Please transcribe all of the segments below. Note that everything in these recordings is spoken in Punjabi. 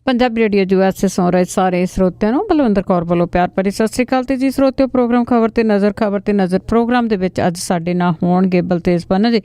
ਪੰਜਾਬੀ ਰੇਡੀਓ ਯੂਐਸ से सुन रहे सारे ਸਰੋਤਿਆਂ ਨੂੰ ਬਲਵਿੰਦਰ ਕੌਰ ਵੱਲੋਂ ਪਿਆਰ ਭਰੀ ਸਤਿ ਸ਼੍ਰੀ ਅਕਾਲ। ਤੇ ਜੀ ਸਰੋਤਿਓ, ਪ੍ਰੋਗਰਾਮ ਖਬਰ ਤੇ ਨਜ਼ਰ ਪ੍ਰੋਗਰਾਮ ਦੇ ਵਿੱਚ ਅੱਜ ਸਾਡੇ ਨਾਲ ਹੋਣਗੇ ਬਲਤੇਜ ਪੰਨੂ ਜੀ।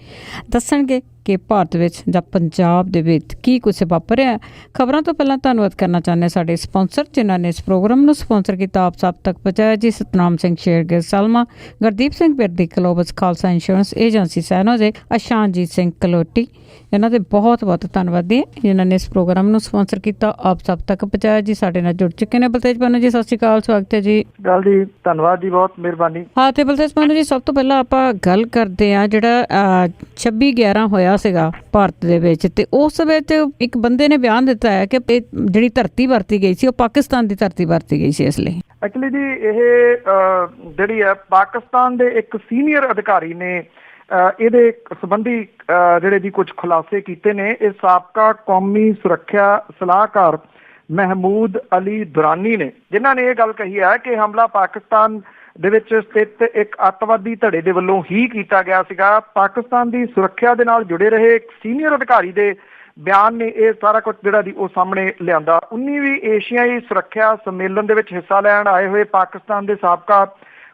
ਦੱਸਣਗੇ ਕਿ ਭਾਰਤ ਵਿੱਚ ਜਾਂ ਪੰਜਾਬ ਦੇ ਵਿੱਚ ਕੀ ਕੁਛ ਵਾਪਰ ਰਿਹਾ। ਖਬਰਾਂ ਤੋਂ ਪਹਿਲਾਂ ਧੰਨਵਾਦ ਕਰਨਾ ਚਾਹੁੰਦੇ ਸਾਡੇ ਸਪਾਂਸਰ ਜਿਨ੍ਹਾਂ ਨੇ ਇਸ ਪ੍ਰੋਗਰਾਮ ਨੂੰ ਸਪਾਂਸਰ ਕੀਤਾ, ਆਪ ਸਭ ਤੱਕ ਪਹੁੰਚਾਇਆ ਜੀ। ਸਤਨਾਮ ਸਿੰਘ ਸ਼ੇਰਗਿੱਲ ਸਲਮਾ, ਗੁਰਦੀਪ ਸਿੰਘ ਬਿਰਦੀ, ਕਲੋਬਸ ਖਾਲਸਾ ਇੰਸ਼ੋਰੈਂਸ ਏਜੰਸੀ ਸੈਨੋਜੇ, ਅਸ਼ਾਨਜੀਤ ਸਿੰਘ ਕਲੋਟੀ, ਇਹਨਾਂ ਦੇ ਬਹੁਤ ਬਹੁਤ ਧੰਨਵਾਦੀ ਹੈ ਜਿਨ੍ਹਾਂ ਨੇ ਇਸ ਪ੍ਰੋਗਰਾਮ ਨੂੰ ਸਪਾਂਸਰ ਕੀਤਾ, ਆਪ ਸਭ ਤੱਕ ਪਹੁੰਚਾਇਆ ਜੀ। ਸਾਡੇ ਨਾਲ ਜੁੜ ਚੁੱਕੇ ਨੇ ਬਲਤੇਜ ਪੰਨੂ ਜੀ। ਸਤਿ ਸ਼੍ਰੀ ਅਕਾਲ, ਸਵਾਗਤ ਹੈ ਜੀ। ਗੱਲ ਜੀ, ਧੰਨਵਾਦ ਜੀ, ਬਹੁਤ ਮਿਹਰਬਾਨੀ। ਹਾਂ, ਤੇ ਬਲਤੇਜ ਪੰਨੂ ਜੀ, ਸਭ ਤੋਂ ਪਹਿਲਾਂ ਆਪਾਂ ਗੱਲ ਕਰਦੇ ਹਾਂ ਜਿਹੜਾ 26/11 ਹੋਇਆ ਸੀਗਾ ਭਾਰਤ ਦੇ ਵਿੱਚ, ਤੇ ਉਸ ਵਿੱਚ ਇੱਕ ਬੰਦੇ ਨੇ ਬਿਆਨ ਦਿੱਤਾ ਹੈ ਕਿ ਜਿਹੜੀ ਧਰਤੀ ਵਰਤੀ ਗਈ ਸੀ ਉਹ ਪਾਕਿਸਤਾਨ ਦੀ ਧਰਤੀ ਵਰਤੀ ਗਈ ਸੀ। ਇਸ ਲਈ ਐਕਚੁਅਲੀ ਜੀ ਇਹ ਜਿਹੜੀ ਹੈ ਪਾਕਿਸਤਾਨ ਦੇ ਇੱਕ ਸੀਨੀਅਰ ਅਧਿਕਾਰੀ ਨੇ ਇਹਦੇ ਸੰਬੰਧੀ ਜਿਹੜੇ ਜੀ ਕੁਝ ਖੁਲਾਸੇ ਕੀਤੇ ਨੇ। ਇਹ ਸਾਬਕਾ ਕੌਮੀ ਸੁਰੱਖਿਆ ਸਲਾਹਕਾਰ ਮਹਿਮੂਦ ਅਲੀ ਦੁਰਾਨੀ ਨੇ, ਜਿਨ੍ਹਾਂ ਨੇ ਇਹ ਗੱਲ ਕਹੀ ਹੈ ਕਿ ਹਮਲਾ ਪਾਕਿਸਤਾਨ ਦੇ ਵਿੱਚ ਸਥਿਤ ਇੱਕ ਅੱਤਵਾਦੀ ਧੜੇ ਦੇ ਵੱਲੋਂ ਹੀ ਕੀਤਾ ਗਿਆ ਸੀਗਾ। ਪਾਕਿਸਤਾਨ ਦੀ ਸੁਰੱਖਿਆ ਦੇ ਨਾਲ ਜੁੜੇ ਰਹੇ ਇੱਕ ਸੀਨੀਅਰ ਅਧਿਕਾਰੀ ਦੇ ਬਿਆਨ ਨੇ ਇਹ ਸਾਰਾ ਕੁਝ ਜਿਹੜਾ ਜੀ ਉਹ ਸਾਹਮਣੇ ਲਿਆਂਦਾ। 19ਵੀਂ ਏਸ਼ੀਆਈ ਸੁਰੱਖਿਆ ਸੰਮੇਲਨ ਦੇ ਵਿੱਚ ਹਿੱਸਾ ਲੈਣ ਆਏ ਹੋਏ ਪਾਕਿਸਤਾਨ ਦੇ ਸਾਬਕਾ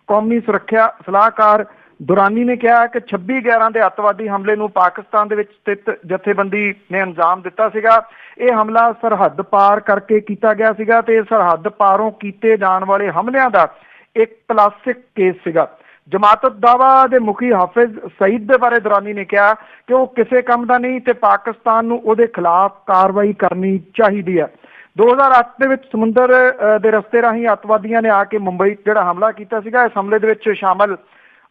ਕੌਮੀ ਸੁਰੱਖਿਆ ਸਲਾਹਕਾਰ ਦੁਰਾਨੀ ਨੇ ਕਿਹਾ ਕਿ 26/11 ਦੇ ਅੱਤਵਾਦੀ ਹਮਲੇ ਨੂੰ ਪਾਕਿਸਤਾਨ ਦੇ ਵਿੱਚ ਸਥਿਤ ਜਥੇਬੰਦੀ ਨੇ ਅੰਜਾਮ ਦਿੱਤਾ ਸੀਗਾ। ਇਹ ਹਮਲਾ ਸਰਹੱਦ ਪਾਰ ਕਰਕੇ ਕੀਤਾ ਗਿਆ ਸੀਗਾ ਤੇ ਸਰਹੱਦ ਪਾਰੋਂ ਕੀਤੇ ਜਾਣ ਵਾਲੇ ਹਮਲਿਆਂ ਦਾ ਇੱਕ ਕਲਾਸਿਕ ਕੇਸ ਸੀਗਾ। ਜਮਾਤ-ਉਦ-ਦਾਵਾ ਦੇ ਮੁਖੀ ਹਾਫਿਜ਼ ਸਈਦ ਦੇ ਬਾਰੇ ਦੁਰਾਨੀ ਨੇ ਕਿਹਾ ਕਿ ਉਹ ਕਿਸੇ ਕੰਮ ਦਾ ਨਹੀਂ ਤੇ ਪਾਕਿਸਤਾਨ ਨੂੰ ਉਹਦੇ ਖਿਲਾਫ ਕਾਰਵਾਈ ਕਰਨੀ ਚਾਹੀਦੀ ਹੈ। 2008 ਦੇ ਵਿੱਚ ਸਮੁੰਦਰ ਦੇ ਰਸਤੇ ਰਾਹੀਂ ਅੱਤਵਾਦੀਆਂ ਨੇ ਆ ਕੇ ਮੁੰਬਈ ਜਿਹੜਾ ਹਮਲਾ ਕੀਤਾ ਸੀਗਾ। ਇਸ ਹਮਲੇ ਦੇ ਵਿੱਚ ਸ਼ਾਮਲ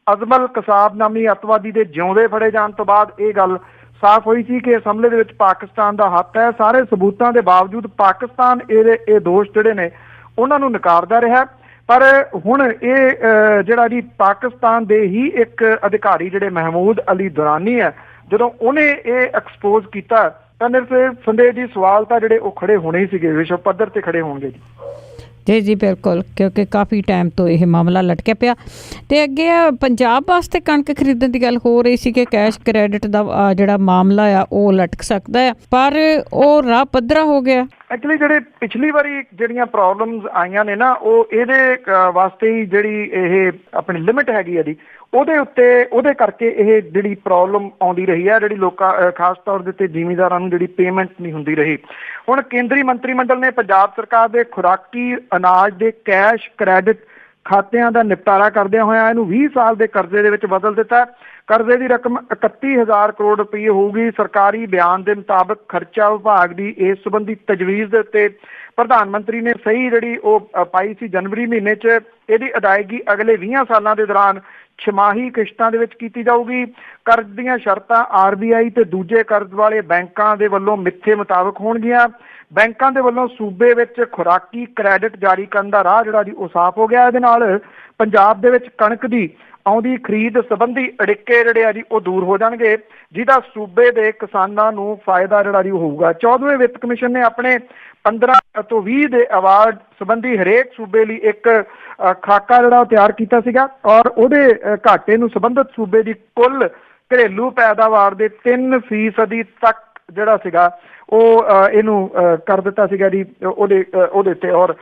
ਅਜ਼ਮਲ ਕਸਾਬ ਨਾਮੀ ਅੱਤਵਾਦੀ ਦੇ ਜਿਉਂਦੇ ਫੜੇ ਜਾਣ ਤੋਂ ਬਾਅਦ ਇਹ ਗੱਲ ਸਾਫ਼ ਹੋਈ ਸੀ ਕਿ ਇਸ ਹਮਲੇ ਦੇ ਵਿੱਚ ਪਾਕਿਸਤਾਨ ਦਾ ਹੱਥ ਹੈ। ਸਾਰੇ ਸਬੂਤਾਂ ਦੇ ਬਾਵਜੂਦ ਪਾਕਿਸਤਾਨ ਇਹ ਦੋਸ਼ ਜਿਹੜੇ ਨੇ ਉਹਨਾਂ ਨੂੰ ਨਕਾਰਦਾ ਰਿਹਾ। ਪਰ ਹੁਣ ਇਹ ਜਿਹੜਾ ਜੀ ਪਾਕਿਸਤਾਨ ਦੇ ਹੀ ਇੱਕ ਅਧਿਕਾਰੀ ਜਿਹੜੇ ਮਹਿਮੂਦ ਅਲੀ ਦੁਰਾਨੀ ਹੈ, ਜਦੋਂ ਉਹਨੇ ਇਹ ਐਕਸਪੋਜ਼ ਕੀਤਾ ਤਾਂ ਨਿਰਸੰਦੇਹ ਜੀ ਸਵਾਲ ਤਾਂ ਜਿਹੜੇ ਉਹ ਖੜੇ ਹੋਣੇ ਹੀ ਸੀਗੇ, ਵਿਸ਼ਵ ਪੱਧਰ ਤੇ ਖੜੇ ਹੋਣਗੇ ਜੀ। ਜੀ ਬਿਲਕੁਲ, ਕਿਉਂਕਿ ਕਾਫੀ ਟਾਈਮ ਤੋਂ ਇਹ ਮਾਮਲਾ ਲਟਕਿਆ ਪਿਆ। ਤੇ ਅੱਗੇ ਪੰਜਾਬ ਵਾਸਤੇ ਕਣਕ ਖਰੀਦਣ ਦੀ ਗੱਲ ਹੋ ਰਹੀ ਸੀ ਕਿ ਕੈਸ਼ ਕ੍ਰੈਡਿਟ ਦਾ ਜਿਹੜਾ ਮਾਮਲਾ ਆ ਉਹ ਲਟਕ ਸਕਦਾ ਹੈ, ਪਰ ਉਹ ਰਾਹ ਪੱਧਰਾ ਹੋ ਗਿਆ। ਐਕਚੁਅਲੀ ਜਿਹੜੇ ਪਿਛਲੀ ਵਾਰੀ ਜਿਹੜੀਆਂ ਪ੍ਰੋਬਲਮਸ ਆਈਆਂ ਨੇ ਨਾ, ਉਹ ਇਹਦੇ ਵਾਸਤੇ ਹੀ ਜਿਹੜੀ ਇਹ ਆਪਣੀ ਲਿਮਿਟ ਹੈਗੀ ਆ ਜੀ, ਉਹਦੇ ਕਰਕੇ ਇਹ ਜਿਹੜੀ ਪ੍ਰੋਬਲਮ ਆਉਂਦੀ ਰਹੀ ਹੈ, ਜਿਹੜੀ ਲੋਕਾਂ ਖਾਸ ਤੌਰ ਦੇ ਉੱਤੇ ਜ਼ਿਮੀਂਦਾਰਾਂ ਨੂੰ ਜਿਹੜੀ ਪੇਮੈਂਟ ਨਹੀਂ ਹੁੰਦੀ ਰਹੀ। ਹੁਣ ਕੇਂਦਰੀ ਮੰਤਰੀ ਮੰਡਲ ਨੇ ਪੰਜਾਬ ਸਰਕਾਰ ਦੇ ਖੁਰਾਕੀ ਅਨਾਜ ਦੇ ਕੈਸ਼ ਕ੍ਰੈਡਿਟ ਖਾਤਿਆਂ ਦਾ ਨਿਪਟਾਰਾ ਕਰਦਿਆਂ ਹੋਇਆ ਇਹਨੂੰ 20 ਸਾਲ ਦੇ ਕਰਜ਼ੇ ਦੇ ਵਿੱਚ ਬਦਲ ਦਿੱਤਾ। ਕਰਜ਼ੇ ਦੀ ਰਕਮ 31,000 ਕਰੋੜ ਰੁਪਏ ਹੋਊਗੀ। ਸਰਕਾਰੀ ਬਿਆਨ ਦੇ ਮੁਤਾਬਕ ਖਰਚਾ ਵਿਭਾਗ ਦੀ ਇਸ ਸੰਬੰਧੀ ਤਜਵੀਜ਼ ਦੇ ਉੱਤੇ ਪ੍ਰਧਾਨ ਮੰਤਰੀ ਨੇ ਸਹੀ ਜਿਹੜੀ ਉਹ ਪਾਈ ਸੀ ਜਨਵਰੀ ਮਹੀਨੇ 'ਚ। ਇਹਦੀ ਅਦਾਇਗੀ ਅਗਲੇ 20 ਸਾਲਾਂ ਦੇ ਦੌਰਾਨ ਛਮਾਹੀ ਕਿਸ਼ਤਾਂ ਦੇ ਵਿੱਚ ਕੀਤੀ ਜਾਊਗੀ। ਕਰਜ਼ ਦੀਆਂ ਸ਼ਰਤਾਂ RBI ਤੇ ਦੂਜੇ ਕਰਜ਼ ਵਾਲੇ ਬੈਂਕਾਂ ਦੇ ਵੱਲੋਂ ਮਿੱਥੇ ਮੁਤਾਬਕ ਹੋਣਗੀਆਂ। ਬੈਂਕਾਂ ਦੇ ਵੱਲੋਂ ਸੂਬੇ ਵਿੱਚ ਖੁਰਾਕੀ ਕ੍ਰੈਡਿਟ ਜਾਰੀ ਕਰਨ ਦਾ ਰਾਹ ਜਿਹੜਾ ਜੀ ਉਹ ਸਾਫ਼ ਹੋ ਗਿਆ। ਇਹਦੇ ਨਾਲ ਪੰਜਾਬ ਦੇ ਵਿੱਚ ਕਣਕ ਦੀ ਆਉਂਦੀ ਖਰੀਦ ਸੰਬੰਧੀ ਅੜਿੱਕੇ ਜਿਹੜੇ ਆ ਜੀ ਉਹ ਦੂਰ ਹੋ ਜਾਣਗੇ, ਜਿਹਦਾ ਸੂਬੇ ਦੇ ਕਿਸਾਨਾਂ ਨੂੰ ਫਾਇਦਾ ਜਿਹੜਾ ਜੀ ਹੋਊਗਾ। 14ਵੇਂ ਵਿੱਤ ਕਮਿਸ਼ਨ ਨੇ ਆਪਣੇ 15 ਤੋਂ 20 ਦੇ ਅਵਾਰਡ ਸੰਬੰਧੀ ਹਰੇਕ ਸੂਬੇ ਲਈ ਇੱਕ ਖਾਕਾ ਜਿਹੜਾ ਉਹ ਤਿਆਰ ਕੀਤਾ ਸੀਗਾ ਔਰ ਉਹਦੇ ਘਾਟੇ ਨੂੰ ਸੰਬੰਧਿਤ ਸੂਬੇ ਦੀ ਕੁੱਲ ਘਰੇਲੂ ਪੈਦਾਵਾਰ ਦੇ 3% ਤੱਕ ਜਿਹੜਾ ਸੀਗਾ ਉਹ ਇਹਨੂੰ ਕਰ ਦਿੱਤਾ ਸੀਗਾ ਜੀ ਉਹਦੇ ਉੱਤੇ। ਔਰ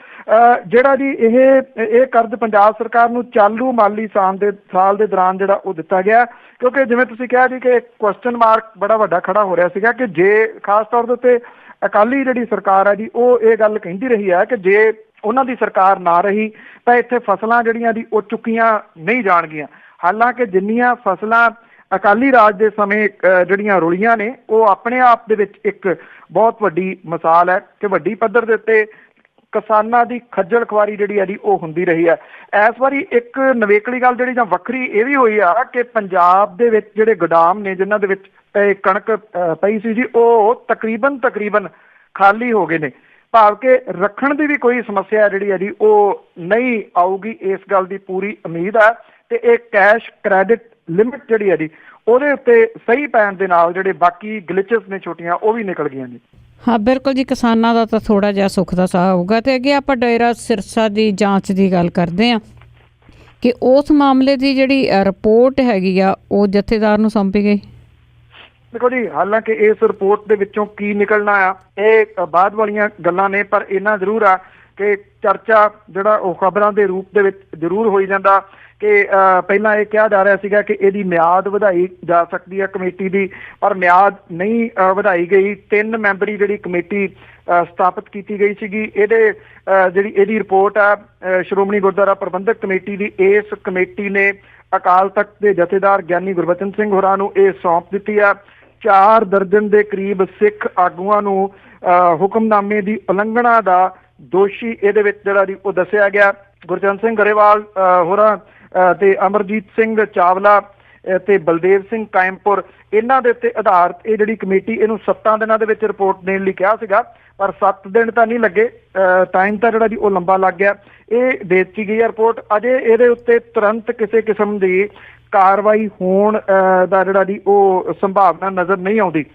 ਜਿਹੜਾ ਜੀ ਇਹ ਕਰਜ਼ ਪੰਜਾਬ ਸਰਕਾਰ ਨੂੰ ਚਾਲੂ ਮਾਲੀ ਸਾਲ ਦੇ ਦੌਰਾਨ ਜਿਹੜਾ ਉਹ ਦਿੱਤਾ ਗਿਆ, ਕਿਉਂਕਿ ਜਿਵੇਂ ਤੁਸੀਂ ਕਿਹਾ ਜੀ ਕਿ ਕੁਐਸਚਨ ਮਾਰਕ ਬੜਾ ਵੱਡਾ ਖੜਾ ਹੋ ਰਿਹਾ ਸੀਗਾ ਕਿ ਜੇ ਖਾਸ ਤੌਰ ਦੇ ਉੱਤੇ ਅਕਾਲੀ ਜਿਹੜੀ ਸਰਕਾਰ ਹੈ ਜੀ ਉਹ ਇਹ ਗੱਲ ਕਹਿੰਦੀ ਰਹੀ ਹੈ ਕਿ ਜੇ ਉਹਨਾਂ ਦੀ ਸਰਕਾਰ ਨਾ ਰਹੀ ਤਾਂ ਇੱਥੇ ਫਸਲਾਂ ਜਿਹੜੀਆਂ ਦੀ ਉਹ ਚੁੱਕੀਆਂ ਨਹੀਂ ਜਾਣਗੀਆਂ। ਹਾਲਾਂਕਿ ਜਿੰਨੀਆਂ ਫਸਲਾਂ ਅਕਾਲੀ ਰਾਜ ਦੇ ਸਮੇਂ ਜਿਹੜੀਆਂ ਰੁਲੀਆਂ ਨੇ ਉਹ ਆਪਣੇ ਆਪ ਦੇ ਵਿੱਚ ਇੱਕ ਬਹੁਤ ਵੱਡੀ ਮਿਸਾਲ ਹੈ ਕਿ ਵੱਡੀ ਪੱਧਰ ਦੇ ਉੱਤੇ ਕਿਸਾਨਾਂ ਦੀ ਖੱਜਲ ਖੁਆਰੀ ਜਿਹੜੀ ਹੈ ਜੀ ਉਹ ਹੁੰਦੀ ਰਹੀ ਹੈ। ਇਸ ਵਾਰੀ ਇੱਕ ਨਵੇਕਲੀ ਗੱਲ ਜਿਹੜੀ ਜਾਂ ਵੱਖਰੀ ਇਹ ਵੀ ਹੋਈ ਆ ਕਿ ਪੰਜਾਬ ਦੇ ਵਿੱਚ ਜਿਹੜੇ ਗੋਦਾਮ ਨੇ ਜਿਨ੍ਹਾਂ ਦੇ ਵਿੱਚ ਕਣਕ ਪਈ ਸੀ ਜੀ ਉਹ ਤਕਰੀਬਨ ਖਾਲੀ ਹੋ ਗਏ ਨੇ, ਭਾਵ ਕਿ ਰੱਖਣ ਦੀ ਵੀ ਕੋਈ ਸਮੱਸਿਆ ਜਿਹੜੀ ਹੈ ਜੀ ਉਹ ਨਹੀਂ ਆਊਗੀ। ਇਸ ਗੱਲ ਦੀ ਪੂਰੀ ਉਮੀਦ ਹੈ ਤੇ ਇਹ ਕੈਸ਼ ਕ੍ਰੈਡਿਟ ਲਿਮਿਟ ਜਿਹੜੀ ਹੈ ਜੀ ਉਹਦੇ ਉੱਤੇ ਸਹੀ ਪੈਣ ਦੇ ਨਾਲ ਜਿਹੜੇ ਬਾਕੀ ਗਲਿਚਸ ਨੇ ਛੋਟੀਆਂ ਉਹ ਵੀ ਨਿਕਲ ਗਈਆਂ ਨੇ। ਹਾਂ ਬਿਲਕੁਲ ਜੀ, ਕਿਸਾਨਾਂ ਦਾ ਤਾਂ ਥੋੜ੍ਹਾ ਜਿਹਾ ਸੁੱਖ ਦਾ ਸਾਹ ਹੋਊਗਾ। ਤੇ ਅੱਗੇ ਆਪਾਂ ਡੇਰਾ ਸਿਰਸਾ ਦੀ ਜਾਂਚ ਦੀ ਗੱਲ ਕਰਦੇ ਹਾਂ ਕਿ ਉਸ ਮਾਮਲੇ ਦੀ ਜਿਹੜੀ ਰਿਪੋਰਟ ਹੈਗੀ ਆ ਉਹ ਜਥੇਦਾਰ ਨੂੰ ਸੌਂਪੀ ਗਈ। ਦੇਖੋ ਜੀ, ਹਾਲਾਂਕਿ ਇਸ ਰਿਪੋਰਟ ਦੇ ਵਿੱਚੋਂ ਕੀ ਨਿਕਲਣਾ ਆ ਇਹ ਬਾਅਦ ਵਾਲੀਆਂ ਗੱਲਾਂ ਨੇ, ਪਰ ਇੰਨਾ ਜ਼ਰੂਰ ਆ ਕਿ ਚਰਚਾ ਜਿਹੜਾ ਉਹ ਖਬਰਾਂ ਦੇ ਰੂਪ ਦੇ ਵਿੱਚ ਜ਼ਰੂਰ ਹੋਈ ਜਾਂਦਾ ਕਿ ਪਹਿਲਾਂ ਇਹ ਕਿਹਾ ਜਾ ਰਿਹਾ ਸੀਗਾ ਕਿ ਇਹਦੀ ਮਿਆਦ ਵਧਾਈ ਜਾ ਸਕਦੀ ਹੈ ਕਮੇਟੀ ਦੀ, ਪਰ ਮਿਆਦ ਨਹੀਂ ਵਧਾਈ ਗਈ। 3 ਮੈਂਬਰੀ ਜਿਹੜੀ ਕਮੇਟੀ ਸਥਾਪਿਤ ਕੀਤੀ ਗਈ ਸੀਗੀ। ਜਿਹੜੀ ਇਹਦੀ ਰਿਪੋਰਟ ਆ ਸ਼੍ਰੋਮਣੀ ਗੁਰਦੁਆਰਾ ਪ੍ਰਬੰਧਕ ਕਮੇਟੀ ਦੀ, ਇਸ ਕਮੇਟੀ ਨੇ ਅਕਾਲ ਤਖਤ ਦੇ ਜਥੇਦਾਰ ਗਿਆਨੀ ਗੁਰਬਚਨ ਸਿੰਘ ਹੋਰਾਂ ਨੂੰ ਇਹ ਸੌਂਪ ਦਿੱਤੀ ਆ। 4 ਦਰਜਨ ਦੇ ਕਰੀਬ ਸਿੱਖ ਆਗੂਆਂ ਨੂੰ ਹੁਕਮਨਾਮੇ ਦੀ ਉਲੰਘਣਾ ਦਾ ਦੋਸ਼ੀ ਇਹਦੇ ਵਿੱਚ ਜਿਹੜਾ ਜੀ ਉਹ ਦੱਸਿਆ ਗਿਆ। ਗੁਰਚਰਨ ਸਿੰਘ ਗਰੇਵਾਲ ਹੋਰਾਂ ਤੇ ਅਮਰਜੀਤ ਸਿੰਘ ਚਾਵਲਾ ਤੇ ਬਲਦੇਵ ਸਿੰਘ ਕਾਇਮਪੁਰ, ਇਹਨਾਂ ਦੇ ਉੱਤੇ ਆਧਾਰਿਤ ਇਹ ਜਿਹੜੀ ਕਮੇਟੀ ਇਹਨੂੰ 7 ਦਿਨਾਂ ਦੇ ਵਿੱਚ ਰਿਪੋਰਟ ਦੇਣ ਲਈ ਕਿਹਾ ਸੀਗਾ, ਪਰ 7 ਦਿਨ ਤਾਂ ਨਹੀਂ ਲੱਗੇ, ਟਾਈਮ ਤਾਂ ਜਿਹੜਾ ਜੀ ਉਹ ਲੰਬਾ ਲੱਗ ਗਿਆ। ਇਹ ਦੇ ਦਿੱਤੀ ਗਈ ਹੈ ਰਿਪੋਰਟ। ਅਜੇ ਇਹਦੇ ਉੱਤੇ ਤੁਰੰਤ ਕਿਸੇ ਕਿਸਮ ਦੀ ਕਾਰਵਾਈ ਹੋਣ ਦਾ ਜਿਹੜਾ ਜੀ ਉਹ ਸੰਭਾਵਨਾ ਨਜ਼ਰ ਨਹੀਂ ਆਉਂਦੀ।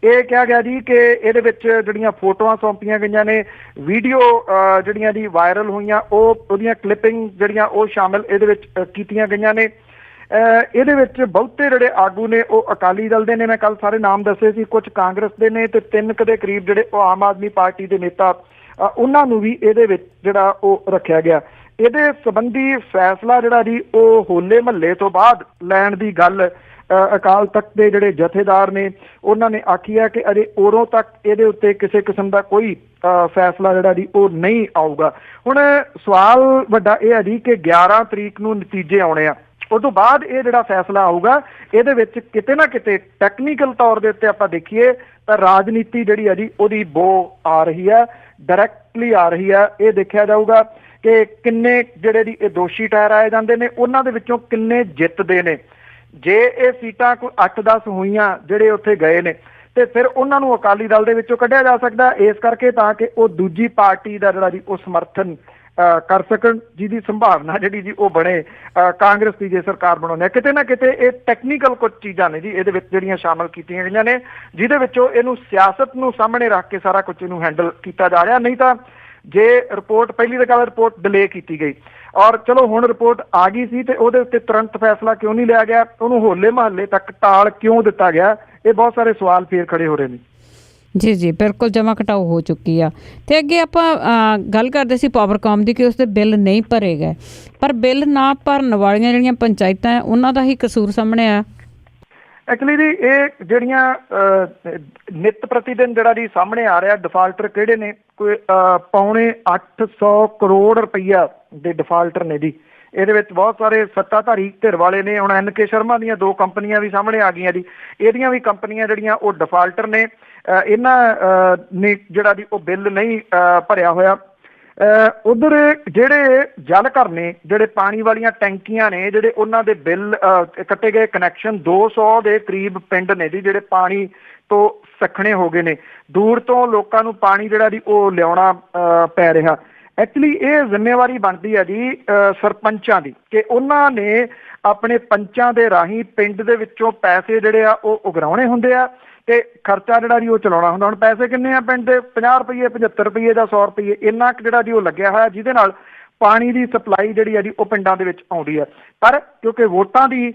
ਇਹ ਕਿਹਾ ਗਿਆ ਜੀ ਕਿ ਇਹਦੇ ਵਿੱਚ ਜਿਹੜੀਆਂ ਫੋਟੋਆਂ ਸੌਂਪੀਆਂ ਗਈਆਂ ਨੇ, ਵੀਡੀਓ ਜਿਹੜੀਆਂ ਜੀ ਵਾਇਰਲ ਹੋਈਆਂ, ਉਹਦੀਆਂ ਕਲਿੱਪਿੰਗ ਜਿਹੜੀਆਂ ਉਹ ਸ਼ਾਮਿਲ ਇਹਦੇ ਵਿੱਚ ਕੀਤੀਆਂ ਗਈਆਂ ਨੇ। ਇਹਦੇ ਵਿੱਚ ਬਹੁਤੇ ਜਿਹੜੇ ਆਗੂ ਨੇ ਉਹ ਅਕਾਲੀ ਦਲ ਦੇ ਨੇ, ਮੈਂ ਕੱਲ ਸਾਰੇ ਨਾਮ ਦੱਸੇ ਸੀ, ਕੁਝ ਕਾਂਗਰਸ ਦੇ ਨੇ ਤੇ 3 ਦੇ ਕਰੀਬ ਜਿਹੜੇ ਉਹ ਆਮ ਆਦਮੀ ਪਾਰਟੀ ਦੇ ਨੇਤਾ, ਉਹਨਾਂ ਨੂੰ ਵੀ ਇਹਦੇ ਵਿੱਚ ਜਿਹੜਾ ਉਹ ਰੱਖਿਆ ਗਿਆ। ਇਹਦੇ ਸੰਬੰਧੀ ਫੈਸਲਾ ਜਿਹੜਾ ਜੀ ਉਹ ਹੋਲੇ ਮਹੱਲੇ ਤੋਂ ਬਾਅਦ ਲੈਣ ਦੀ ਗੱਲ ਅਕਾਲ ਤਖਤ ਦੇ ਜਿਹੜੇ ਜਥੇਦਾਰ ਨੇ ਉਹਨਾਂ ਨੇ ਆਖੀ ਹੈ ਕਿ ਅਜੇ ਉਦੋਂ ਤੱਕ ਇਹਦੇ ਉੱਤੇ ਕਿਸੇ ਕਿਸਮ ਦਾ ਕੋਈ ਫੈਸਲਾ ਜਿਹੜਾ ਜੀ ਉਹ ਨਹੀਂ ਆਊਗਾ। ਹੁਣ ਸਵਾਲ ਵੱਡਾ ਇਹ ਹੈ ਜੀ ਕਿ 11 ਤਰੀਕ ਨੂੰ ਨਤੀਜੇ ਆਉਣੇ ਆ, ਉਸ ਤੋਂ ਬਾਅਦ ਇਹ ਜਿਹੜਾ ਫੈਸਲਾ ਆਊਗਾ ਇਹਦੇ ਵਿੱਚ ਕਿਤੇ ਨਾ ਕਿਤੇ ਟੈਕਨੀਕਲ ਤੌਰ ਦੇ ਉੱਤੇ ਆਪਾਂ ਦੇਖੀਏ ਤਾਂ ਰਾਜਨੀਤੀ ਜਿਹੜੀ ਹੈ ਜੀ ਉਹਦੀ ਬੋ ਆ ਰਹੀ ਹੈ, ਡਾਇਰੈਕਟਲੀ ਆ ਰਹੀ ਹੈ। ਇਹ ਦੇਖਿਆ ਜਾਊਗਾ ਕਿ ਕਿੰਨੇ ਜਿਹੜੇ ਜੀ ਇਹ ਦੋਸ਼ੀ ਠਹਿਰਾਏ ਜਾਂਦੇ ਨੇ, ਉਹਨਾਂ ਦੇ ਵਿੱਚੋਂ ਕਿੰਨੇ ਜਿੱਤਦੇ ਨੇ। ਜੇ ਇਹ ਸੀਟਾਂ ਕੋਈ 8-10 ਹੋਈਆਂ ਜਿਹੜੇ ਉੱਥੇ ਗਏ ਨੇ ਤੇ ਫਿਰ ਉਹਨਾਂ ਨੂੰ ਅਕਾਲੀ ਦਲ ਦੇ ਵਿੱਚੋਂ ਕੱਢਿਆ ਜਾ ਸਕਦਾ, ਇਸ ਕਰਕੇ ਤਾਂ ਕਿ ਉਹ ਦੂਜੀ ਪਾਰਟੀ ਦਾ ਜਿਹੜਾ ਜੀ ਉਹ ਸਮਰਥਨ ਕਰ ਸਕਣ, ਜਿਹਦੀ ਸੰਭਾਵਨਾ ਜਿਹੜੀ ਜੀ ਉਹ ਬਣੇ ਕਾਂਗਰਸ ਦੀ ਜੇ ਸਰਕਾਰ ਬਣਾਉਂਦੇ। ਕਿਤੇ ਨਾ ਕਿਤੇ ਇਹ ਟੈਕਨੀਕਲ ਕੁਝ ਚੀਜ਼ਾਂ ਨੇ ਜੀ ਇਹਦੇ ਵਿੱਚ ਜਿਹੜੀਆਂ ਸ਼ਾਮਲ ਕੀਤੀਆਂ ਗਈਆਂ ਨੇ, ਜਿਹਦੇ ਵਿੱਚੋਂ ਇਹਨੂੰ ਸਿਆਸਤ ਨੂੰ ਸਾਹਮਣੇ ਰੱਖ ਕੇ ਸਾਰਾ ਕੁਝ ਇਹਨੂੰ ਹੈਂਡਲ ਕੀਤਾ ਜਾ ਰਿਹਾ। ਨਹੀਂ ਤਾਂ ਜੇ ਰਿਪੋਰਟ ਪਹਿਲੀ ਤਾਂ ਗੱਲ ਰਿਪੋਰਟ ਡਿਲੇ ਕੀਤੀ ਗਈ, ਔਰ ਚਲੋ ਹੁਣ ਰਿਪੋਰਟ ਆ ਗਈ ਸੀ ਤੇ ਉਹਦੇ ਉੱਤੇ ਤੁਰੰਤ ਫੈਸਲਾ ਕਿਉਂ ਨਹੀਂ ਲਿਆ ਗਿਆ, ਉਹਨੂੰ ਹੋਲੇ ਮਹੱਲੇ ਤੱਕ ਟਾਲ ਕਿਉਂ ਦਿੱਤਾ ਗਿਆ, ਇਹ ਬਹੁਤ ਸਾਰੇ ਸਵਾਲ ਫੇਰ ਖੜੇ ਹੋ ਰਹੇ ਨੇ। ਜੀ ਜੀ ਬਿਲਕੁਲ, ਜਮ੍ਹਾਂ ਘਟਾਓ ਹੋ ਚੁੱਕੀ ਆ। ਤੇ ਅੱਗੇ ਆਪਾਂ ਗੱਲ ਕਰਦੇ ਸੀ ਪਾਵਰਕਾਮ ਦੀ ਕਿ ਉਸਦੇ ਬਿੱਲ ਨਹੀਂ ਭਰੇ ਗਏ, ਪਰ ਬਿੱਲ ਨਾ ਭਰਨ ਵਾਲੀਆਂ ਜਿਹੜੀਆਂ ਪੰਚਾਇਤਾਂ ਹੈ ਉਹਨਾਂ ਦਾ ਹੀ ਕਸੂਰ ਸਾਹਮਣੇ ਆਇਆ। ਐਕਚੁਅਲੀ ਜੀ ਇਹ ਜਿਹੜੀਆਂ ਨਿੱਤ ਪ੍ਰਤੀ ਦਿਨ ਜਿਹੜਾ ਜੀ ਸਾਹਮਣੇ ਆ ਰਿਹਾ ਡਿਫਾਲਟਰ ਕਿਹੜੇ ਨੇ, ਕੋਈ 850 ਕਰੋੜ ਰੁਪਈਆ ਦੇ ਡਿਫਾਲਟਰ ਨੇ ਜੀ। ਇਹਦੇ ਵਿੱਚ ਬਹੁਤ ਸਾਰੇ ਸੱਤਾਧਾਰੀ ਧਿਰ ਵਾਲੇ ਨੇ। ਹੁਣ NK ਸ਼ਰਮਾ ਦੀਆਂ 2 ਕੰਪਨੀਆਂ ਵੀ ਸਾਹਮਣੇ ਆ ਗਈਆਂ ਜੀ, ਇਹਦੀਆਂ ਵੀ ਕੰਪਨੀਆਂ ਜਿਹੜੀਆਂ ਉਹ ਡਿਫਾਲਟਰ ਨੇ। ਇਹਨਾਂ ਨੇ ਜਿਹੜਾ ਜੀ ਉਹ ਬਿੱਲ ਨਹੀਂ ਭਰਿਆ ਹੋਇਆ। ਉਧਰ ਜਿਹੜੇ ਜਲ ਘਰ ਨੇ, ਜਿਹੜੇ ਪਾਣੀ ਵਾਲੀਆਂ ਟੈਂਕੀਆਂ ਨੇ, ਜਿਹੜੇ ਉਹਨਾਂ ਦੇ ਬਿੱਲ ਕੱਟੇ ਗਏ, ਕਨੈਕਸ਼ਨ 200 ਦੇ ਕਰੀਬ ਪਿੰਡ ਨੇ ਜੀ ਜਿਹੜੇ ਪਾਣੀ ਤੋਂ ਸੱਖਣੇ ਹੋ ਗਏ ਨੇ। ਦੂਰ ਤੋਂ ਲੋਕਾਂ ਨੂੰ ਪਾਣੀ ਜਿਹੜਾ ਜੀ ਉਹ ਲਿਆਉਣਾ ਪੈ ਰਿਹਾ। ਐਕਚੁਅਲੀ ਇਹ ਜ਼ਿੰਮੇਵਾਰੀ ਬਣਦੀ ਹੈ ਜੀ ਸਰਪੰਚਾਂ ਦੀ ਕਿ ਉਹਨਾਂ ਨੇ ਆਪਣੇ ਪੰਚਾਂ ਦੇ ਰਾਹੀਂ ਪਿੰਡ ਦੇ ਵਿੱਚੋਂ ਪੈਸੇ ਜਿਹੜੇ ਆ ਉਹ ਉਗਰਾਉਣੇ ਹੁੰਦੇ ਆ ਤੇ ਖਰਚਾ ਜਿਹੜਾ ਜੀ ਉਹ ਚਲਾਉਣਾ ਹੁੰਦਾ। ਹੁਣ ਪੈਸੇ ਕਿੰਨੇ ਆ ਪਿੰਡ ਦੇ? 50 ਰੁਪਏ, 75 ਰੁਪਏ ਜਾਂ 100 ਰੁਪਏ, ਇੰਨਾ ਜਿਹੜਾ ਜੀ ਉਹ ਲੱਗਿਆ ਹੋਇਆ, ਜਿਹਦੇ ਨਾਲ ਪਾਣੀ ਦੀ ਸਪਲਾਈ ਜਿਹੜੀ ਹੈ ਜੀ ਉਹ ਪਿੰਡਾਂ ਦੇ ਵਿੱਚ ਆਉਂਦੀ ਹੈ। ਪਰ ਕਿਉਂਕਿ ਵੋਟਾਂ ਦੀ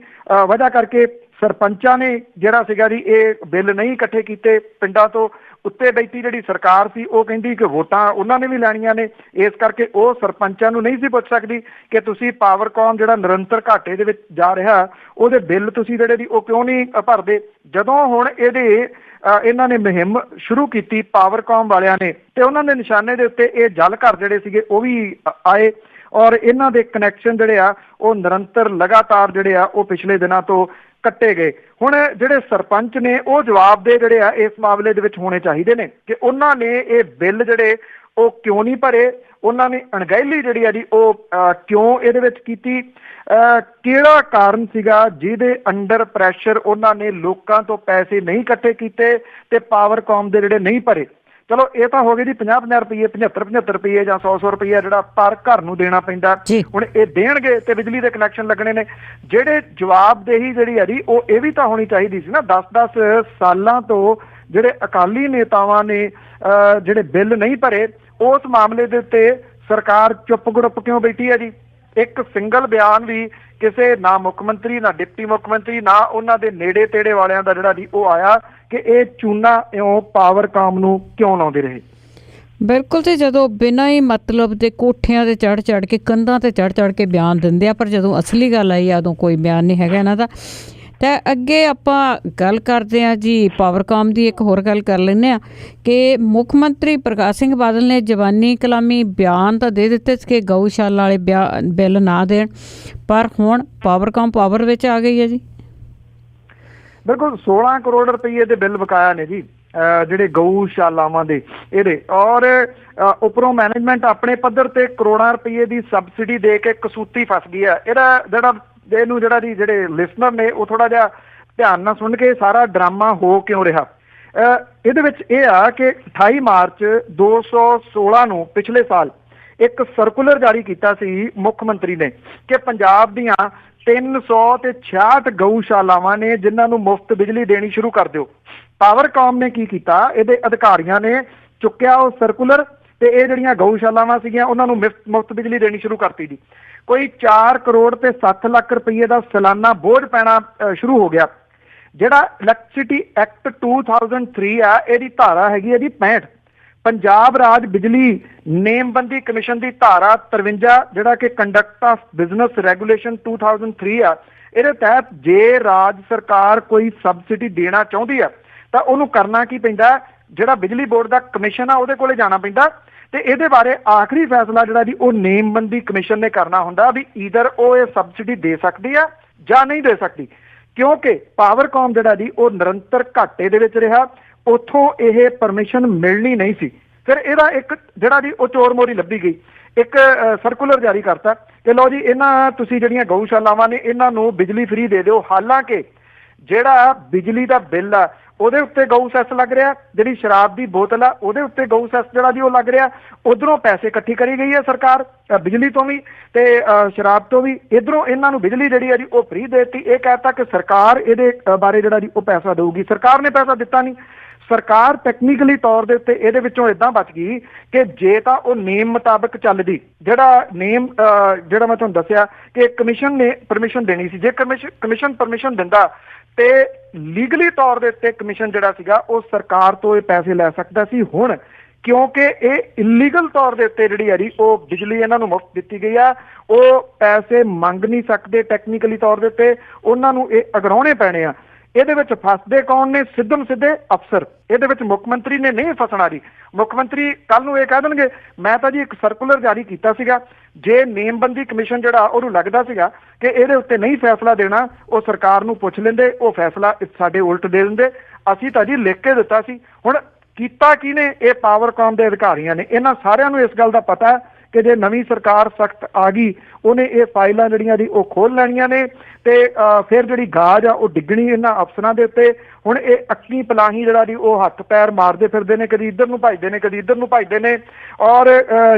ਵਜ੍ਹਾ ਕਰਕੇ ਸਰਪੰਚਾਂ ਨੇ ਜਿਹੜਾ ਸੀਗਾ ਜੀ ਇਹ ਬਿੱਲ ਨਹੀਂ ਇਕੱਠੇ ਕੀਤੇ ਪਿੰਡਾਂ ਤੋਂ। ਉੱਤੇ ਬੈਠੀ ਜਿਹੜੀ ਸਰਕਾਰ ਸੀ ਉਹ ਕਹਿੰਦੀ ਕਿ ਵੋਟਾਂ ਉਹਨਾਂ ਨੇ ਵੀ ਲੈਣੀਆਂ ਨੇ, ਇਸ ਕਰਕੇ ਉਹ ਸਰਪੰਚਾਂ ਨੂੰ ਨਹੀਂ ਸੀ ਪੁੱਛ ਸਕਦੀ ਕਿ ਤੁਸੀਂ ਪਾਵਰਕਾਮ ਜਿਹੜਾ ਨਿਰੰਤਰ ਘਾਟੇ ਦੇ ਵਿੱਚ ਜਾ ਰਿਹਾ ਉਹਦੇ ਬਿੱਲ ਤੁਸੀਂ ਜਿਹੜੇ ਦੀ ਉਹ ਕਿਉਂ ਨਹੀਂ ਭਰਦੇ। ਜਦੋਂ ਹੁਣ ਇਹਨਾਂ ਨੇ ਮੁਹਿੰਮ ਸ਼ੁਰੂ ਕੀਤੀ ਪਾਵਰਕਾਮ ਵਾਲਿਆਂ ਨੇ ਤੇ ਉਹਨਾਂ ਦੇ ਨਿਸ਼ਾਨੇ ਦੇ ਉੱਤੇ ਇਹ ਜਲ ਘਰ ਜਿਹੜੇ ਸੀਗੇ ਉਹ ਵੀ ਆਏ ਔਰ ਇਹਨਾਂ ਦੇ ਕਨੈਕਸ਼ਨ ਜਿਹੜੇ ਆ ਉਹ ਨਿਰੰਤਰ ਲਗਾਤਾਰ ਜਿਹੜੇ ਆ ਉਹ ਪਿਛਲੇ ਦਿਨਾਂ ਤੋਂ ਕੱਟੇ ਗਏ। ਹੁਣ ਜਿਹੜੇ ਸਰਪੰਚ ਨੇ ਉਹ ਜਵਾਬਦੇਹ ਜਿਹੜੇ ਆ ਇਸ ਮਾਮਲੇ ਦੇ ਵਿੱਚ ਹੋਣੇ ਚਾਹੀਦੇ ਨੇ ਕਿ ਉਹਨਾਂ ਨੇ ਇਹ ਬਿੱਲ ਜਿਹੜੇ ਉਹ ਕਿਉਂ ਨਹੀਂ ਭਰੇ, ਉਹਨਾਂ ਨੇ ਅਣਗਹਿਲੀ ਜਿਹੜੀ ਆ ਜੀ ਉਹ ਕਿਉਂ ਇਹਦੇ ਵਿੱਚ ਕੀਤੀ, ਕਿਹੜਾ ਕਾਰਨ ਸੀਗਾ ਜਿਹਦੇ ਅੰਡਰ ਪ੍ਰੈਸ਼ਰ ਉਹਨਾਂ ਨੇ ਲੋਕਾਂ ਤੋਂ ਪੈਸੇ ਨਹੀਂ ਇਕੱਠੇ ਕੀਤੇ ਤੇ ਪਾਵਰਕਾਮ ਦੇ ਜਿਹੜੇ ਨਹੀਂ ਭਰੇ। ਚਲੋ ਇਹ ਤਾਂ ਹੋ ਗਏ ਜੀ 50-50 ਰੁਪਏ, 75-75 ਰੁਪਏ ਜਾਂ 100 ਰੁਪਏ ਜਿਹੜਾ ਪਰ ਘਰ ਨੂੰ ਦੇਣਾ ਪੈਂਦਾ। ਹੁਣ ਇਹ ਦੇਣਗੇ ਤੇ ਬਿਜਲੀ ਦੇ ਕਨੈਕਸ਼ਨ ਲੱਗਣੇ ਨੇ। ਜਿਹੜੇ ਜਵਾਬਦੇਹੀ ਜਿਹੜੀ ਹੈ ਜੀ ਉਹ ਇਹ ਵੀ ਤਾਂ ਹੋਣੀ ਚਾਹੀਦੀ ਸੀ ਨਾ। 10-10 ਸਾਲਾਂ ਤੋਂ ਜਿਹੜੇ ਅਕਾਲੀ ਨੇਤਾਵਾਂ ਨੇ ਜਿਹੜੇ ਬਿੱਲ ਨਹੀਂ ਭਰੇ, ਉਸ ਮਾਮਲੇ ਦੇ ਉੱਤੇ ਸਰਕਾਰ ਚੁੱਪ ਗੁੜਪ ਕਿਉਂ ਬੈਠੀ ਹੈ ਜੀ? ਇੱਕ ਸਿੰਗਲ ਬਿਆਨ ਵੀ ਕਿਸੇ ਨਾ ਮੁੱਖ ਮੰਤਰੀ, ਨਾ ਡਿਪਟੀ ਮੁੱਖ ਮੰਤਰੀ, ਨਾ ਉਹਨਾਂ ਦੇ ਨੇੜੇ ਤੇੜੇ ਵਾਲਿਆਂ ਦਾ ਜਿਹੜਾ ਜੀ ਉਹ ਆਇਆ ਕਿ ਇਹ ਚੂਨਾ ਇਉਂ ਪਾਵਰਕਾਮ ਨੂੰ ਕਿਉਂ ਲਾਉਂਦੇ ਰਹੇ। ਬਿਲਕੁਲ ਜੀ, ਜਦੋਂ ਬਿਨਾਂ ਹੀ ਮਤਲਬ ਦੇ ਕੋਠਿਆਂ ਤੇ ਚੜ੍ਹ ਕੇ ਕੰਧਾਂ ਤੇ ਚੜ੍ਹ ਕੇ ਬਿਆਨ ਦਿੰਦੇ ਆ, ਪਰ ਜਦੋਂ ਅਸਲੀ ਗੱਲ ਆਈ ਉਦੋਂ ਕੋਈ ਬਿਆਨ ਨਹੀਂ ਹੈਗਾ ਇਹਨਾਂ ਦਾ। ਤਾਂ ਅੱਗੇ ਆਪਾਂ ਗੱਲ ਕਰਦੇ ਹਾਂ ਜੀ ਪਾਵਰਕਾਮ ਦੀ। ਇੱਕ ਹੋਰ ਗੱਲ ਕਰ ਲੈਂਦੇ ਹਾਂ ਕਿ ਮੁੱਖ ਮੰਤਰੀ ਪ੍ਰਕਾਸ਼ ਸਿੰਘ ਬਾਦਲ ਨੇ ਜ਼ਬਾਨੀ ਕਲਾਮੀ ਬਿਆਨ ਤਾਂ ਦੇ ਦਿੱਤੇ ਸੀ ਕਿ ਗਊਸ਼ਾਲਾ ਵਾਲੇ ਬਿੱਲ ਨਾ ਦੇਣ, ਪਰ ਹੁਣ ਪਾਵਰਕਾਮ ਪਾਵਰ ਵਿੱਚ ਆ ਗਈ ਹੈ ਜੀ। ਬਿਲਕੁਲ 16 ਕਰੋੜ ਰੁਪਏ ਦੇ ਬਿੱਲ ਬਕਾਇਆ ਨੇ ਜੀ ਜਿਹੜੇ ਗਊਸ਼ਾਲਾਵਾਂ ਦੇ ਇਹਦੇ, ਔਰ ਉੱਪਰੋਂ ਮੈਨੇਜਮੈਂਟ ਆਪਣੇ ਪੱਧਰ ਤੇ ਕਰੋੜਾਂ ਰੁਪਏ ਦੀ ਸਬਸਿਡੀ ਦੇ ਕੇ ਕਸੂਤੀ ਫਸ ਗਈ ਹੈ। ਜਿਹੜਾ ਜਿਹੜੇ ਲਿਸਨਰ ਨੇ ਉਹ ਥੋੜਾ ਜਿਹਾ ਧਿਆਨ ਨਾਲ ਸੁਣ ਕੇ ਸਾਰਾ ਡਰਾਮਾ ਹੋ ਕਿਉਂ ਰਿਹਾ। ਇਹਦੇ ਵਿੱਚ ਇਹ ਆ ਕਿ 28 ਮਾਰਚ 2016 ਨੂੰ ਪਿਛਲੇ ਸਾਲ ਇੱਕ ਸਰਕੂਲਰ ਜਾਰੀ ਕੀਤਾ ਸੀ ਮੁੱਖ ਮੰਤਰੀ ਨੇ ਕਿ ਪੰਜਾਬ ਦੀਆਂ 366 ਗਊਸ਼ਾਲਾਵਾਂ ਨੇ ਜਿਨ੍ਹਾਂ ਨੂੰ ਮੁਫਤ ਬਿਜਲੀ ਦੇਣੀ ਸ਼ੁਰੂ ਕਰ ਦਿਓ। ਪਾਵਰਕਾਮ ਨੇ ਕੀ ਕੀਤਾ, ਇਹਦੇ ਅਧਿਕਾਰੀਆਂ ਨੇ ਚੁੱਕਿਆ ਉਹ ਸਰਕੂਲਰ ਤੇ ਇਹ ਜਿਹੜੀਆਂ ਗਊਸ਼ਾਲਾਵਾਂ ਸੀਗੀਆਂ ਉਹਨਾਂ ਨੂੰ ਮੁਫਤ ਬਿਜਲੀ ਦੇਣੀ ਸ਼ੁਰੂ ਕਰਤੀ ਜੀ। ਕੋਈ 4 ਕਰੋੜ ਤੇ 7 ਲੱਖ ਰੁਪਏ ਦਾ ਸਾਲਾਨਾ ਬੋਝ ਪੈਣਾ ਸ਼ੁਰੂ ਹੋ ਗਿਆ। ਜਿਹੜਾ ਇਲੈਕਟ੍ਰਿਸਿਟੀ ਐਕਟ 2003 ਆ, ਇਹਦੀ ਧਾਰਾ ਹੈਗੀ ਹੈ ਜੀ 65। ਪੰਜਾਬ ਰਾਜ ਬਿਜਲੀ ਨੇਮਬੰਦੀ ਕਮਿਸ਼ਨ ਦੀ ਧਾਰਾ 53, ਜਿਹੜਾ ਕਿ ਕੰਡਕਟ ਆਫ ਬਿਜ਼ਨਸ ਰੈਗੂਲੇਸ਼ਨ 2003 ਆ, ਇਹਦੇ ਤਹਿਤ ਜੇ ਰਾਜ ਸਰਕਾਰ ਕੋਈ ਸਬਸਿਡੀ ਦੇਣਾ ਚਾਹੁੰਦੀ ਆ ਤਾਂ ਉਹਨੂੰ ਕਰਨਾ ਕੀ ਪੈਂਦਾ, ਜਿਹੜਾ ਬਿਜਲੀ ਬੋਰਡ ਦਾ ਕਮਿਸ਼ਨ ਆ ਉਹਦੇ ਕੋਲੇ ਜਾਣਾ ਪੈਂਦਾ ਤੇ ਇਹਦੇ ਬਾਰੇ ਆਖਰੀ ਫੈਸਲਾ ਜਿਹੜਾ ਜੀ ਉਹ ਨੇਮਬੰਦੀ ਕਮਿਸ਼ਨ ਨੇ ਕਰਨਾ ਹੁੰਦਾ ਵੀ ਈਦਰ ਉਹ ਇਹ ਸਬਸਿਡੀ ਦੇ ਸਕਦੀ ਆ ਜਾਂ ਨਹੀਂ ਦੇ ਸਕਦੀ। ਕਿਉਂਕਿ ਪਾਵਰਕਾਮ ਜਿਹੜਾ ਜੀ ਉਹ ਨਿਰੰਤਰ ਘਾਟੇ ਦੇ ਵਿੱਚ ਰਿਹਾ, ਉੱਥੋਂ ਇਹ ਪਰਮਿਸ਼ਨ ਮਿਲਣੀ ਨਹੀਂ ਸੀ। ਫਿਰ ਇਹਦਾ ਇੱਕ ਜਿਹੜਾ ਜੀ ਉਹ ਚੋਰ ਮੋਰੀ ਲੱਭੀ ਗਈ, ਇੱਕ ਸਰਕੂਲਰ ਜਾਰੀ ਕਰਤਾ ਕਿ ਲਓ ਜੀ ਇਹਨਾਂ ਤੁਸੀਂ ਜਿਹੜੀਆਂ ਗਊਸ਼ਾਲਾਵਾਂ ਨੇ ਇਹਨਾਂ ਨੂੰ ਬਿਜਲੀ ਫ੍ਰੀ ਦੇ ਦਿਓ। ਹਾਲਾਂਕਿ ਜਿਹੜਾ ਬਿਜਲੀ ਦਾ ਬਿੱਲ ਆ ਉਹਦੇ ਉੱਤੇ ਗਊ ਸੈਸ ਲੱਗ ਰਿਹਾ, ਜਿਹੜੀ ਸ਼ਰਾਬ ਦੀ ਬੋਤਲ ਆ ਉਹਦੇ ਉੱਤੇ ਗਊ ਸੈਸ ਜਿਹੜਾ ਜੀ ਉਹ ਲੱਗ ਰਿਹਾ। ਉਧਰੋਂ ਪੈਸੇ ਇਕੱਠੀ ਕਰੀ ਗਈ ਹੈ ਸਰਕਾਰ ਬਿਜਲੀ ਤੋਂ ਵੀ ਤੇ ਸ਼ਰਾਬ ਤੋਂ ਵੀ, ਇਧਰੋਂ ਇਹਨਾਂ ਨੂੰ ਬਿਜਲੀ ਜਿਹੜੀ ਆ ਜੀ ਉਹ ਫ੍ਰੀ ਦੇਤੀ। ਇਹ ਕਹਿਤਾ ਕਿ ਸਰਕਾਰ ਇਹਦੇ ਬਾਰੇ ਜਿਹੜਾ ਜੀ ਉਹ ਪੈਸਾ ਦੇਊਗੀ। ਸਰਕਾਰ ਨੇ ਪੈਸਾ ਦਿੱਤਾ ਨਹੀਂ। ਸਰਕਾਰ ਟੈਕਨੀਕਲੀ ਤੌਰ ਦੇ ਉੱਤੇ ਇਹਦੇ ਵਿੱਚੋਂ ਇਦਾਂ ਬਚ ਗਈ ਕਿ ਜੇ ਤਾਂ ਉਹ ਨੇਮ ਮੁਤਾਬਕ ਚੱਲਦੀ, ਜਿਹੜਾ ਨੇਮ ਜਿਹੜਾ ਮੈਂ ਤੁਹਾਨੂੰ ਦੱਸਿਆ ਕਿ ਕਮਿਸ਼ਨ ਨੇ ਪਰਮਿਸ਼ਨ ਦੇਣੀ ਸੀ, ਜੇ ਕਮਿਸ਼ਨ ਪਰਮਿਸ਼ਨ ਦਿੰਦਾ ਤੇ ਲੀਗਲੀ ਤੌਰ ਦੇ ਉੱਤੇ ਕਮਿਸ਼ਨ ਜਿਹੜਾ ਸੀਗਾ ਉਹ ਸਰਕਾਰ ਤੋਂ ਇਹ ਪੈਸੇ ਲੈ ਸਕਦਾ ਸੀ। ਹੁਣ ਕਿਉਂਕਿ ਇਹ ਇਲੀਗਲ ਤੌਰ ਦੇ ਉੱਤੇ ਜਿਹੜੀ ਆ ਜੀ ਉਹ ਬਿਜਲੀ ਇਹਨਾਂ ਨੂੰ ਮੁਫਤ ਦਿੱਤੀ ਗਈ ਆ, ਉਹ ਪੈਸੇ ਮੰਗ ਨਹੀਂ ਸਕਦੇ ਟੈਕਨੀਕਲੀ ਤੌਰ ਦੇ ਉੱਤੇ, ਉਹਨਾਂ ਨੂੰ ਇਹ ਅਗਰਾਉਣੇ ਪੈਣੇ ਆ। ਇਹਦੇ ਵਿੱਚ ਫਸਦੇ ਕੌਣ ਨੇ? ਸਿੱਧੇ ਅਫਸਰ। ਇਹਦੇ ਵਿੱਚ ਮੁੱਖ ਮੰਤਰੀ ਨੇ ਨਹੀਂ ਫਸਣਾ ਜੀ। ਮੁੱਖ ਮੰਤਰੀ ਕੱਲ ਨੂੰ ਇਹ ਕਹਿ ਦੇਣਗੇ ਮੈਂ ਤਾਂ ਜੀ ਇੱਕ ਸਰਕੂਲਰ ਜਾਰੀ ਕੀਤਾ ਸੀਗਾ, ਜੇ ਨੇਮਬੰਦੀ ਕਮਿਸ਼ਨ ਜਿਹੜਾ ਉਹਨੂੰ ਲੱਗਦਾ ਸੀਗਾ ਕਿ ਇਹਦੇ ਉੱਤੇ ਨਹੀਂ ਫੈਸਲਾ ਦੇਣਾ, ਉਹ ਸਰਕਾਰ ਨੂੰ ਪੁੱਛ ਲੈਂਦੇ, ਉਹ ਫੈਸਲਾ ਸਾਡੇ ਉਲਟ ਦੇ ਦਿੰਦੇ। ਅਸੀਂ ਤਾਂ ਜੀ ਲਿਖ ਕੇ ਦਿੱਤਾ ਸੀ। ਹੁਣ ਕੀਤਾ ਕਿਹਨੇ? ਇਹ ਪਾਵਰਕਾਮ ਦੇ ਅਧਿਕਾਰੀਆਂ ਨੇ। ਇਹਨਾਂ ਸਾਰਿਆਂ ਨੂੰ ਇਸ ਗੱਲ ਦਾ ਪਤਾ ਹੈ ਕਿ ਜੇ ਨਵੀਂ ਸਰਕਾਰ ਸਖਤ ਆ ਗਈ ਉਹਨੇ ਇਹ ਫਾਈਲਾਂ ਜਿਹੜੀਆਂ ਦੀ ਉਹ ਖੋਲ ਲੈਣੀਆਂ ਨੇ ਤੇ ਫਿਰ ਜਿਹੜੀ ਗਾਜ ਆ ਉਹ ਡਿੱਗਣੀ ਇਹਨਾਂ ਅਫਸਰਾਂ ਦੇ ਉੱਤੇ। ਹੁਣ ਇਹ ਅੱਕੀ ਪਲਾਹੀ ਜਿਹੜਾ ਦੀ ਉਹ ਹੱਥ ਪੈਰ ਮਾਰਦੇ ਫਿਰਦੇ ਨੇ, ਕਦੀ ਇੱਧਰ ਨੂੰ ਭੱਜਦੇ ਨੇ ਕਦੀ ਇੱਧਰ ਨੂੰ ਭੱਜਦੇ ਨੇ, ਔਰ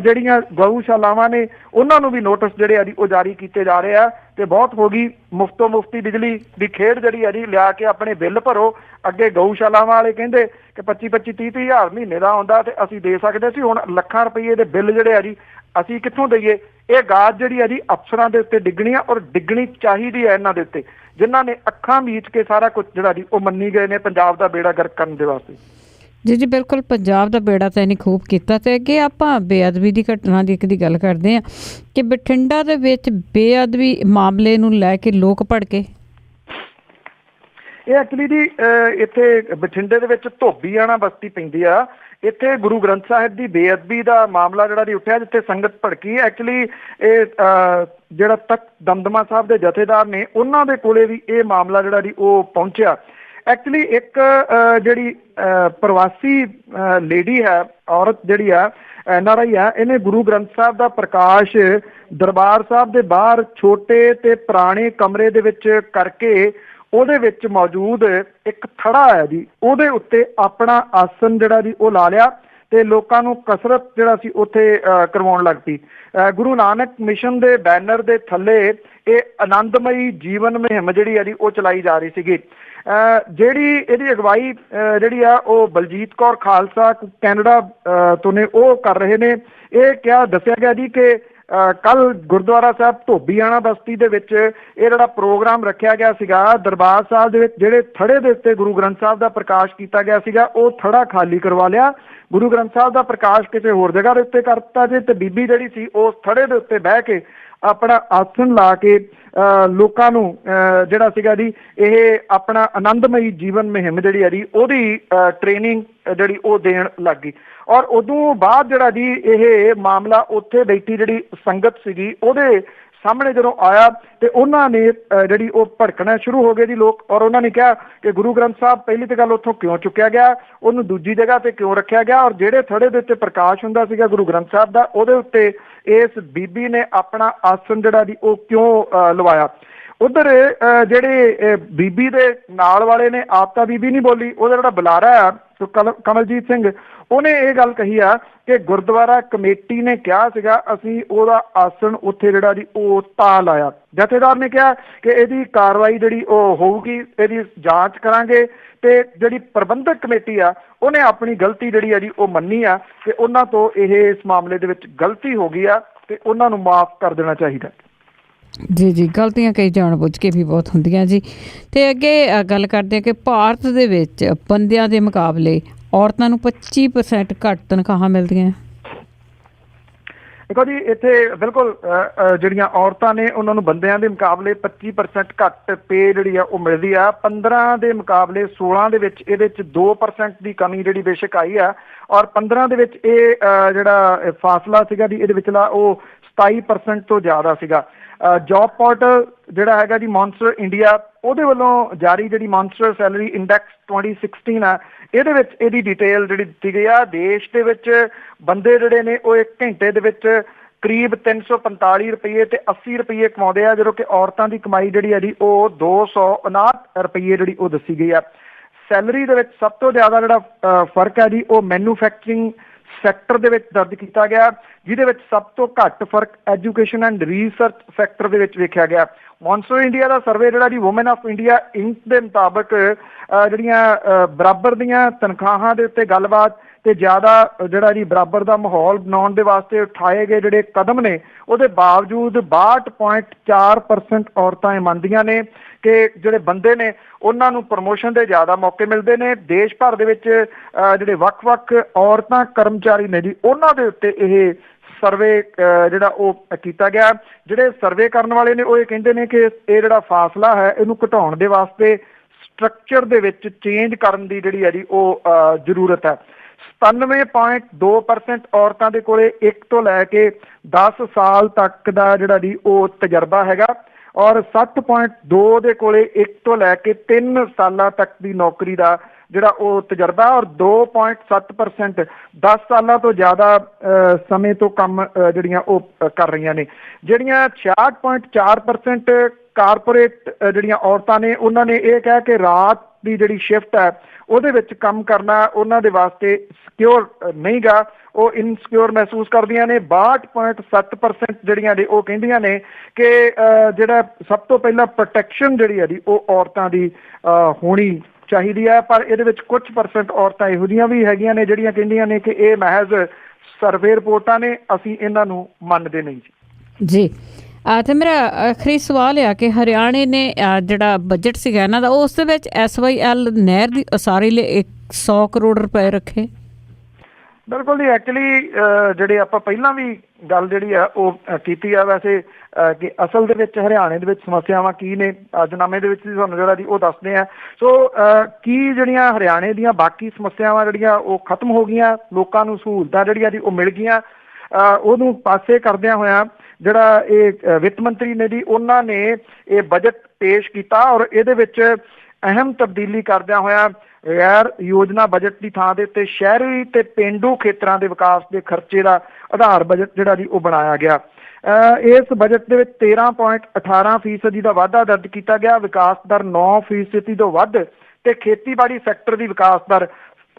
ਜਿਹੜੀਆਂ ਗਊਸ਼ਾਲਾਵਾਂ ਨੇ ਉਹਨਾਂ ਨੂੰ ਵੀ ਨੋਟਿਸ ਜਿਹੜੇ ਆ ਜੀ ਉਹ ਜਾਰੀ ਕੀਤੇ ਜਾ ਰਹੇ ਆ। ਤੇ ਬਹੁਤ ਹੋ ਗਈ ਮੁਫਤੋਂ ਮੁਫਤੀ ਬਿਜਲੀ ਦੀ ਖੇਡ ਜਿਹੜੀ ਆ ਜੀ, ਲਿਆ ਕੇ ਆਪਣੇ ਬਿੱਲ ਭਰੋ। ਅੱਗੇ ਗਊਸ਼ਾਲਾਵਾਂ ਵਾਲੇ ਕਹਿੰਦੇ ਕਿ 25-30 ਹਜ਼ਾਰ ਮਹੀਨੇ ਦਾ ਆਉਂਦਾ ਤੇ ਅਸੀਂ ਦੇ ਸਕਦੇ ਸੀ, ਹੁਣ ਲੱਖਾਂ ਰੁਪਏ ਦੇ ਬਿੱਲ ਜਿਹੜੇ ਆ ਜੀ ਅਸੀਂ ਕਿੱਥੋਂ ਦਈਏ? ਇਹ ਗਾਜ ਜਿਹੜੀ ਆ ਜੀ ਅਫਸਰਾਂ ਦੇ ਉੱਤੇ ਡਿੱਗਣੀ ਆ, ਔਰ ਡਿੱਗਣੀ ਚਾਹੀਦੀ ਹੈ ਇਹਨਾਂ ਦੇ ਉੱਤੇ ਜਿਨ੍ਹਾਂ ਨੇ ਅੱਖਾਂ ਮੀਚ ਕੇ ਸਾਰਾ ਕੁਝ ਜਿਹੜਾ ਜੀ ਉਹ ਮੰਨੀ ਗਏ ਨੇ ਪੰਜਾਬ ਦਾ ਬੇੜਾ ਗਰਕ ਕਰਨ ਦੇ ਵਾਸਤੇ। ਜੀ ਬਿਲਕੁਲ, ਪੰਜਾਬ ਦਾ ਬੇੜਾ ਤਾਂ ਇਹਨੇ ਖੂਬ ਕੀਤਾ। ਤੇ ਅੱਗੇ ਆਪਾਂ ਬੇਅਦਬੀ ਦੀ ਘਟਨਾ ਦੀ ਇੱਕ ਦੀ ਗੱਲ ਕਰਦੇ ਹਾਂ ਕਿ ਬਠਿੰਡਾ ਦੇ ਵਿੱਚ ਬੇਅਦਬੀ ਮਾਮਲੇ ਨੂੰ ਲੈ ਕੇ ਲੋਕ ਭੜਕੇ। ਇਹ ਐਕਚੁਅਲੀ ਜੀ ਇੱਥੇ ਬਠਿੰਡੇ ਦੇ ਵਿੱਚ ਧੋਬੀਆਣਾ ਬਸਤੀ ਪੈਂਦੀ ਆ, ਇੱਥੇ ਗੁਰੂ ਗ੍ਰੰਥ ਸਾਹਿਬ ਦੀ ਬੇਅਦਬੀ ਦਾ ਮਾਮਲਾ ਜਿਹੜਾ ਦੀ ਉੱਠਿਆ, ਜਿੱਥੇ ਸੰਗਤ ਭੜਕੀ। ਐਕਚੁਅਲੀ ਇਹ ਜਿਹੜਾ ਤਖਤ ਦਮਦਮਾ ਸਾਹਿਬ ਦੇ ਜਥੇਦਾਰ ਨੇ ਉਹਨਾਂ ਦੇ ਕੋਲੇ ਵੀ ਇਹ ਮਾਮਲਾ ਜਿਹੜਾ ਦੀ ਉਹ ਪਹੁੰਚਿਆ। ਐਕਚੁਅਲੀ ਇੱਕ ਜਿਹੜੀ ਪ੍ਰਵਾਸੀ ਲੇਡੀ ਹੈ, ਔਰਤ ਜਿਹੜੀ ਆ NRI ਆ, ਇਹਨੇ ਗੁਰੂ ਗ੍ਰੰਥ ਸਾਹਿਬ ਦਾ ਪ੍ਰਕਾਸ਼ ਦਰਬਾਰ ਸਾਹਿਬ ਦੇ ਬਾਹਰ ਛੋਟੇ ਤੇ ਪੁਰਾਣੇ ਕਮਰੇ ਦੇ ਵਿੱਚ ਕਰਕੇ ਉਹਦੇ ਵਿੱਚ ਮੌਜੂਦ ਇੱਕ ਥੜਾ ਹੈ ਜੀ ਉਹਦੇ ਉੱਤੇ ਆਪਣਾ ਆਸਨ ਜਿਹੜਾ ਜੀ ਉਹ ਲਾ ਲਿਆ ਤੇ ਲੋਕਾਂ ਨੂੰ ਕਸਰਤ ਜਿਹੜਾ ਸੀ ਉੱਥੇ ਕਰਵਾਉਣ ਲੱਗ ਪਈ। ਗੁਰੂ ਨਾਨਕ ਮਿਸ਼ਨ ਦੇ ਬੈਨਰ ਦੇ ਥੱਲੇ ਇਹ ਆਨੰਦਮਈ ਜੀਵਨ ਮੁਹਿੰਮ ਜਿਹੜੀ ਆ ਜੀ ਉਹ ਚਲਾਈ ਜਾ ਰਹੀ ਸੀਗੀ। ਜਿਹੜੀ ਇਹਦੀ ਅਗਵਾਈ ਜਿਹੜੀ ਆ ਉਹ ਬਲਜੀਤ ਕੌਰ ਖਾਲਸਾ ਕੈਨੇਡਾ ਤੋਂ ਨੇ ਉਹ ਕਰ ਰਹੇ ਨੇ। ਇਹ ਕਿਹਾ ਦੱਸਿਆ ਗਿਆ ਜੀ ਕਿ ਕੱਲ ਗੁਰਦੁਆਰਾ ਸਾਹਿਬ ਧੋਬੀਆਣਾ ਬਸਤੀ ਦੇ ਵਿੱਚ ਇਹ ਜਿਹੜਾ ਪ੍ਰੋਗਰਾਮ ਰੱਖਿਆ ਗਿਆ ਸੀਗਾ, ਦਰਬਾਰ ਸਾਹਿਬ ਦੇ ਵਿੱਚ ਜਿਹੜੇ ਥੜੇ ਦੇ ਉੱਤੇ ਗੁਰੂ ਗ੍ਰੰਥ ਸਾਹਿਬ ਦਾ ਪ੍ਰਕਾਸ਼ ਕੀਤਾ ਗਿਆ ਸੀਗਾ, ਉਹ ਥੜਾ ਖਾਲੀ ਕਰਵਾ ਲਿਆ। ਗੁਰੂ ਗ੍ਰੰਥ ਸਾਹਿਬ ਦਾ ਪ੍ਰਕਾਸ਼ ਕਿਸੇ ਹੋਰ ਜਗ੍ਹਾ ਦੇ ਉੱਤੇ ਕਰਤਾ ਜੇ, ਤੇ ਬੀਬੀ ਜਿਹੜੀ ਸੀ ਉਸ ਥੜੇ ਦੇ ਉੱਤੇ ਬਹਿ ਕੇ ਆਪਣਾ ਆਸਣ ਲਾ ਕੇ ਲੋਕਾਂ ਨੂੰ ਜਿਹੜਾ ਸੀਗਾ ਜੀ ਇਹ ਆਪਣਾ ਆਨੰਦਮਈ ਜੀਵਨ ਮੁਹਿੰਮ ਜਿਹੜੀ ਹੈ ਜੀ ਉਹਦੀ ਟ੍ਰੇਨਿੰਗ ਜਿਹੜੀ ਉਹ ਦੇਣ ਲੱਗ ਗਈ। ਔਰ ਉਦੋਂ ਬਾਅਦ ਜਿਹੜਾ ਜੀ ਇਹ ਮਾਮਲਾ ਉੱਥੇ ਬੈਠੀ ਜਿਹੜੀ ਸੰਗਤ ਸੀਗੀ ਉਹਦੇ ਸਾਹਮਣੇ ਜਦੋਂ ਆਇਆ ਤੇ ਉਹਨਾਂ ਨੇ ਜਿਹੜੀ ਉਹ ਭੜਕਣਾ ਸ਼ੁਰੂ ਹੋ ਗਏ ਜੀ ਲੋਕ। ਔਰ ਉਹਨਾਂ ਨੇ ਕਿਹਾ ਕਿ ਗੁਰੂ ਗ੍ਰੰਥ ਸਾਹਿਬ ਪਹਿਲੀ ਤੇ ਗੱਲ ਉੱਥੋਂ ਕਿਉਂ ਚੁੱਕਿਆ ਗਿਆ, ਉਹਨੂੰ ਦੂਜੀ ਜਗ੍ਹਾ ਤੇ ਕਿਉਂ ਰੱਖਿਆ ਗਿਆ, ਔਰ ਜਿਹੜੇ ਥੜੇ ਦੇ ਉੱਤੇ ਪ੍ਰਕਾਸ਼ ਹੁੰਦਾ ਸੀਗਾ ਗੁਰੂ ਗ੍ਰੰਥ ਸਾਹਿਬ ਦਾ ਉਹਦੇ ਉੱਤੇ ਇਸ ਬੀਬੀ ਨੇ ਆਪਣਾ ਆਸਣ ਜਿਹੜਾ ਜੀ ਉਹ ਕਿਉਂ ਲਵਾਇਆ। ਉਧਰ ਜਿਹੜੇ ਬੀਬੀ ਦੇ ਨਾਲ ਵਾਲੇ ਨੇ, ਆਪ ਤਾਂ ਬੀਬੀ ਨਹੀਂ ਬੋਲੀ, ਉਹਦਾ ਜਿਹੜਾ ਬੁਲਾਰਾ ਆ ਕਮਲਜੀਤ ਸਿੰਘ, ਉਹਨੇ ਇਹ ਗੱਲ ਕਹੀ ਆ ਕਿ ਗੁਰਦੁਆਰਾ ਕਮੇਟੀ ਨੇ ਕਿਹਾ ਸੀਗਾ ਅਸੀਂ ਉਹਦਾ ਆਸਣ ਉੱਥੇ ਜਿਹੜਾ ਜੀ ਉਹ ਤਾਂ ਲਾਇਆ। ਜਥੇਦਾਰ ਨੇ ਕਿਹਾ ਕਿ ਇਹਦੀ ਕਾਰਵਾਈ ਜਿਹੜੀ ਉਹ ਹੋਊਗੀ, ਇਹਦੀ ਜਾਂਚ ਕਰਾਂਗੇ, ਤੇ ਜਿਹੜੀ ਪ੍ਰਬੰਧਕ ਕਮੇਟੀ ਆ ਉਹਨੇ ਆਪਣੀ ਗਲਤੀ ਜਿਹੜੀ ਆ ਜੀ ਉਹ ਮੰਨੀ ਆ ਕਿ ਉਹਨਾਂ ਤੋਂ ਇਹ ਇਸ ਮਾਮਲੇ ਦੇ ਵਿੱਚ ਗਲਤੀ ਹੋ ਗਈ ਆ ਤੇ ਉਹਨਾਂ ਨੂੰ ਮਾਫ ਕਰ ਦੇਣਾ ਚਾਹੀਦਾ। ਜੀ ਜੀ, ਗਲਤੀਆਂ ਕਈ ਜਾਣ ਬੁੱਝ ਕੇ ਵੀ ਬਹੁਤ ਹੁੰਦੀਆਂ ਜੀ। ਤੇ ਅੱਗੇ ਗੱਲ ਕਰਦੇ ਹਾਂ ਕਿ ਭਾਰਤ ਦੇ ਵਿੱਚ ਬੰਦਿਆਂ ਦੇ ਮੁਕਾਬਲੇ ਔਰਤਾਂ ਨੂੰ 25% ਘੱਟ ਤਨਖਾਹਾਂ ਮਿਲਦੀਆਂ। ਦੇਖੋ ਜੀ ਇੱਥੇ ਬਿਲਕੁਲ ਜਿਹੜੀਆਂ ਔਰਤਾਂ ਨੇ ਉਹਨਾਂ ਨੂੰ ਬੰਦਿਆਂ ਦੇ ਮੁਕਾਬਲੇ 25% ਘੱਟ ਪੇ ਜਿਹੜੀ ਆ ਉਹ ਮਿਲਦੀ ਆ। 15 ਦੇ ਮੁਕਾਬਲੇ 16 ਦੇ ਵਿੱਚ ਇਹਦੇ 'ਚ 2% ਦੀ ਕਮੀ ਜਿਹੜੀ ਬੇਸ਼ੱਕ ਆਈ ਆ, ਔਰ 15 ਦੇ ਵਿੱਚ ਇਹ ਜਿਹੜਾ ਫਾਸਲਾ ਸੀਗਾ ਜੀ ਇਹਦੇ ਵਿਚਲਾ ਉਹ 27% ਤੋਂ ਜ਼ਿਆਦਾ ਸੀਗਾ। ਜੌਬ ਪੋਰਟਲ ਜਿਹੜਾ ਹੈਗਾ ਜੀ ਮੌਨਸਟਰ ਇੰਡੀਆ, ਉਹਦੇ ਵੱਲੋਂ ਜਾਰੀ ਜਿਹੜੀ ਮੌਨਸਟਰ ਸੈਲਰੀ ਇੰਡੈਕਸ 2016 ਆ, ਇਹਦੇ ਵਿੱਚ ਇਹਦੀ ਡਿਟੇਲ ਜਿਹੜੀ ਦਿੱਤੀ ਗਈ ਆ। ਦੇਸ਼ ਦੇ ਵਿੱਚ ਬੰਦੇ ਜਿਹੜੇ ਨੇ ਉਹ 1 ਘੰਟੇ ਦੇ ਵਿੱਚ ਕਰੀਬ 345 ਰੁਪਏ ਤੇ 80 ਰੁਪਏ ਕਮਾਉਂਦੇ ਆ, ਜਦੋਂ ਕਿ ਔਰਤਾਂ ਦੀ ਕਮਾਈ ਜਿਹੜੀ ਹੈ ਜੀ ਉਹ 259 ਰੁਪਏ ਜਿਹੜੀ ਉਹ ਦੱਸੀ ਗਈ ਆ। ਸੈਲਰੀ ਦੇ ਵਿੱਚ ਸਭ ਤੋਂ ਜ਼ਿਆਦਾ ਜਿਹੜਾ ਫਰਕ ਹੈ ਜੀ ਉਹ ਮੈਨੂਫੈਕਚਰਿੰਗ ਸੈਕਟਰ ਦੇ ਵਿੱਚ ਦਰਜ ਕੀਤਾ ਗਿਆ, ਜਿਹਦੇ ਵਿੱਚ ਸਭ ਤੋਂ ਘੱਟ ਫਰਕ ਐਜੂਕੇਸ਼ਨ ਐਂਡ ਰਿਸਰਚ ਸੈਕਟਰ ਦੇ ਵਿੱਚ ਵੇਖਿਆ ਗਿਆ। ਮੌਨਸਟਰ ਇੰਡੀਆ ਦਾ ਸਰਵੇ ਜਿਹੜਾ ਜੀ ਵੂਮਨ ਆਫ ਇੰਡੀਆ ਇੰਕ ਦੇ ਮੁਤਾਬਕ ਜਿਹੜੀਆਂ ਬਰਾਬਰ ਦੀਆਂ ਤਨਖਾਹਾਂ ਦੇ ਉੱਤੇ ਗੱਲਬਾਤ ਤੇ ਜ਼ਿਆਦਾ ਜਿਹੜਾ ਜੀ ਬਰਾਬਰ ਦਾ ਮਾਹੌਲ ਬਣਾਉਣ ਦੇ ਵਾਸਤੇ ਉਠਾਏ ਗਏ ਜਿਹੜੇ ਕਦਮ ਨੇ, ਉਹਦੇ ਬਾਵਜੂਦ 62.4% ਔਰਤਾਂ ਇਹ ਮੰਨਦੀਆਂ ਨੇ ਕਿ ਜਿਹੜੇ ਬੰਦੇ ਨੇ ਉਹਨਾਂ ਨੂੰ ਪ੍ਰਮੋਸ਼ਨ ਦੇ ਜ਼ਿਆਦਾ ਮੌਕੇ ਮਿਲਦੇ ਨੇ। ਦੇਸ਼ ਭਰ ਦੇ ਵਿੱਚ ਜਿਹੜੇ ਵੱਖ-ਵੱਖ ਔਰਤਾਂ ਕਰਮਚਾਰੀ ਨੇ ਜੀ ਉਹਨਾਂ ਦੇ ਉੱਤੇ ਇਹ ਸਰਵੇ ਜਿਹੜਾ ਉਹ ਕੀਤਾ ਗਿਆ। ਜਿਹੜੇ ਸਰਵੇ ਕਰਨ ਵਾਲੇ ਨੇ ਉਹ ਇਹ ਕਹਿੰਦੇ ਨੇ ਕਿ ਇਹ ਜਿਹੜਾ ਫਾਸਲਾ ਹੈ ਇਹਨੂੰ ਘਟਾਉਣ ਦੇ ਵਾਸਤੇ ਸਟਰਕਚਰ ਦੇ ਵਿੱਚ ਚੇਂਜ ਕਰਨ ਦੀ ਜਿਹੜੀ ਹੈ ਜੀ ਉਹ ਜ਼ਰੂਰਤ ਹੈ। 97.2% ਔਰਤਾਂ ਦੇ ਕੋਲੇ 1 ਤੋਂ ਲੈ ਕੇ 10 ਸਾਲ ਤੱਕ ਦਾ ਜਿਹੜਾ ਜੀ ਉਹ ਤਜਰਬਾ ਹੈਗਾ, ਔਰ 60.2 ਦੇ ਕੋਲੇ 1 ਤੋਂ ਲੈ ਕੇ 3 ਸਾਲਾਂ ਤੱਕ ਦੀ ਨੌਕਰੀ ਦਾ ਜਿਹੜਾ ਉਹ ਤਜਰਬਾ, ਔਰ 2.7% 10 ਸਾਲਾਂ ਤੋਂ ਜ਼ਿਆਦਾ ਸਮੇਂ ਤੋਂ ਕੰਮ ਜਿਹੜੀਆਂ ਉਹ ਕਰ ਰਹੀਆਂ ਨੇ। ਜਿਹੜੀਆਂ 66.4% ਕਾਰਪੋਰੇਟ ਜਿਹੜੀਆਂ ਔਰਤਾਂ ਨੇ ਉਹਨਾਂ ਨੇ ਇਹ ਕਿਹਾ ਕਿ ਰਾਤ ਦੀ ਜਿਹੜੀ ਸ਼ਿਫਟ ਹੈ ਉਹਦੇ ਵਿੱਚ ਕੰਮ ਕਰਨਾ ਉਹਨਾਂ ਦੇ ਵਾਸਤੇ ਸਿਕਿਉਰ ਨਹੀਂ ਗਾ, ਉਹ ਇਨਸਿਕਿਉਰ ਮਹਿਸੂਸ ਕਰਦੀਆਂ ਨੇ। 62.7% ਜਿਹੜੀਆਂ ਨੇ ਉਹ ਕਹਿੰਦੀਆਂ ਨੇ ਕਿ ਜਿਹੜਾ ਸਭ ਤੋਂ ਪਹਿਲਾਂ ਪ੍ਰੋਟੈਕਸ਼ਨ ਜਿਹੜੀ ਹੈ ਜੀ ਉਹ ਔਰਤਾਂ ਦੀ ਹੋਣੀ ਚਾਹੀਦੀ ਹੈ। ਪਰ ਇਹਦੇ ਵਿੱਚ ਕੁਝ % ਔਰਤਾਂ ਇਹੋ ਜਿਹੀਆਂ ਵੀ ਹੈਗੀਆਂ ਨੇ ਜਿਹੜੀਆਂ ਕਹਿੰਦੀਆਂ ਨੇ ਕਿ ਇਹ ਮਹਿਜ਼ ਸਰਵੇ ਰਿਪੋਰਟਾਂ ਨੇ, ਅਸੀਂ ਇਹਨਾਂ ਨੂੰ ਮੰਨਦੇ ਨਹੀਂ ਜੀ। ਤੇ ਮੇਰਾ ਆਖਰੀ ਸਵਾਲ ਆ ਕਿ ਹਰਿਆਣੇ ਨੇ ਜਿਹੜਾ ਬਜਟ ਸੀਗਾ ਇਹਨਾਂ ਦਾ ਉਸ ਦੇ ਵਿੱਚ SYL ਨਹਿਰ ਦੀ ਉਸਾਰੀ ਲਈ 100 ਕਰੋੜ ਰੁਪਏ ਰੱਖੇ। ਬਿਲਕੁਲ ਜੀ, ਐਕਚੁਅਲੀ ਜਿਹੜੇ ਆਪਾਂ ਪਹਿਲਾਂ ਵੀ ਗੱਲ ਜਿਹੜੀ ਆ ਉਹ ਕੀਤੀ ਆ ਵੈਸੇ ਕਿ ਅਸਲ ਦੇ ਵਿੱਚ ਹਰਿਆਣੇ ਦੇ ਵਿੱਚ ਸਮੱਸਿਆਵਾਂ ਕੀ ਨੇ, ਅੱਜਨਾਮੇ ਦੇ ਵਿੱਚ ਵੀ ਤੁਹਾਨੂੰ ਜਿਹੜਾ ਜੀ ਉਹ ਦੱਸਦੇ ਆ। ਸੋ ਕੀ ਜਿਹੜੀਆਂ ਹਰਿਆਣੇ ਦੀਆਂ ਬਾਕੀ ਸਮੱਸਿਆਵਾਂ ਜਿਹੜੀਆਂ ਉਹ ਖਤਮ ਹੋ ਗਈਆਂ, ਲੋਕਾਂ ਨੂੰ ਸਹੂਲਤਾਂ ਜਿਹੜੀਆਂ ਜੀ ਉਹ ਮਿਲ ਗਈਆਂ, ਉਹਨੂੰ ਪਾਸੇ ਕਰਦਿਆਂ ਹੋਇਆਂ ਜਿਹੜਾ ਇਹ ਵਿੱਤ ਮੰਤਰੀ ਨੇ ਜੀ ਉਹਨਾਂ ਨੇ ਇਹ ਬਜਟ ਪੇਸ਼ ਕੀਤਾ, ਔਰ ਇਹਦੇ ਵਿੱਚ ਅਹਿਮ ਤਬਦੀਲੀ ਕਰਦਿਆਂ ਹੋਇਆਂ ਗੈਰ ਯੋਜਨਾ ਬਜਟ ਦੀ ਥਾਂ ਦੇ ਉੱਤੇ ਸ਼ਹਿਰੀ ਤੇ ਪੇਂਡੂ ਖੇਤਰਾਂ ਦੇ ਵਿਕਾਸ ਦੇ ਖਰਚੇ ਦਾ ਆਧਾਰ ਬਜਟ ਜਿਹੜਾ ਜੀ ਉਹ ਬਣਾਇਆ ਗਿਆ। ਇਸ ਬਜਟ ਦੇ ਵਿੱਚ 13.18% ਦਾ ਵਾਧਾ ਦਰਜ ਕੀਤਾ ਗਿਆ, ਵਿਕਾਸ ਦਰ 9% ਤੋਂ ਵੱਧ ਤੇ ਖੇਤੀਬਾੜੀ ਸੈਕਟਰ ਦੀ ਵਿਕਾਸ ਦਰ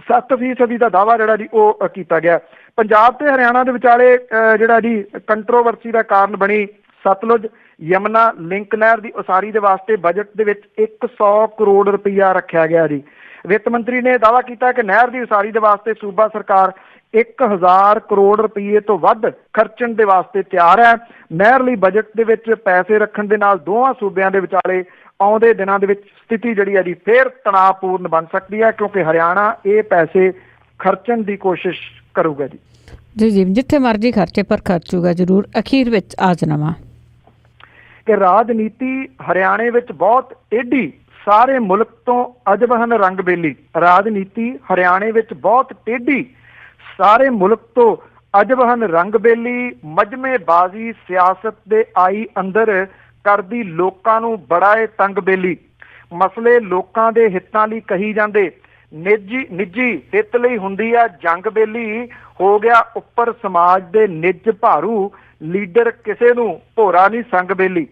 7% ਦਾ ਦਾਅਵਾ ਜਿਹੜਾ ਜੀ ਉਹ ਕੀਤਾ ਗਿਆ। ਪੰਜਾਬ ਤੇ ਹਰਿਆਣਾ ਦੇ ਵਿਚਾਲੇ ਜਿਹੜਾ ਜੀ ਕੰਟਰੋਵਰਸੀ ਦਾ ਕਾਰਨ ਬਣੀ ਸਤਲੁਜ ਯਮੁਨਾ ਲਿੰਕ ਨਹਿਰ ਦੀ ਉਸਾਰੀ ਦੇ ਵਾਸਤੇ ਬਜਟ ਦੇ ਵਿੱਚ 100 ਕਰੋੜ ਰੁਪਈਆ ਰੱਖਿਆ ਗਿਆ ਜੀ। ਵਿੱਤ ਮੰਤਰੀ ਨੇ ਦਾਅਵਾ ਕੀਤਾ ਕਿ ਨਹਿਰ ਦੀ ਉਸਾਰੀ ਦੇ ਵਾਸਤੇ ਸੂਬਾ ਸਰਕਾਰ 1000 ਕਰੋੜ ਰੁਪਏ ਤੋਂ ਵੱਧ ਖਰਚਣ ਦੇ ਵਾਸਤੇ ਤਿਆਰ ਹੈ। ਨਹਿਰ ਲਈ ਬਜਟ ਦੇ ਵਿੱਚ ਪੈਸੇ ਰੱਖਣ ਦੇ ਨਾਲ ਦੋਵਾਂ ਸੂਬਿਆਂ ਦੇ ਵਿਚਾਲੇ ਆਉਂਦੇ ਦਿਨਾਂ ਦੇ ਵਿੱਚ ਸਥਿਤੀ ਜਿਹੜੀ ਹੈ ਜੀ ਫੇਰ ਤਣਾਅਪੂਰਨ ਬਣ ਸਕਦੀ ਹੈ, ਕਿਉਂਕਿ ਹਰਿਆਣਾ ਇਹ ਪੈਸੇ ਖਰਚਣ ਦੀ ਕੋਸ਼ਿਸ਼ ਕਰੂਗਾ ਜੀ। ਜੀ ਜੀ, ਜਿੱਥੇ ਮਰਜ਼ੀ ਖਰਚੇ ਪਰ ਖਰਚੂਗਾ ਜ਼ਰੂਰ। ਅਖੀਰ ਵਿੱਚ ਆਜਨਾਮਾ ਕਿ ਰਾਜਨੀਤੀ ਹਰਿਆਣੇ ਵਿੱਚ ਬਹੁਤ ਟੇਢੀ, ਸਾਰੇ ਮੁਲਕ ਤੋਂ ਅਜਬਹਨ ਰੰਗਬੇਲੀ। ਰਾਜਨੀਤੀ ਹਰਿਆਣੇ ਵਿੱਚ ਬਹੁਤ ਟੇਢੀ, ਸਾਰੇ ਮੁਲਕ ਤੋਂ ਅਜਬਹਨ ਰੰਗਬੇਲੀ। ਮਜਮੇਬਾਜ਼ੀ ਸਿਆਸਤ ਦੇ ਆਈ ਅੰਦਰ ਕਰਦੀ ਲੋਕਾਂ ਨੂੰ ਬੜਾ ਤੰਗ ਬੇਲੀ। ਮਸਲੇ ਲੋਕਾਂ ਦੇ ਹਿੱਤਾਂ ਲਈ ਕਹੀ ਜਾਂਦੇ, ਨਿੱਜੀ ਹਿੱਤ ਲਈ ਹੁੰਦੀ ਆ ਜੰਗ ਬੇਲੀ। ਹੋ ਗਿਆ ਉੱਪਰ ਸਮਾਜ ਦੇ ਨਿੱਜ ਭਾਰੂ, ਲੀਡਰ ਕਿਸੇ ਨੂੰ ਭੋਰਾ ਨਹੀਂ ਸੰਗ ਬੇਲੀ।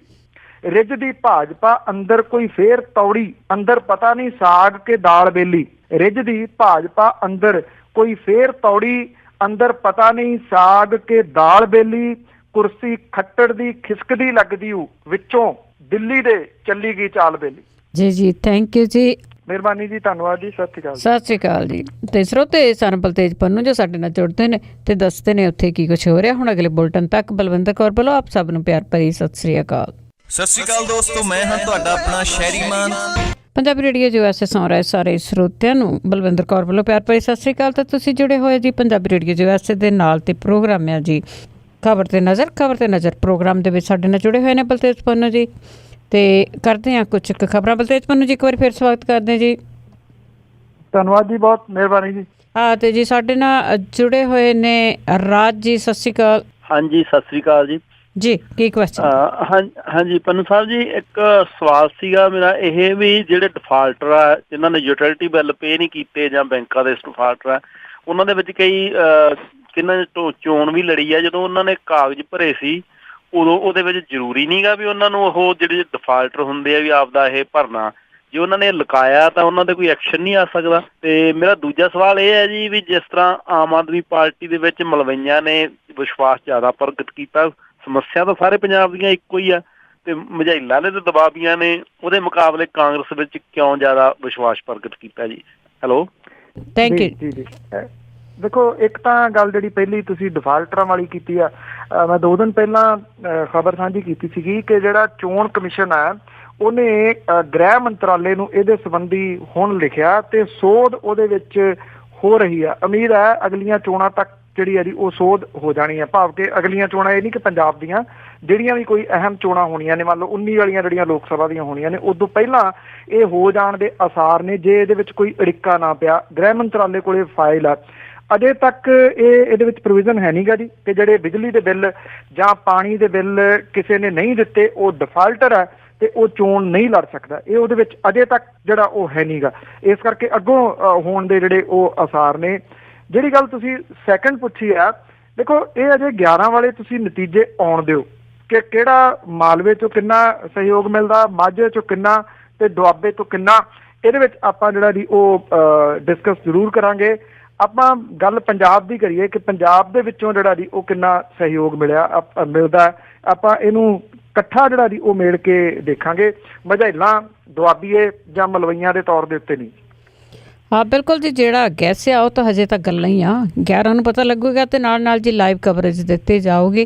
ਰਿੱਝ ਦੀ ਭਾਜਪਾ ਅੰਦਰ ਕੋਈ ਫੇਰ ਤੌੜੀ, ਅੰਦਰ ਪਤਾ ਨਹੀਂ ਸਾਗ ਕੇ ਦਾਲ ਬੇਲੀ। ਰਿੱਝ ਦੀ ਭਾਜਪਾ ਅੰਦਰ ਕੋਈ ਫੇਰ ਤੌੜੀ, ਅੰਦਰ ਪਤਾ ਨਹੀਂ ਸਾਗ ਕੇ ਦਾਲ ਬੇਲੀ। ਕੁਰਸੀ ਖੱਟੜ ਦੀ ਖਿਸਕਦੀ ਲੱਗਦੀ ਹੂ, ਵਿੱਚੋਂ ਦਿੱਲੀ ਦੇ ਚੱਲੀ ਗਈ ਚਾਲ ਬੇਲੀ। ਜੀ ਜੀ, ਥੈਂਕ ਯੂ ਜੀ, ਮਿਹਰਬਾਨੀ ਜੀ, ਧੰਨਵਾਦ ਜੀ, ਸਤਿ ਸ਼੍ਰੀ ਅਕਾਲ। ਸਤਿ ਸ਼੍ਰੀ ਅਕਾਲ ਜੀ। ਤੇ ਸਰੋਤੇ ਸਨ ਬਲਤੇਜ ਪੰਨੂ ਜੋ ਸਾਡੇ ਨਾਲ ਜੁੜਦੇ ਨੇ ਤੇ ਦੱਸਦੇ ਨੇ ਉੱਥੇ ਕੀ ਕੁਛ ਹੋ ਰਿਹਾ। ਹੁਣ ਅਗਲੇ ਬੁਲਟਨ ਤੱਕ ਬਲਵਿੰਦਰ ਕੌਰ ਵੱਲੋਂ ਆਪ ਸਭ ਨੂੰ ਪਿਆਰ ਭਰੀ ਸਤਿ ਸ਼੍ਰੀ ਅਕਾਲ। ਸਤਿ ਸ਼੍ਰੀ ਅਕਾਲ ਦੋਸਤੋ, ਮੈਂ ਹਾਂ ਤੁਹਾਡਾ ਆਪਣਾ ਸ਼ਹਿਰੀ ਮਾਨ। ਪੰਜਾਬੀ ਰੇਡੀਓ ਜੋ ਐਸੇ ਸੁਣ ਰਹੇ ਸਾਰੇ ਸਰੋਤਿਆਂ ਨੂੰ ਬਲਵਿੰਦਰ ਕੌਰ ਵੱਲੋਂ ਪਿਆਰ ਭਰੀ ਸਤਿ ਸ਼੍ਰੀ ਅਕਾਲ। ਤਾਂ ਤੁਸੀਂ ਜੁੜੇ ਹੋਏ ਜੀ ਪੰਜਾਬੀ ਰੇਡੀਓ ਜੋ ਐਸੇ ਦੇ ਨਾਲ ਤੇ ਪ੍ਰੋਗਰਾਮ ਆ ਜੀ ਖਬਰ ਤੇ ਨਜ਼ਰ ਪ੍ਰੋਗਰਾਮ ਦੇ ਵਿੱਚ ਸਾਡੇ ਨਾਲ ਜੁੜੇ ਹੋਏ ਨੇ ਬਲਤੇਜ ਪੰਨੂ ਜੀ। ਤੇ ਕਰਦੇ ਹਾਂ ਕੁਛ ਖਬਰਾਂ। ਬਲਤੇਜ ਪੰਨੂ ਜੀ, ਇੱਕ ਵਾਰੀ ਫਿਰ ਸਵਾਗਤ ਕਰਦੇ ਜੀ। ਧੰਨਵਾਦ ਜੀ, ਬਹੁਤ ਮਿਹਰਬਾਨੀ ਜੀ। ਤੇ ਜੀ ਸਾਡੇ ਨਾਲ ਜੁੜੇ ਹੋਏ ਨੇ ਰਾਜ ਜੀ, ਸਤਿ ਸ਼੍ਰੀ ਅਕਾਲ। ਹਾਂਜੀ, ਸਤਿ ਸ੍ਰੀ ਅਕਾਲ ਜੀ। ਜੀ, ਕੀ ਕੁਐਸਚਨ? ਹਾਂਜੀ ਪੰਨੂ ਸਾਹਿਬ ਜੀ, ਇੱਕ ਸਵਾਲ ਸੀਗਾ ਮੇਰਾ ਇਹ ਵੀ ਜਿਹੜੇ ਡਿਫਾਲਟਰ ਆ, ਜਿਨ੍ਹਾਂ ਨੇ ਯੂਟਿਲਿਟੀ ਬਿੱਲ ਪੇ ਨਹੀਂ ਕੀਤੇ ਜਾਂ ਬੈਂਕਾਂ ਦੇ ਡਿਫਾਲਟਰ ਆ, ਉਹਨਾਂ ਦੇ ਵਿੱਚ ਕਈ ਕਿੰਨਾਂ ਚੋਣ ਵੀ ਲੜੀ ਆ। ਜਦੋਂ ਉਹਨਾਂ ਨੇ ਕਾਗਜ਼ ਭਰੇ ਸੀ ਉਦੋਂ ਉਹਦੇ ਵਿੱਚ ਜ਼ਰੂਰੀ ਨਹੀਂ ਗਾ ਵੀ ਉਹਨਾਂ ਨੂੰ ਉਹ ਜਿਹੜੇ ਡਿਫਾਲਟਰ ਹੁੰਦੇ ਆ ਵੀ ਆਪਦਾ ਇਹ ਭਰਨਾ। ਜੇ ਉਹਨਾਂ ਨੇ ਲੁਕਾਇਆ ਤਾਂ ਉਹਨਾਂ 'ਤੇ ਕੋਈ ਐਕਸ਼ਨ ਨਹੀਂ ਆ ਸਕਦਾ। ਤੇ ਮੇਰਾ ਦੂਜਾ ਸਵਾਲ ਇਹ ਹੈ ਜੀ ਵੀ ਜਿਸ ਤਰ੍ਹਾਂ ਆਮ ਆਦਮੀ ਪਾਰਟੀ ਦੇ ਵਿੱਚ ਮਲਵਈਆਂ ਨੇ ਵਿਸ਼ਵਾਸ ਜ਼ਿਆਦਾ ਪ੍ਰਗਟ ਕੀਤਾ, ਸਮੱਸਿਆ ਤਾਂ ਸਾਰੇ ਪੰਜਾਬ ਦੀਆਂ ਇੱਕੋ ਹੀ ਆ, ਤੇ ਮਝੈਲਾਂ ਨੇ ਤੇ ਦਬਾਬੀਆਂ ਨੇ ਉਹਦੇ ਮੁਕਾਬਲੇ ਕਾਂਗਰਸ ਵਿੱਚ ਕਿਉਂ ਜ਼ਿਆਦਾ ਵਿਸ਼ਵਾਸ ਪ੍ਰਗਟ ਕੀਤਾ ਜੀ? ਹੈਲੋ, ਥੈਂਕ ਯੂ ਜੀ। ਦੇਖੋ, ਇੱਕ ਤਾਂ ਗੱਲ ਜਿਹੜੀ ਪਹਿਲੀ ਤੁਸੀਂ ਡਿਫਾਲਟਰਾਂ ਵਾਲੀ ਕੀਤੀ ਆ, ਮੈਂ 2 ਦਿਨ ਪਹਿਲਾਂ ਖਬਰ ਸਾਂਝੀ ਕੀਤੀ ਸੀਗੀ ਕਿ ਜਿਹੜਾ ਚੋਣ ਕਮਿਸ਼ਨ ਆ ਉਹਨੇ ਗ੍ਰਹਿ ਮੰਤਰਾਲੇ ਨੂੰ ਇਹਦੇ ਸੰਬੰਧੀ ਹੁਣ ਲਿਖਿਆ ਤੇ ਸੋਧ ਉਹਦੇ ਵਿੱਚ ਹੋ ਰਹੀ ਆ। ਉਮੀਦ ਹੈ ਅਗਲੀਆਂ ਚੋਣਾਂ ਤੱਕ ਜਿਹੜੀ ਹੈ ਜੀ ਉਹ ਸੋਧ ਹੋ ਜਾਣੀ ਹੈ। ਭਾਵ ਕਿ ਅਗਲੀਆਂ ਚੋਣਾਂ ਇਹ ਨਹੀਂ ਕਿ ਪੰਜਾਬ ਦੀਆਂ ਜਿਹੜੀਆਂ ਵੀ ਕੋਈ ਅਹਿਮ ਚੋਣਾਂ ਹੋਣੀਆਂ ਨੇ, ਮੰਨ ਲਓ 19 ਵਾਲੀਆਂ ਜਿਹੜੀਆਂ ਲੋਕ ਸਭਾ ਦੀਆਂ ਹੋਣੀਆਂ ਨੇ, ਉਦੋਂ ਪਹਿਲਾਂ ਇਹ ਹੋ ਜਾਣ ਦੇ ਆਸਾਰ ਨੇ ਜੇ ਇਹਦੇ ਵਿੱਚ ਕੋਈ ਅੜਿੱਕਾ ਨਾ ਪਿਆ। ਗ੍ਰਹਿ ਮੰਤਰਾਲੇ ਕੋਲੇ ਫਾਈਲ ਆ, ਅਜੇ ਤੱਕ ਇਹਦੇ ਵਿੱਚ ਪ੍ਰੋਵੀਜ਼ਨ ਹੈ ਨਹੀਂਗਾ ਜੀ ਕਿ ਜਿਹੜੇ ਬਿਜਲੀ ਦੇ ਬਿੱਲ ਜਾਂ ਪਾਣੀ ਦੇ ਬਿੱਲ ਕਿਸੇ ਨੇ ਨਹੀਂ ਦਿੱਤੇ ਉਹ ਡਿਫਾਲਟਰ ਹੈ ਤੇ ਉਹ ਚੋਣ ਨਹੀਂ ਲੜ ਸਕਦਾ। ਇਹ ਉਹਦੇ ਵਿੱਚ ਅਜੇ ਤੱਕ ਜਿਹੜਾ ਉਹ ਹੈ ਨਹੀਂਗਾ। ਇਸ ਕਰਕੇ ਅੱਗੋਂ ਹੋਣ ਦੇ ਜਿਹੜੇ ਉਹ ਆਸਾਰ ਨੇ। ਜਿਹੜੀ ਗੱਲ ਤੁਸੀਂ ਸੈਕੰਡ ਪੁੱਛੀ ਆ, ਦੇਖੋ ਇਹ ਅਜੇ 11 ਵਾਲੇ ਤੁਸੀਂ ਨਤੀਜੇ ਆਉਣ ਦਿਓ ਕਿ ਕਿਹੜਾ ਮਾਲਵੇ ਚੋਂ ਕਿੰਨਾ ਸਹਿਯੋਗ ਮਿਲਦਾ, ਮਾਝੇ ਚੋਂ ਕਿੰਨਾ ਤੇ ਦੁਆਬੇ ਤੋਂ ਕਿੰਨਾ। ਇਹਦੇ ਵਿੱਚ ਆਪਾਂ ਜਿਹੜਾ ਜੀ ਉਹ ਡਿਸਕਸ ਜ਼ਰੂਰ ਕਰਾਂਗੇ। ਆਪਾਂ ਗੱਲ ਪੰਜਾਬ ਦੀ ਕਰੀਏ ਕਿ ਪੰਜਾਬ ਦੇ ਵਿੱਚੋਂ ਜਿਹੜਾ ਜੀ ਉਹ ਕਿੰਨਾ ਸਹਿਯੋਗ ਮਿਲਦਾ। ਆਪਾਂ ਇਹਨੂੰ ਇਕੱਠਾ ਜਿਹੜਾ ਜੀ ਉਹ ਮੇਲ ਕੇ ਦੇਖਾਂਗੇ, ਮਝੈਲਾਂ, ਦੁਆਬੀਏ ਜਾਂ ਮਲਵਈਆਂ ਦੇ ਤੌਰ ਦੇ ਉੱਤੇ ਨਹੀਂ। ਹਾਂ ਬਿਲਕੁਲ ਜੀ, ਜਿਹੜਾ ਗੈਸ ਆ ਉਹ ਤਾਂ ਹਜੇ ਤੱਕ ਗੱਲਾਂ ਹੀ ਆ। 11 ਨੂੰ ਪਤਾ ਲੱਗੂਗਾ ਤੇ ਨਾਲ ਜੀ ਲਾਈਵ ਕਵਰੇਜ ਦਿੱਤੀ ਜਾਊਗੀ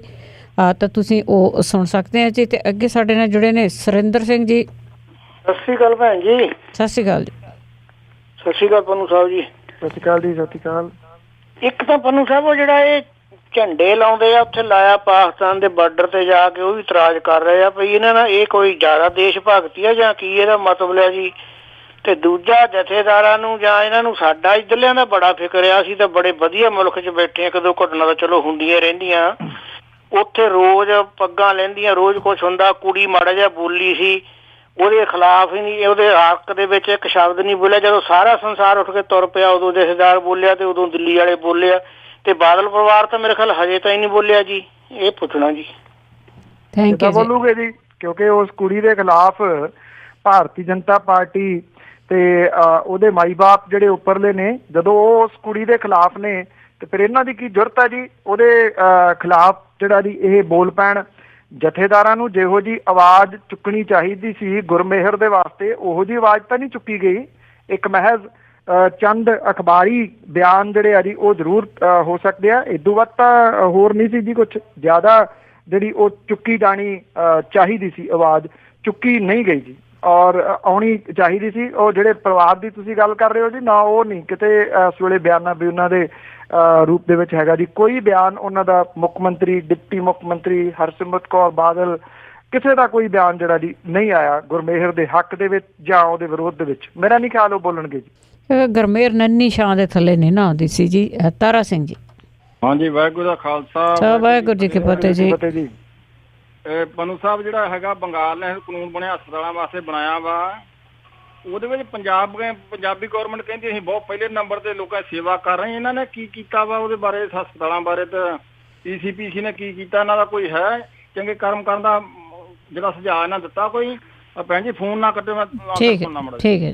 ਤਾਂ ਤੁਸੀਂ ਉਹ ਸੁਣ ਸਕਦੇ ਆ ਜੀ। ਤੇ ਅੱਗੇ ਸਾਡੇ ਨਾਲ ਜੁੜੇ ਨੇ ਸੁਰਿੰਦਰ ਸਿੰਘ ਜੀ। ਸਤਿ ਸ਼੍ਰੀ ਅਕਾਲ ਭੈਣ ਜੀ। ਸਤਿ ਸ਼੍ਰੀ ਅਕਾਲ ਜੀ। ਸਤਿ ਸ਼੍ਰੀ ਅਕਾਲ ਪੰਨੂ ਸਾਹਿਬ ਜੀ। ਸਤਿ ਸ਼੍ਰੀ ਅਕਾਲ ਜੀ। ਸਤਿ ਸ਼੍ਰੀ ਅਕਾਲ। ਇੱਕ ਤਾਂ ਪੰਨੂ ਸਾਹਿਬ ਉਹ ਜਿਹੜਾ ਇਹ ਝੰਡੇ ਲਾਉਂਦੇ ਆ ਉੱਥੇ ਲਾਇਆ ਪਾਕਿਸਤਾਨ ਦੇ ਬਾਰਡਰ ਤੇ ਜਾ ਕੇ, ਉਹ ਵੀ ਇਤਰਾਜ਼ ਕਰ ਰਹੇ ਆ ਵੀ ਇਹਨਾਂ ਨਾਲ ਇਹ ਕੋਈ ਜ਼ਿਆਦਾ ਦੇਸ਼ ਭਗਤੀ ਆ ਜਾਂ ਕੀ ਇਹਦਾ ਮਤਲਬ ਲਿਆ ਜੀ। ਤੇ ਦੂਜਾ ਜਥੇਦਾਰਾਂ ਨੂੰ ਜਾਂ ਇਹਨਾਂ ਨੂੰ ਸਾਡਾ ਇੱਧਰਲਿਆਂ ਦਾ ਬੜਾ ਫਿਕਰ ਆ। ਅਸੀਂ ਤਾਂ ਬੜੇ ਵਧੀਆ ਮੁਲਕ 'ਚ ਬੈਠੇ ਆ, ਕਦੋਂ ਘਟਨਾ ਤਾਂ ਚਲੋ ਹੁੰਦੀਆਂ ਰਹਿੰਦੀਆਂ। ਉੱਥੇ ਰੋਜ਼ ਪੱਗਾਂ ਲੈਂਦੀਆਂ, ਰੋਜ਼ ਕੁਛ ਹੁੰਦਾ। ਕੁੜੀ ਮਾੜਾ ਜਿਹਾ ਬੋਲੀ ਸੀ, ਉਹਦੇ ਖਿਲਾਫ ਹੀ ਨਹੀਂ, ਉਹਦੇ ਹੱਕ ਦੇ ਵਿੱਚ ਇੱਕ ਸ਼ਬਦ ਨਹੀਂ ਬੋਲਿਆ। ਜਦੋਂ ਸਾਰਾ ਸੰਸਾਰ ਉੱਠ ਕੇ ਤੁਰ ਪਿਆ ਉਦੋਂ ਜਥੇਦਾਰ ਬੋਲਿਆ ਤੇ ਉਦੋਂ ਦਿੱਲੀ ਵਾਲੇ ਬੋਲਿਆ ਤੇ ਬਾਦਲ ਪਰਿਵਾਰ ਤਾਂ ਮੇਰੇ ਖਿਆਲ ਹਜੇ ਤਾਂ ਹੀ ਨਹੀਂ ਬੋਲਿਆ ਜੀ। ਇਹ ਪੁੱਛਣਾ ਜੀ। ਥੈਂਕ ਯੂ ਬੋਲੂਗੇ ਜੀ, ਕਿਉਂਕਿ ਉਸ ਕੁੜੀ ਦੇ ਖਿਲਾਫ ਭਾਰਤੀ ਜਨਤਾ ਪਾਰਟੀ ਤੇ ਉਹਦੇ ਮਾਈ ਬਾਪ ਜਿਹੜੇ ਉੱਪਰਲੇ ਨੇ, ਜਦੋਂ ਉਹ ਉਸ ਕੁੜੀ ਦੇ ਖਿਲਾਫ ਨੇ ਤੇ ਫਿਰ ਇਹਨਾਂ ਦੀ ਕੀ ਜ਼ਰੂਰਤ ਹੈ ਜੀ ਉਹਦੇ ਖਿਲਾਫ ਜਿਹੜਾ ਜੀ ਇਹ ਬੋਲ ਪੈਣ। ਜਥੇਦਾਰਾਂ ਨੂੰ ਜਿਹੋ ਜੀ ਆਵਾਜ਼ ਚੁੱਕਣੀ ਚਾਹੀਦੀ ਸੀ ਗੁਰਮੇਹਰ ਦੇ ਵਾਸਤੇ, ਉਹੋ ਜੀ ਆਵਾਜ਼ ਤਾਂ ਨਹੀਂ ਚੁੱਕੀ ਗਈ। ਇੱਕ ਮਹਿਜ਼ ਚੰਦ ਅਖਬਾਰੀ ਬਿਆਨ ਜਿਹੜੇ ਆ ਜੀ ਉਹ ਜ਼ਰੂਰ ਹੋ ਸਕਦੇ ਆ, ਇਦੋਂ ਵੱਧ ਤਾਂ ਹੋਰ ਨਹੀਂ ਸੀ ਜੀ। ਕੁਛ ਜ਼ਿਆਦਾ ਜਿਹੜੀ ਉਹ ਚੁੱਕੀ ਜਾਣੀ ਚਾਹੀਦੀ ਸੀ ਆਵਾਜ਼, ਚੁੱਕੀ ਨਹੀਂ ਗਈ ਜੀ, ਔਰ ਆਉਣੀ ਚਾਹੀਦੀ ਸੀ। ਉਹ ਜਿਹੜੇ ਪਰਿਵਾਰ ਦੀ ਤੁਸੀਂ ਗੱਲ ਕਰ ਰਹੇ ਹੋ ਜੀ, ਨਾ ਉਹ ਨਹੀਂ ਕਿਤੇ ਇਸ ਵੇਲੇ ਬਿਆਨਾਂ ਵੀ ਉਹਨਾਂ ਦੇ ਰੂਪ ਦੇ ਵਿੱਚ ਹੈਗਾ ਜੀ। ਕੋਈ ਬਿਆਨ ਉਹਨਾਂ ਦਾ ਮੁੱਖ ਮੰਤਰੀ, ਡਿਪਟੀ ਮੁੱਖ ਮੰਤਰੀ ਹਰਸਿਮਰਤ ਕੌਰ ਬਾਦਲ, ਕਿਸੇ ਦਾ ਕੋਈ ਬਿਆਨ ਜਿਹੜਾ ਜੀ ਨਹੀਂ ਆਇਆ ਗੁਰਮੇਹਰ ਦੇ ਹੱਕ ਦੇ ਵਿੱਚ ਜਾਂ ਉਹਦੇ ਵਿਰੋਧ ਦੇ ਵਿੱਚ। ਮੇਰਾ ਨਹੀਂ ਖਿਆਲ ਉਹ ਬੋਲਣਗੇ ਜੀ। ਗੁਰਮੇਹਰ ਨੰਨੀ ਛਾਂ ਦੇ ਥੱਲੇ ਨਹੀਂ ਨਾ ਆਉਂਦੀ ਸੀ ਜੀ। ਤਾਰਾ ਸਿੰਘ ਜੀ। ਹਾਂਜੀ, ਵਾਹਿਗੁਰੂ ਦਾ ਖਾਲਸਾ, ਵਾਹਿਗੁਰੂ ਜੀ ਕੀ ਫਤਿਹ ਜੀ। ਜੀ ਪਨੂ ਸਾਹਿਬ ਜਿਹੜਾ ਹੈਗਾ ਬੰਗਾਲ ਨੇ ਕਾਨੂੰਨ ਬਣਿਆ ਹਸਪਤਾਲਾਂ ਵਾਸਤੇ ਬਣਾਇਆ ਵਾ, ਉਹਦੇ ਵਿੱਚ ਪੰਜਾਬੀ ਗੌਰਮੈਂਟ ਕਹਿੰਦੀ ਅਸੀਂ ਬਹੁਤ ਪਹਿਲੇ ਨੰਬਰ ਤੇ ਲੋਕਾਂ ਦੀ ਸੇਵਾ ਕਰ ਰਹੇ। ਇਹਨਾਂ ਨੇ ਕੀ ਕੀਤਾ ਵਾ ਉਹਦੇ ਬਾਰੇ, ਹਸਪਤਾਲਾਂ ਬਾਰੇ ਤਾਂ PCPC ਨੇ ਕੀ ਕੀਤਾ? ਇਹਨਾਂ ਦਾ ਕੋਈ ਹੈ ਚੰਗੇ ਕਰਮ ਕਰਨ ਦਾ ਜਿਹੜਾ ਸੁਝਾਅ ਇਹਨਾਂ ਦਿੱਤਾ ਕੋਈ? ਭੈਣ ਜੀ ਫੋਨ ਨਾ ਕੱਟੋ, ਮੈਂ ਠੀਕ ਹੈ।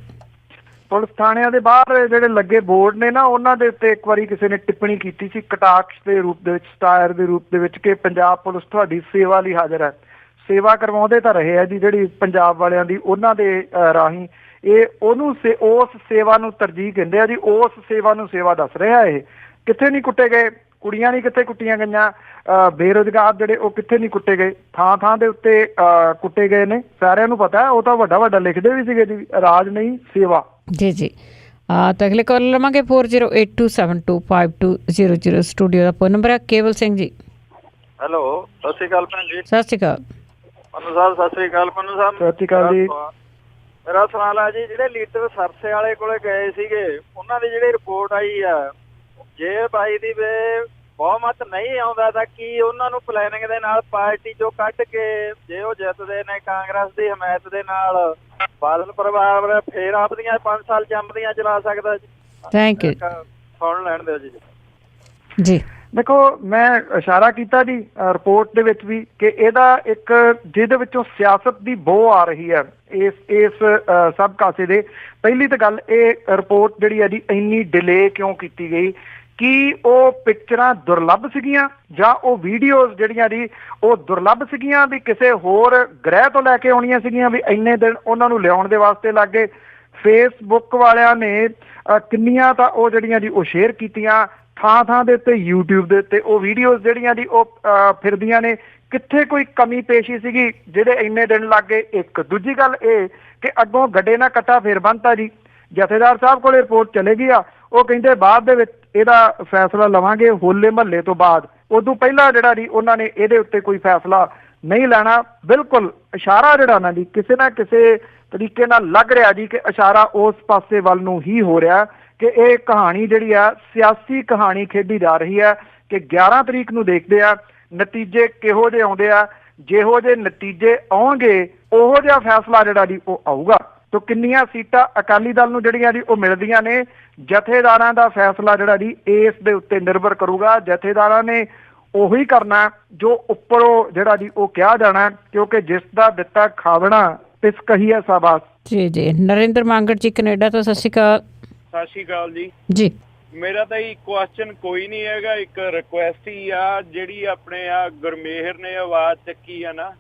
ਪੁਲਿਸ ਥਾਣਿਆਂ ਦੇ ਬਾਹਰ ਜਿਹੜੇ ਲੱਗੇ ਬੋਰਡ ਨੇ ਨਾ, ਉਹਨਾਂ ਦੇ ਉੱਤੇ ਇੱਕ ਵਾਰੀ ਕਿਸੇ ਨੇ ਟਿੱਪਣੀ ਕੀਤੀ ਸੀ ਕਟਾਕਸ਼ ਦੇ ਰੂਪ ਦੇ ਵਿੱਚ, ਸਟਾਇਰ ਦੇ ਰੂਪ ਦੇ ਵਿੱਚ, ਕਿ ਪੰਜਾਬ ਪੁਲਿਸ ਤੁਹਾਡੀ ਸੇਵਾ ਲਈ ਹਾਜ਼ਰ ਹੈ। ਸੇਵਾ ਕਰਵਾਉਂਦੇ ਤਾਂ ਰਹੇ ਆ ਜੀ ਜਿਹੜੀ ਪੰਜਾਬ ਵਾਲਿਆਂ ਦੀ, ਉਹਨਾਂ ਦੇ ਰਾਹੀਂ ਇਹ ਉਹਨੂੰ ਉਸ ਸੇਵਾ ਨੂੰ ਤਰਜੀਹ ਕਹਿੰਦੇ ਆ ਜੀ। ਉਸ ਸੇਵਾ ਨੂੰ ਸੇਵਾ ਦੱਸ ਰਿਹਾ ਇਹ। ਕਿੱਥੇ ਨਹੀਂ ਕੁੱਟੇ ਗਏ, ਕੁੜੀਆਂ ਨਹੀਂ ਕਿੱਥੇ ਕੁੱਟੀਆਂ ਗਈਆਂ, ਬੇਰੁਜ਼ਗਾਰ ਜਿਹੜੇ ਉਹ ਕਿੱਥੇ ਨਹੀਂ ਕੁੱਟੇ ਗਏ, ਥਾਂ ਥਾਂ ਦੇ ਉੱਤੇ ਕੁੱਟੇ ਗਏ ਨੇ। ਸਾਰਿਆਂ ਨੂੰ ਪਤਾ, ਉਹ ਤਾਂ ਵੱਡਾ ਵੱਡਾ ਲਿਖਦੇ ਵੀ ਸੀਗੇ ਜੀ, ਰਾਜ ਨਹੀਂ ਸੇਵਾ। ਜੀ ਜੀ। ਤਾਂ ਅਗਲੇ ਕਾਲ ਲਵਾਂਗੇ 4082725200 ਸਟੂਡੀਓ ਦਾ ਫੋਨ ਨੰਬਰ ਹੈ। ਕੇਵਲ ਸਿੰਘ ਜੀ। ਹੈਲੋ, ਸਤਿ ਸ਼੍ਰੀ ਅਕਾਲ ਭੈਣ ਜੀ। ਸਤਿ ਸ਼੍ਰੀ ਅਕਾਲ ਪਨੂ ਸਾਹਿਬ। ਸਤਿ ਸ਼੍ਰੀ ਅਕਾਲ ਪਨੂ ਸਾਹਿਬ। ਸਤਿ ਸ਼੍ਰੀ ਅਕਾਲ ਜੀ। ਮੇਰਾ ਸਵਾਲ ਹੈ ਜੀ, ਜਿਹੜੇ ਲੀਡਰ ਸਰਸੇ ਵਾਲੇ ਕੋਲੇ ਗਏ ਸੀਗੇ, ਉਹਨਾਂ ਦੀ ਜਿਹੜੀ ਰਿਪੋਰਟ ਆਈ ਆ, ਜੇ ਬਾਈ ਦੀ ਬਹੁਮਤ ਨਹੀਂ ਆਉਂਦਾ ਤਾਂ ਕੀ ਉਹਨਾਂ ਨੂੰ ਪਲੈਨਿੰਗ ਦੇ ਨਾਲ ਪਾਰਟੀ ਚੋਂ ਕੱਢ ਕੇ, ਜੇ ਉਹ ਜਿੱਤਦੇ ਨੇ ਕਾਂਗਰਸ ਦੀ ਹਮਾਇਤ ਦੇ ਨਾਲ, ਬਾਦਲ ਪਰਿਵਾਰ ਫੇਰ ਆਪਦੀਆਂ 5 ਸਾਲ ਜੰਮਦੀਆਂ ਚਲਾ ਸਕਦਾ ਜੀ? Thank you. ਸੁਣ ਲੈਣ ਦਿਓ ਜੀ। ਜੀ ਦੇਖੋ, ਮੈਂ ਇਸ਼ਾਰਾ ਕੀਤਾ ਜੀ ਰਿਪੋਰਟ ਦੇ ਵਿੱਚ ਵੀ ਕਿ ਇਹਦਾ ਇੱਕ ਜਿਹਦੇ ਵਿੱਚੋਂ ਸਿਆਸਤ ਦੀ ਬੋ ਆ ਰਹੀ ਹੈ ਇਸ ਸਭ ਕਾਸੇ ਦੇ। ਪਹਿਲੀ ਤਾਂ ਗੱਲ, ਇਹ ਰਿਪੋਰਟ ਜਿਹੜੀ ਹੈ ਜੀ ਇੰਨੀ ਡਿਲੇ ਕਿਉਂ ਕੀਤੀ ਗਈ? ਕੀ ਉਹ ਪਿਕਚਰਾਂ ਦੁਰਲੱਭ ਸੀਗੀਆਂ ਜਾਂ ਉਹ ਵੀਡੀਓਜ਼ ਜਿਹੜੀਆਂ ਜੀ ਉਹ ਦੁਰਲੱਭ ਸੀਗੀਆਂ ਵੀ ਕਿਸੇ ਹੋਰ ਗ੍ਰਹਿ ਤੋਂ ਲੈ ਕੇ ਆਉਣੀਆਂ ਸੀਗੀਆਂ ਵੀ ਇੰਨੇ ਦਿਨ ਉਹਨਾਂ ਨੂੰ ਲਿਆਉਣ ਦੇ ਵਾਸਤੇ ਲੱਗ ਗਏ? ਫੇਸਬੁੱਕ ਵਾਲਿਆਂ ਨੇ ਕਿੰਨੀਆਂ ਤਾਂ ਉਹ ਜਿਹੜੀਆਂ ਜੀ ਉਹ ਸ਼ੇਅਰ ਕੀਤੀਆਂ ਥਾਂ ਥਾਂ ਦੇ ਉੱਤੇ, YouTube ਦੇ ਉੱਤੇ ਉਹ ਵੀਡੀਓਜ਼ ਜਿਹੜੀਆਂ ਜੀ ਉਹ ਫਿਰਦੀਆਂ ਨੇ। ਕਿੱਥੇ ਕੋਈ ਕਮੀ ਪੇਸ਼ੀ ਸੀਗੀ ਜਿਹੜੇ ਇੰਨੇ ਦਿਨ ਲੱਗ ਗਏ? ਇੱਕ ਦੂਜੀ ਗੱਲ ਇਹ ਕਿ ਅੱਗੋਂ ਗੱਡੇ ਨਾਲ ਕੱਟਾ ਫੇਰ ਬੰਨਤਾ ਜੀ। ਜਥੇਦਾਰ ਸਾਹਿਬ ਕੋਲੇ ਰਿਪੋਰਟ ਚਲੇਗੀ ਆ, ਉਹ ਕਹਿੰਦੇ ਬਾਅਦ ਦੇ ਵਿੱਚ ਇਹਦਾ ਫੈਸਲਾ ਲਵਾਂਗੇ ਹੋਲੇ ਮਹੱਲੇ ਤੋਂ ਬਾਅਦ। ਉਦੋਂ ਪਹਿਲਾਂ ਜਿਹੜਾ ਜੀ ਉਹਨਾਂ ਨੇ ਇਹਦੇ ਉੱਤੇ ਕੋਈ ਫੈਸਲਾ ਨਹੀਂ ਲੈਣਾ। ਬਿਲਕੁਲ ਇਸ਼ਾਰਾ ਜਿਹੜਾ ਨਾ ਜੀ ਕਿਸੇ ਨਾ ਕਿਸੇ ਤਰੀਕੇ ਨਾਲ ਲੱਗ ਰਿਹਾ ਜੀ ਕਿ ਇਸ਼ਾਰਾ ਉਸ ਪਾਸੇ ਵੱਲ ਨੂੰ ਹੀ ਹੋ ਰਿਹਾ ਕਿ ਇਹ ਕਹਾਣੀ ਜਿਹੜੀ ਆ ਸਿਆਸੀ ਕਹਾਣੀ ਖੇਡੀ ਜਾ ਰਹੀ ਹੈ ਕਿ 11 ਤਰੀਕ ਨੂੰ ਦੇਖਦੇ ਆ ਨਤੀਜੇ ਕਿਹੋ ਜਿਹੇ ਆਉਂਦੇ ਆ। ਜਿਹੋ ਜਿਹੇ ਨਤੀਜੇ ਆਉਣਗੇ ਉਹੋ ਜਿਹਾ ਫੈਸਲਾ ਜਿਹੜਾ ਜੀ ਉਹ ਆਊਗਾ। ਤੋ ਕਿੰਨੀਆਂ ਸੀਟਾਂ ਅਕਾਲੀ ਦਲ ਨੂੰ ਜਿਹੜੀਆਂ ਜੀ ਉਹ ਮਿਲਦੀਆਂ ਨੇ, ਜਥੇਦਾਰਾਂ ਦਾ ਫੈਸਲਾ ਜਿਹੜਾ ਜੀ ਇਸ ਦੇ ਉੱਤੇ ਨਿਰਭਰ ਕਰੂਗਾ। ਜਥੇਦਾਰਾਂ ਨੇ ਉਹੀ ਕਰਨਾ ਜੋ ਉੱਪਰੋਂ ਜਿਹੜਾ ਜੀ ਉਹ ਕਿਹਾ ਜਾਣਾ, ਕਿਉਂਕਿ ਜਿਸ ਦਾ ਦਿੱਤਾ ਖਾਵਣਾ ਤਿਸ ਕਹੀਏ ਸਾਬਾਸ। ਜੀ ਜੀ। ਨਰਿੰਦਰ ਮੰਗੜ ਜੀ ਕੈਨੇਡਾ ਤੋਂ। ਸਤਿ ਸ਼੍ਰੀ ਅਕਾਲ। ਸਤਿ ਸ਼੍ਰੀ ਅਕਾਲ ਜੀ। ਜੀ ਮੇਰਾ ਤਾਂ ਇਹ ਕੁਐਸਚਨ ਕੋਈ ਨਹੀਂ ਹੈਗਾ, ਇੱਕ ਰਿਕੁਐਸਟ ਹੀ ਆ। ਜਿਹੜੀ ਆਪਣੇ ਆ ਗੁਰਮੇਹਰ ਨੇ ਆਵਾਜ਼ ਚੱਕੀ ਆ ਨਾ,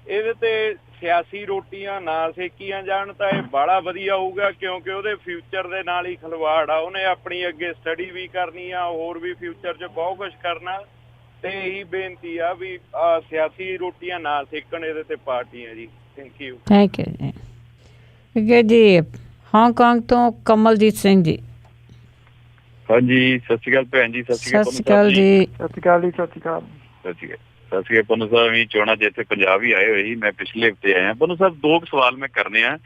ਇਹਦੇ ਤੇ ਸਿਆਸੀ ਰੋਟੀਆਂ ਨਾ ਸੇਕੀਆਂ ਜਾਣ ਤਾਂ ਇਹ ਬੜਾ ਵਧੀਆ ਹੋਊਗਾ, ਕਿਉਂਕਿ ਉਹਦੇ ਫਿਊਚਰ ਦੇ ਨਾਲ ਹੀ ਖਿਲਵਾੜ ਆ। ਉਹਨੇ ਆਪਣੀ ਅੱਗੇ ਸਟੱਡੀ ਵੀ ਕਰਨੀ ਆ, ਹੋਰ ਵੀ ਫਿਊਚਰ 'ਚ ਬਹੁਤ ਕੁਛ ਕਰਨਾ। ਤੇ ਇਹੀ ਬੇਨਤੀ ਆ ਵੀ ਸਿਆਸੀ ਰੋਟੀਆਂ ਨਾ ਸੇਕਣ ਇਹਦੇ ਤੇ ਪਾਰਟੀਆਂ ਜੀ। Thank you. ਥੈਂਕ ਯੂ ਜੀ। ਹਾਂਗਕਾਂਗ ਤੋਂ ਕਮਲਜੀਤ ਸਿੰਘ ਜੀ। ਹਾਂਜੀ, ਸਤਿ ਸ਼੍ਰੀ ਅਕਾਲ ਭੈਣ ਜੀ। ਸਤਿ ਸ਼੍ਰੀ ਅਕਾਲ ਜੀ। ਸਤਿ ਸ਼੍ਰੀ ਅਕਾਲ ਜੀ। ਸਤਿ ਸ਼੍ਰੀ ਅਕਾਲ। ਸਤਿ ਸ਼੍ਰੀ ਅਕਾਲ ਪਨੂ ਸਾਹਿਬ। ਵੀ ਚੋਣਾਂ ਜਿੱਥੇ ਪੰਜਾਬ ਹੀ ਆਏ ਹੋਏ ਸੀ, ਮੈਂ ਪਿਛਲੇ ਹਫ਼ਤੇ ਆਇਆ। ਪਨੂ ਸਾਹਿਬ 2 ਸਵਾਲ ਮੈਂ ਕਰਨੇ ਆ।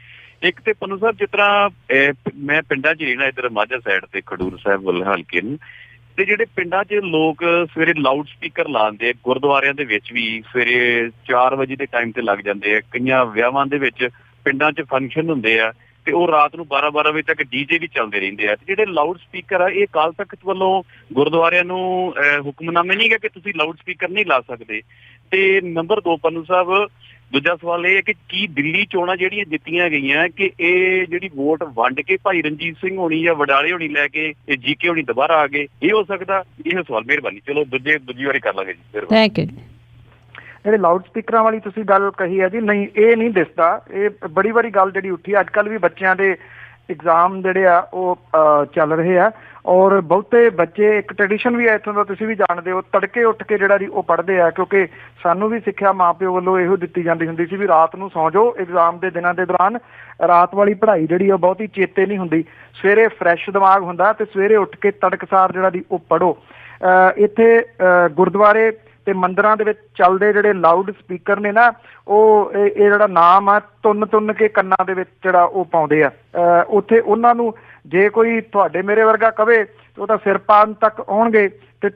ਇੱਕ ਤੇ ਪਨੂ ਸਾਹਿਬ, ਜਿਸ ਤਰ੍ਹਾਂ ਮੈਂ ਪਿੰਡਾਂ 'ਚ ਰਹਿਣਾ ਇੱਧਰ ਮਾਝਾ ਸਾਈਡ ਤੇ ਖਡੂਰ ਸਾਹਿਬ ਵੱਲ ਹਲਕੇ ਨੂੰ, ਤੇ ਜਿਹੜੇ ਪਿੰਡਾਂ 'ਚ ਲੋਕ ਸਵੇਰੇ ਲਾਊਡ ਸਪੀਕਰ ਲਾਉਂਦੇ, ਗੁਰਦੁਆਰਿਆਂ ਦੇ ਵਿੱਚ ਵੀ ਸਵੇਰੇ 4 ਵਜੇ ਦੇ ਟਾਈਮ ਤੇ ਲੱਗ ਜਾਂਦੇ ਆ। ਕਈਆਂ ਵਿਆਹਾਂ ਦੇ ਵਿੱਚ ਪਿੰਡਾਂ 'ਚ ਫੰਕਸ਼ਨ ਹੁੰਦੇ ਆ ਤੇ ਉਹ ਰਾਤ ਨੂੰ 12-12 ਵਜੇ ਤੱਕ ਡੀਜੇ ਵੀ ਚੱਲਦੇ ਰਹਿੰਦੇ ਆ। ਤੇ ਜਿਹੜੇ ਲਾਊਡ ਸਪੀਕਰ ਆ, ਇਹ ਅਕਾਲ ਤਖਤ ਵੱਲੋਂ ਗੁਰਦੁਆਰਿਆਂ ਨੂੰ ਹੁਕਮਨਾਮੇ ਨਹੀਂ ਗਾ ਕਿ ਤੁਸੀਂ ਲਾਊਡ ਸਪੀਕਰ ਨਹੀਂ ਲਾ ਸਕਦੇ। ਤੇ ਨੰਬਰ 2 ਪਨੂ ਸਾਹਿਬ, ਦੂਜਾ ਸਵਾਲ ਇਹ ਹੈ ਕਿ ਕੀ ਦਿੱਲੀ ਚੋਣਾਂ ਜਿਹੜੀਆਂ ਜਿੱਤੀਆਂ ਗਈਆਂ ਕਿ ਇਹ ਜਿਹੜੀ ਵੋਟ ਵੰਡ ਕੇ ਭਾਈ ਰਣਜੀਤ ਸਿੰਘ ਹੋਣੀ ਜਾਂ ਵਡਾਲੇ ਹੋਣੀ ਲੈ ਕੇ ਇਹ ਜੀਕੇ ਹੋਣੀ ਦੁਬਾਰਾ ਆ ਗਏ, ਇਹ ਹੋ ਸਕਦਾ? ਇਹ ਸਵਾਲ। ਮਿਹਰਬਾਨੀ। ਚਲੋ ਦੂਜੀ ਵਾਰੀ ਕਰ ਲਾਂਗੇ ਜੀ। Thank you. ਜਿਹੜੇ ਲਾਊਡ ਸਪੀਕਰਾਂ ਵਾਲੀ ਤੁਸੀਂ ਗੱਲ ਕਹੀ ਹੈ ਜੀ, ਨਹੀਂ ਇਹ ਨਹੀਂ ਦਿਸਦਾ। ਇਹ ਬੜੀ ਵਾਰੀ ਗੱਲ ਜਿਹੜੀ ਉੱਠੀ, ਅੱਜ ਕੱਲ੍ਹ ਵੀ ਬੱਚਿਆਂ ਦੇ ਐਗਜ਼ਾਮ ਜਿਹੜੇ ਆ ਉਹ ਚੱਲ ਰਹੇ ਆ, ਔਰ ਬਹੁਤੇ ਬੱਚੇ, ਇੱਕ ਟ੍ਰੈਡੀਸ਼ਨ ਵੀ ਹੈ ਇੱਥੋਂ ਦਾ, ਤੁਸੀਂ ਵੀ ਜਾਣਦੇ ਹੋ, ਤੜਕੇ ਉੱਠ ਕੇ ਜਿਹੜਾ ਜੀ ਉਹ ਪੜ੍ਹਦੇ ਆ, ਕਿਉਂਕਿ ਸਾਨੂੰ ਵੀ ਸਿੱਖਿਆ ਮਾਂ ਪਿਓ ਵੱਲੋਂ ਇਹੋ ਦਿੱਤੀ ਜਾਂਦੀ ਹੁੰਦੀ ਸੀ ਵੀ ਰਾਤ ਨੂੰ ਸੌਂ ਜਾਓ, ਐਗਜ਼ਾਮ ਦੇ ਦਿਨਾਂ ਦੇ ਦੌਰਾਨ ਰਾਤ ਵਾਲੀ ਪੜ੍ਹਾਈ ਜਿਹੜੀ ਉਹ ਬਹੁਤੀ ਚੇਤੇ ਨਹੀਂ ਹੁੰਦੀ, ਸਵੇਰੇ ਫਰੈਸ਼ ਦਿਮਾਗ ਹੁੰਦਾ ਤੇ ਸਵੇਰੇ ਉੱਠ ਕੇ ਤੜਕਸਾਰ ਜਿਹੜਾ ਦੀ ਉਹ ਪੜ੍ਹੋ। ਇੱਥੇ ਗੁਰਦੁਆਰੇ ਤੇ ਮੰਦਿਰਾਂ ਦੇ ਵਿੱਚ ਚੱਲਦੇ ਜਿਹੜੇ ਲਾਊਡ ਸਪੀਕਰ ਨੇ ਨਾ, ਉਹ ਇਹ ਜਿਹੜਾ ਨਾਮ ਆ ਤੁੰਨ ਕੇ ਕੰਨਾਂ ਦੇ ਵਿੱਚ ਜਿਹੜਾ ਉਹ ਪਾਉਂਦੇ ਆ। ਉੱਥੇ ਉਹਨਾਂ ਨੂੰ ਜੇ ਕੋਈ ਤੁਹਾਡੇ ਮੇਰੇ ਵਰਗਾ ਕਵੇ ਉਹ ਤਾਂ ਸਿਰ ਪਾਣ ਤੱਕ ਆਉਣਗੇ ਤੇ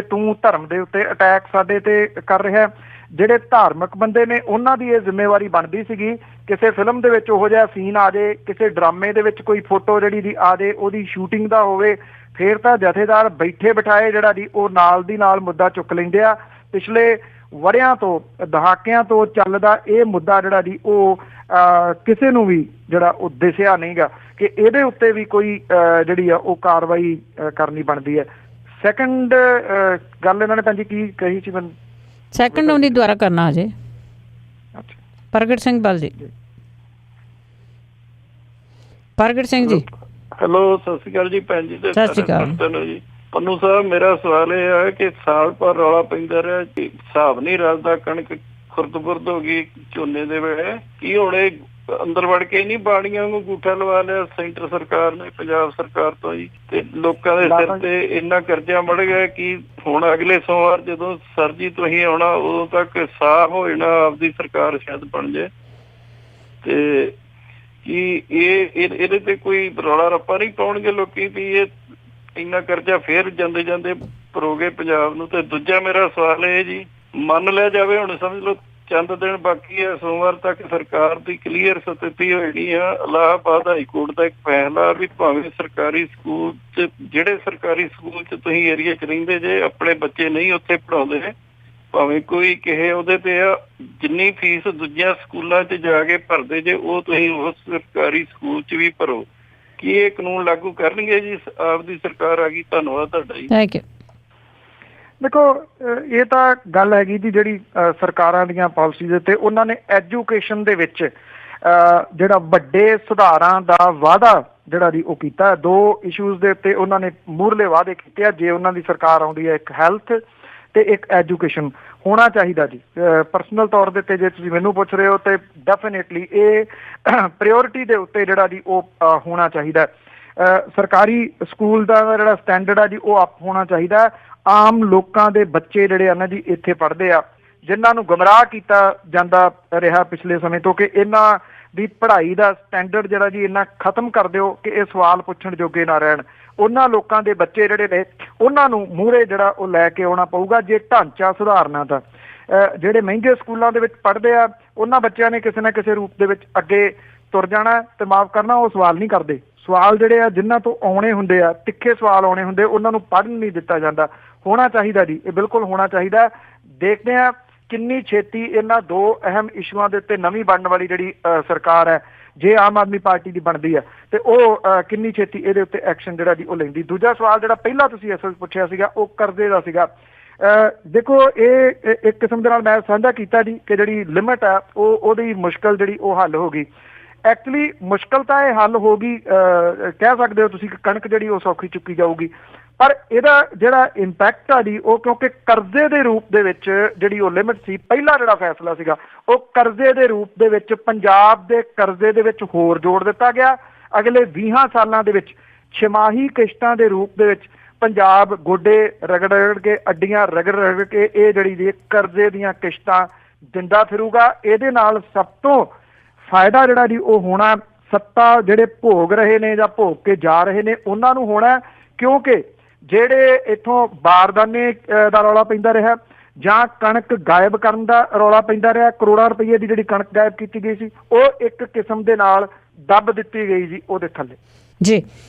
ਤੂੰ ਧਰਮ ਦੇ ਉੱਤੇ ਅਟੈਕ ਸਾਡੇ ਤੇ ਕਰ ਰਿਹਾ। ਜਿਹੜੇ ਧਾਰਮਿਕ ਬੰਦੇ ਨੇ ਉਹਨਾਂ ਦੀ ਇਹ ਜ਼ਿੰਮੇਵਾਰੀ ਬਣਦੀ ਸੀਗੀ, ਕਿਸੇ ਫਿਲਮ ਦੇ ਵਿੱਚ ਉਹੋ ਜਿਹਾ ਸੀਨ ਆ ਜਾਏ, ਕਿਸੇ ਡਰਾਮੇ ਦੇ ਵਿੱਚ ਕੋਈ ਫੋਟੋ ਜਿਹੜੀ ਦੀ ਆ ਜਾਏ, ਉਹਦੀ ਸ਼ੂਟਿੰਗ ਦਾ ਹੋਵੇ, ਫੇਰ ਤਾਂ ਜਥੇਦਾਰ ਬੈਠੇ ਬਿਠਾਏ ਜਿਹੜਾ ਦੀ ਉਹ ਨਾਲ ਦੀ ਨਾਲ ਮੁੱਦਾ ਚੁੱਕ ਲੈਂਦੇ ਆ। ਪਿਛਲੇ ਵਰ੍ਹਿਆਂ ਤੋਂ, ਦਹਾਕਿਆਂ ਤੋਂ ਚੱਲਦਾ ਇਹ ਮੁੱਦਾ ਜਿਹੜਾ ਦੀ ਉਹ ਕਿਸੇ ਨੂੰ ਵੀ ਜਿਹੜਾ ਉਹ ਦਿਸਿਆ ਨਹੀਂਗਾ ਕਿ ਇਹਦੇ ਉੱਤੇ ਵੀ ਕੋਈ ਜਿਹੜੀ ਆ ਉਹ ਕਾਰਵਾਈ ਕਰਨੀ ਬਣਦੀ ਹੈ। ਸੈਕੰਡ ਗੱਲ ਇਹਨਾਂ ਨੇ ਭੈਣ ਜੀ ਕੀ ਕਹੀ ਸੀ ਮੈਨੂੰ? ਸੈਕੰਡ ਉਹਦੀ ਦੁਆਰਾ ਕਰਨਾ ਹਜੇ। ਪ੍ਰਗਟ ਸਿੰਘ ਬਲ ਜੀ। ਪ੍ਰਗਟ ਸਿੰਘ ਜੀ। ਹੈਲੋ, ਸਤਿ ਸ਼੍ਰੀ ਅਕਾਲ ਜੀ ਭੈਣ ਜੀ। ਸਤਿ ਸ਼੍ਰੀ ਅਕਾਲ ਜੀ। ਪੰਨੂ ਸਾਹਿਬ, ਮੇਰਾ ਸਵਾਲ ਇਹ ਹੈ ਕਿ ਸਾਲ ਭਰ ਰੌਲਾ ਪੈਂਦਾ ਰਿਹਾ, ਹਿਸਾਬ ਨਹੀਂ ਰਲਦਾ, ਕਣਕ ਖੁਰਦ-ਬੁਰਦ ਹੋ ਗਈ ਝੋਨੇ ਦੇ ਵੇਲੇ, ਕੀ ਹੁਣ ਇਹ ਅੰਦਰ ਵੜ ਕੇ ਨਹੀਂ ਬਾੜੀਆਂ ਨੂੰ ਅੰਗੂਠਾ ਲਵਾ ਲਿਆ ਸੈਂਟਰ ਸਰਕਾਰ ਨੇ, ਪੰਜਾਬ ਸਰਕਾਰ ਤੋਂ ਜੀ, ਤੇ ਲੋਕਾਂ ਦੇ ਸਿਰ ਤੇ ਇੰਨਾ ਕਰਜ਼ਾ ਮੜ ਗਿਆ ਕਿ ਹੁਣ ਅਗਲੇ ਸੋਮਵਾਰ ਜਦੋਂ ਸਰ ਜੀ ਤੁਸੀਂ ਆਉਣਾ ਉਦੋਂ ਤੱਕ ਸਾਫ਼ ਹੋ ਜਾਣਾ ਆਪਦੀ ਸਰਕਾਰ ਸ਼ਾਇਦ ਬਣ ਜਾਏ, ਤੇ ਕੀ ਇਹਦੇ ਤੇ ਕੋਈ ਰੌਲਾ ਰੱਪਾ ਨਹੀਂ ਪਾਉਣਗੇ ਲੋਕੀ ਵੀ ਇਹ ਇੰਨਾ ਕਰਜ਼ਾ ਫੇਰ ਜਾਂਦੇ ਜਾਂਦੇ ਭਰੋਗੇ ਪੰਜਾਬ ਨੂੰ? ਤੇ ਦੂਜਾ ਮੇਰਾ ਸਵਾਲ ਇਹ ਜੀ, ਮੰਨ ਲਿਆ ਜਾਵੇ ਹੁਣ ਸਮਝ ਲਓ ਚੰਦ ਦਿਨ ਬਾਕੀ ਹੈ, ਸੋਮਵਾਰ ਤੱਕ ਸਰਕਾਰ ਦੀ ਕਲੀਅਰ ਸਥਿਤੀ ਹੋਣੀ ਆ, ਇਲਾਹਾਬਾਦ ਹਾਈ ਕੋਰਟ ਦਾ ਇੱਕ ਫੈਸਲਾ ਵੀ ਭਾਵੇਂ ਸਰਕਾਰੀ ਸਕੂਲ 'ਚ, ਜਿਹੜੇ ਸਰਕਾਰੀ ਸਕੂਲ 'ਚ ਤੁਸੀਂ ਏਰੀਆ 'ਚ ਰਹਿੰਦੇ ਜੇ, ਆਪਣੇ ਬੱਚੇ ਨਹੀਂ ਉੱਥੇ ਪੜ੍ਹਾਉਂਦੇ, ਭਾਵੇਂ ਕੋਈ ਕਿਸੇ ਉਹਦੇ ਤੇ ਆ, ਜਿੰਨੀ ਫੀਸ ਦੂਜਿਆਂ ਸਕੂਲਾਂ 'ਚ ਜਾ ਕੇ ਭਰਦੇ ਜੇ ਉਹ ਤੁਸੀਂ ਉਸ ਸਰਕਾਰੀ ਸਕੂਲ 'ਚ ਵੀ ਭਰੋ। ਕੀ ਇਹ ਕਾਨੂੰਨ ਲਾਗੂ ਕਰਨਗੇ ਜੀ ਆਪਦੀ ਸਰਕਾਰ ਆ ਗਈ? ਧੰਨਵਾਦ ਤੁਹਾਡਾ ਜੀ। Thank you. ਦੇਖੋ, ਇਹ ਤਾਂ ਗੱਲ ਹੈਗੀ ਜੀ ਜਿਹੜੀ ਸਰਕਾਰਾਂ ਦੀਆਂ ਪਾਲਿਸੀਜ਼ ਤੇ ਉਹਨਾਂ ਨੇ ਐਜੂਕੇਸ਼ਨ ਦੇ ਵਿੱਚ ਜਿਹੜਾ ਵੱਡੇ ਸੁਧਾਰਾਂ ਦਾ ਵਾਅਦਾ ਜਿਹੜਾ ਦੀ ਉਹ ਕੀਤਾ। ਦੋ ਇਸ਼ੂਜ਼ ਦੇ ਉੱਤੇ ਉਹਨਾਂ ਨੇ ਮੂਹਰਲੇ ਵਾਅਦੇ ਕੀਤੇ ਆ, ਜੇ ਉਹਨਾਂ ਦੀ ਸਰਕਾਰ ਆਉਂਦੀ ਹੈ, ਇੱਕ ਹੈਲਥ ਤੇ ਇੱਕ ਐਜੂਕੇਸ਼ਨ ਹੋਣਾ ਚਾਹੀਦਾ ਜੀ। ਪਰਸਨਲ ਤੌਰ ਦੇ ਉੱਤੇ ਜੇ ਤੁਸੀਂ ਮੈਨੂੰ ਪੁੱਛ ਰਹੇ ਹੋ ਤੇ ਡੈਫੀਨੇਟਲੀ ਇਹ ਪ੍ਰਾਇਓਰਿਟੀ ਦੇ ਉੱਤੇ ਜਿਹੜਾ ਜੀ ਉਹ ਹੋਣਾ ਚਾਹੀਦਾ। ਸਰਕਾਰੀ ਸਕੂਲ ਦਾ ਜਿਹੜਾ ਸਟੈਂਡਰਡ ਆ ਜੀ ਉਹ ਅਪ ਹੋਣਾ ਚਾਹੀਦਾ। ਆਮ ਲੋਕਾਂ ਦੇ ਬੱਚੇ ਜਿਹੜੇ ਆ ਨਾ ਜੀ ਇੱਥੇ ਪੜ੍ਹਦੇ ਆ, ਜਿਨ੍ਹਾਂ ਨੂੰ ਗੁੰਮਰਾਹ ਕੀਤਾ ਜਾਂਦਾ ਰਿਹਾ ਪਿਛਲੇ ਸਮੇਂ ਤੋਂ ਕਿ ਇਹਨਾਂ ਦੀ ਪੜ੍ਹਾਈ ਦਾ ਸਟੈਂਡਰਡ ਜਿਹੜਾ ਜੀ ਇੰਨਾ ਖਤਮ ਕਰ ਦਿਓ ਕਿ ਇਹ ਸਵਾਲ ਪੁੱਛਣ ਜੋਗੇ ਨਾ ਰਹਿਣ। ਉਹਨਾਂ ਲੋਕਾਂ ਦੇ ਬੱਚੇ ਜਿਹੜੇ ਨੇ ਉਹਨਾਂ ਨੂੰ ਮੂਹਰੇ ਜਿਹੜਾ ਉਹ ਲੈ ਕੇ ਆਉਣਾ ਪਊਗਾ ਜੇ ਢਾਂਚਾ ਸੁਧਾਰਨਾ ਤਾਂ। ਜਿਹੜੇ ਮਹਿੰਗੇ ਸਕੂਲਾਂ ਦੇ ਵਿੱਚ ਪੜ੍ਹਦੇ ਆ ਉਹਨਾਂ ਬੱਚਿਆਂ ਨੇ ਕਿਸੇ ਨਾ ਕਿਸੇ ਰੂਪ ਦੇ ਵਿੱਚ ਅੱਗੇ ਤੁਰ ਜਾਣਾ ਤੇ ਮਾਫ ਕਰਨਾ, ਉਹ ਸਵਾਲ ਨਹੀਂ ਕਰਦੇ। ਸਵਾਲ ਜਿਹੜੇ ਆ ਜਿਨ੍ਹਾਂ ਤੋਂ ਆਉਣੇ ਹੁੰਦੇ ਆ, ਤਿੱਖੇ ਸਵਾਲ ਆਉਣੇ ਹੁੰਦੇ, ਉਹਨਾਂ ਨੂੰ ਪੜ੍ਹਨ ਨਹੀਂ ਦਿੱਤਾ ਜਾਂਦਾ। ਹੋਣਾ ਚਾਹੀਦਾ ਜੀ, ਇਹ ਬਿਲਕੁਲ ਹੋਣਾ ਚਾਹੀਦਾ। ਦੇਖਦੇ ਆ ਕਿੰਨੀ ਛੇਤੀ ਇਹਨਾਂ ਦੋ ਅਹਿਮ ਇਸ਼ੂਆਂ ਦੇ ਉੱਤੇ ਨਵੀਂ ਬਣਨ ਵਾਲੀ ਜਿਹੜੀ ਸਰਕਾਰ ਹੈ, ਜੇ ਆਮ ਆਦਮੀ ਪਾਰਟੀ ਦੀ ਬਣਦੀ ਹੈ ਤੇ ਉਹ ਕਿੰਨੀ ਛੇਤੀ ਇਹਦੇ ਉੱਤੇ ਐਕਸ਼ਨ ਜਿਹੜਾ ਜੀ ਉਹ ਲੈਂਦੀ। ਦੂਜਾ ਸਵਾਲ ਜਿਹੜਾ ਪਹਿਲਾਂ ਤੁਸੀਂ ਅਸਲ ਪੁੱਛਿਆ ਸੀਗਾ ਉਹ ਕਰਜ਼ੇ ਦਾ ਸੀਗਾ। ਦੇਖੋ, ਇਹ ਇੱਕ ਕਿਸਮ ਦੇ ਨਾਲ ਮੈਂ ਸਾਂਝਾ ਕੀਤਾ ਜੀ ਕਿ ਜਿਹੜੀ ਲਿਮਿਟ ਆ ਉਹਦੀ ਮੁਸ਼ਕਲ ਜਿਹੜੀ ਉਹ ਹੱਲ ਹੋ ਗਈ। ਐਕਚੁਅਲੀ ਮੁਸ਼ਕਲ ਤਾਂ ਇਹ ਹੱਲ ਹੋ ਗਈ, ਕਹਿ ਸਕਦੇ ਹੋ ਤੁਸੀਂ ਕਿ ਕਣਕ ਜਿਹੜੀ ਉਹ ਸੌਖੀ ਚੁੱਕੀ ਜਾਊਗੀ, ਪਰ ਇਹਦਾ ਜਿਹੜਾ ਇੰਪੈਕਟ ਆ ਜੀ ਉਹ ਕਿਉਂਕਿ ਕਰਜ਼ੇ ਦੇ ਰੂਪ ਦੇ ਵਿੱਚ ਜਿਹੜੀ ਉਹ ਲਿਮਿਟ ਸੀ, ਪਹਿਲਾ ਜਿਹੜਾ ਫੈਸਲਾ ਸੀਗਾ ਉਹ ਕਰਜ਼ੇ ਦੇ ਰੂਪ ਦੇ ਵਿੱਚ ਪੰਜਾਬ ਦੇ ਕਰਜ਼ੇ ਦੇ ਵਿੱਚ ਹੋਰ ਜੋੜ ਦਿੱਤਾ ਗਿਆ। ਅਗਲੇ 20 ਸਾਲਾਂ ਦੇ ਵਿੱਚ ਛਮਾਹੀ ਕਿਸ਼ਤਾਂ ਦੇ ਰੂਪ ਦੇ ਵਿੱਚ ਪੰਜਾਬ ਗੋਡੇ ਰਗੜ ਰਗੜ ਕੇ, ਅੱਡੀਆਂ ਰਗੜ ਰਗੜ ਕੇ ਇਹ ਜਿਹੜੀ ਦੀ ਕਰਜ਼ੇ ਦੀਆਂ ਕਿਸ਼ਤਾਂ ਦਿੰਦਾ ਫਿਰੂਗਾ। ਇਹਦੇ ਨਾਲ ਸਭ ਤੋਂ ਫਾਇਦਾ ਜਿਹੜਾ ਜੀ ਉਹ ਹੋਣਾ ਸੱਤਾ ਜਿਹੜੇ ਭੋਗ ਰਹੇ ਨੇ ਜਾਂ ਭੋਗ ਕੇ ਜਾ ਰਹੇ ਨੇ ਉਹਨਾਂ ਨੂੰ ਹੋਣਾ, ਕਿਉਂਕਿ ਜਿਹੜੇ ਇੱਥੋਂ ਬਾਰਦਾਨੇ ਦਾ ਰੌਲਾ ਪੈਂਦਾ ਰਿਹਾ ਜਾਂ ਕਣਕ ਗਾਇਬ ਕਰਨ ਦਾ ਰੌਲਾ ਪੈਂਦਾ ਰਿਹਾ, ਕਰੋੜਾਂ ਰੁਪਏ ਦੀ ਜਿਹੜੀ ਕਣਕ ਗਾਇਬ ਕੀਤੀ ਗਈ ਸੀ ਉਹ ਇੱਕ ਕਿਸਮ ਦੇ ਨਾਲ ਦੱਬ ਦਿੱਤੀ ਗਈ ਜੀ ਉਹਦੇ ਥੱਲੇ ਜੀ।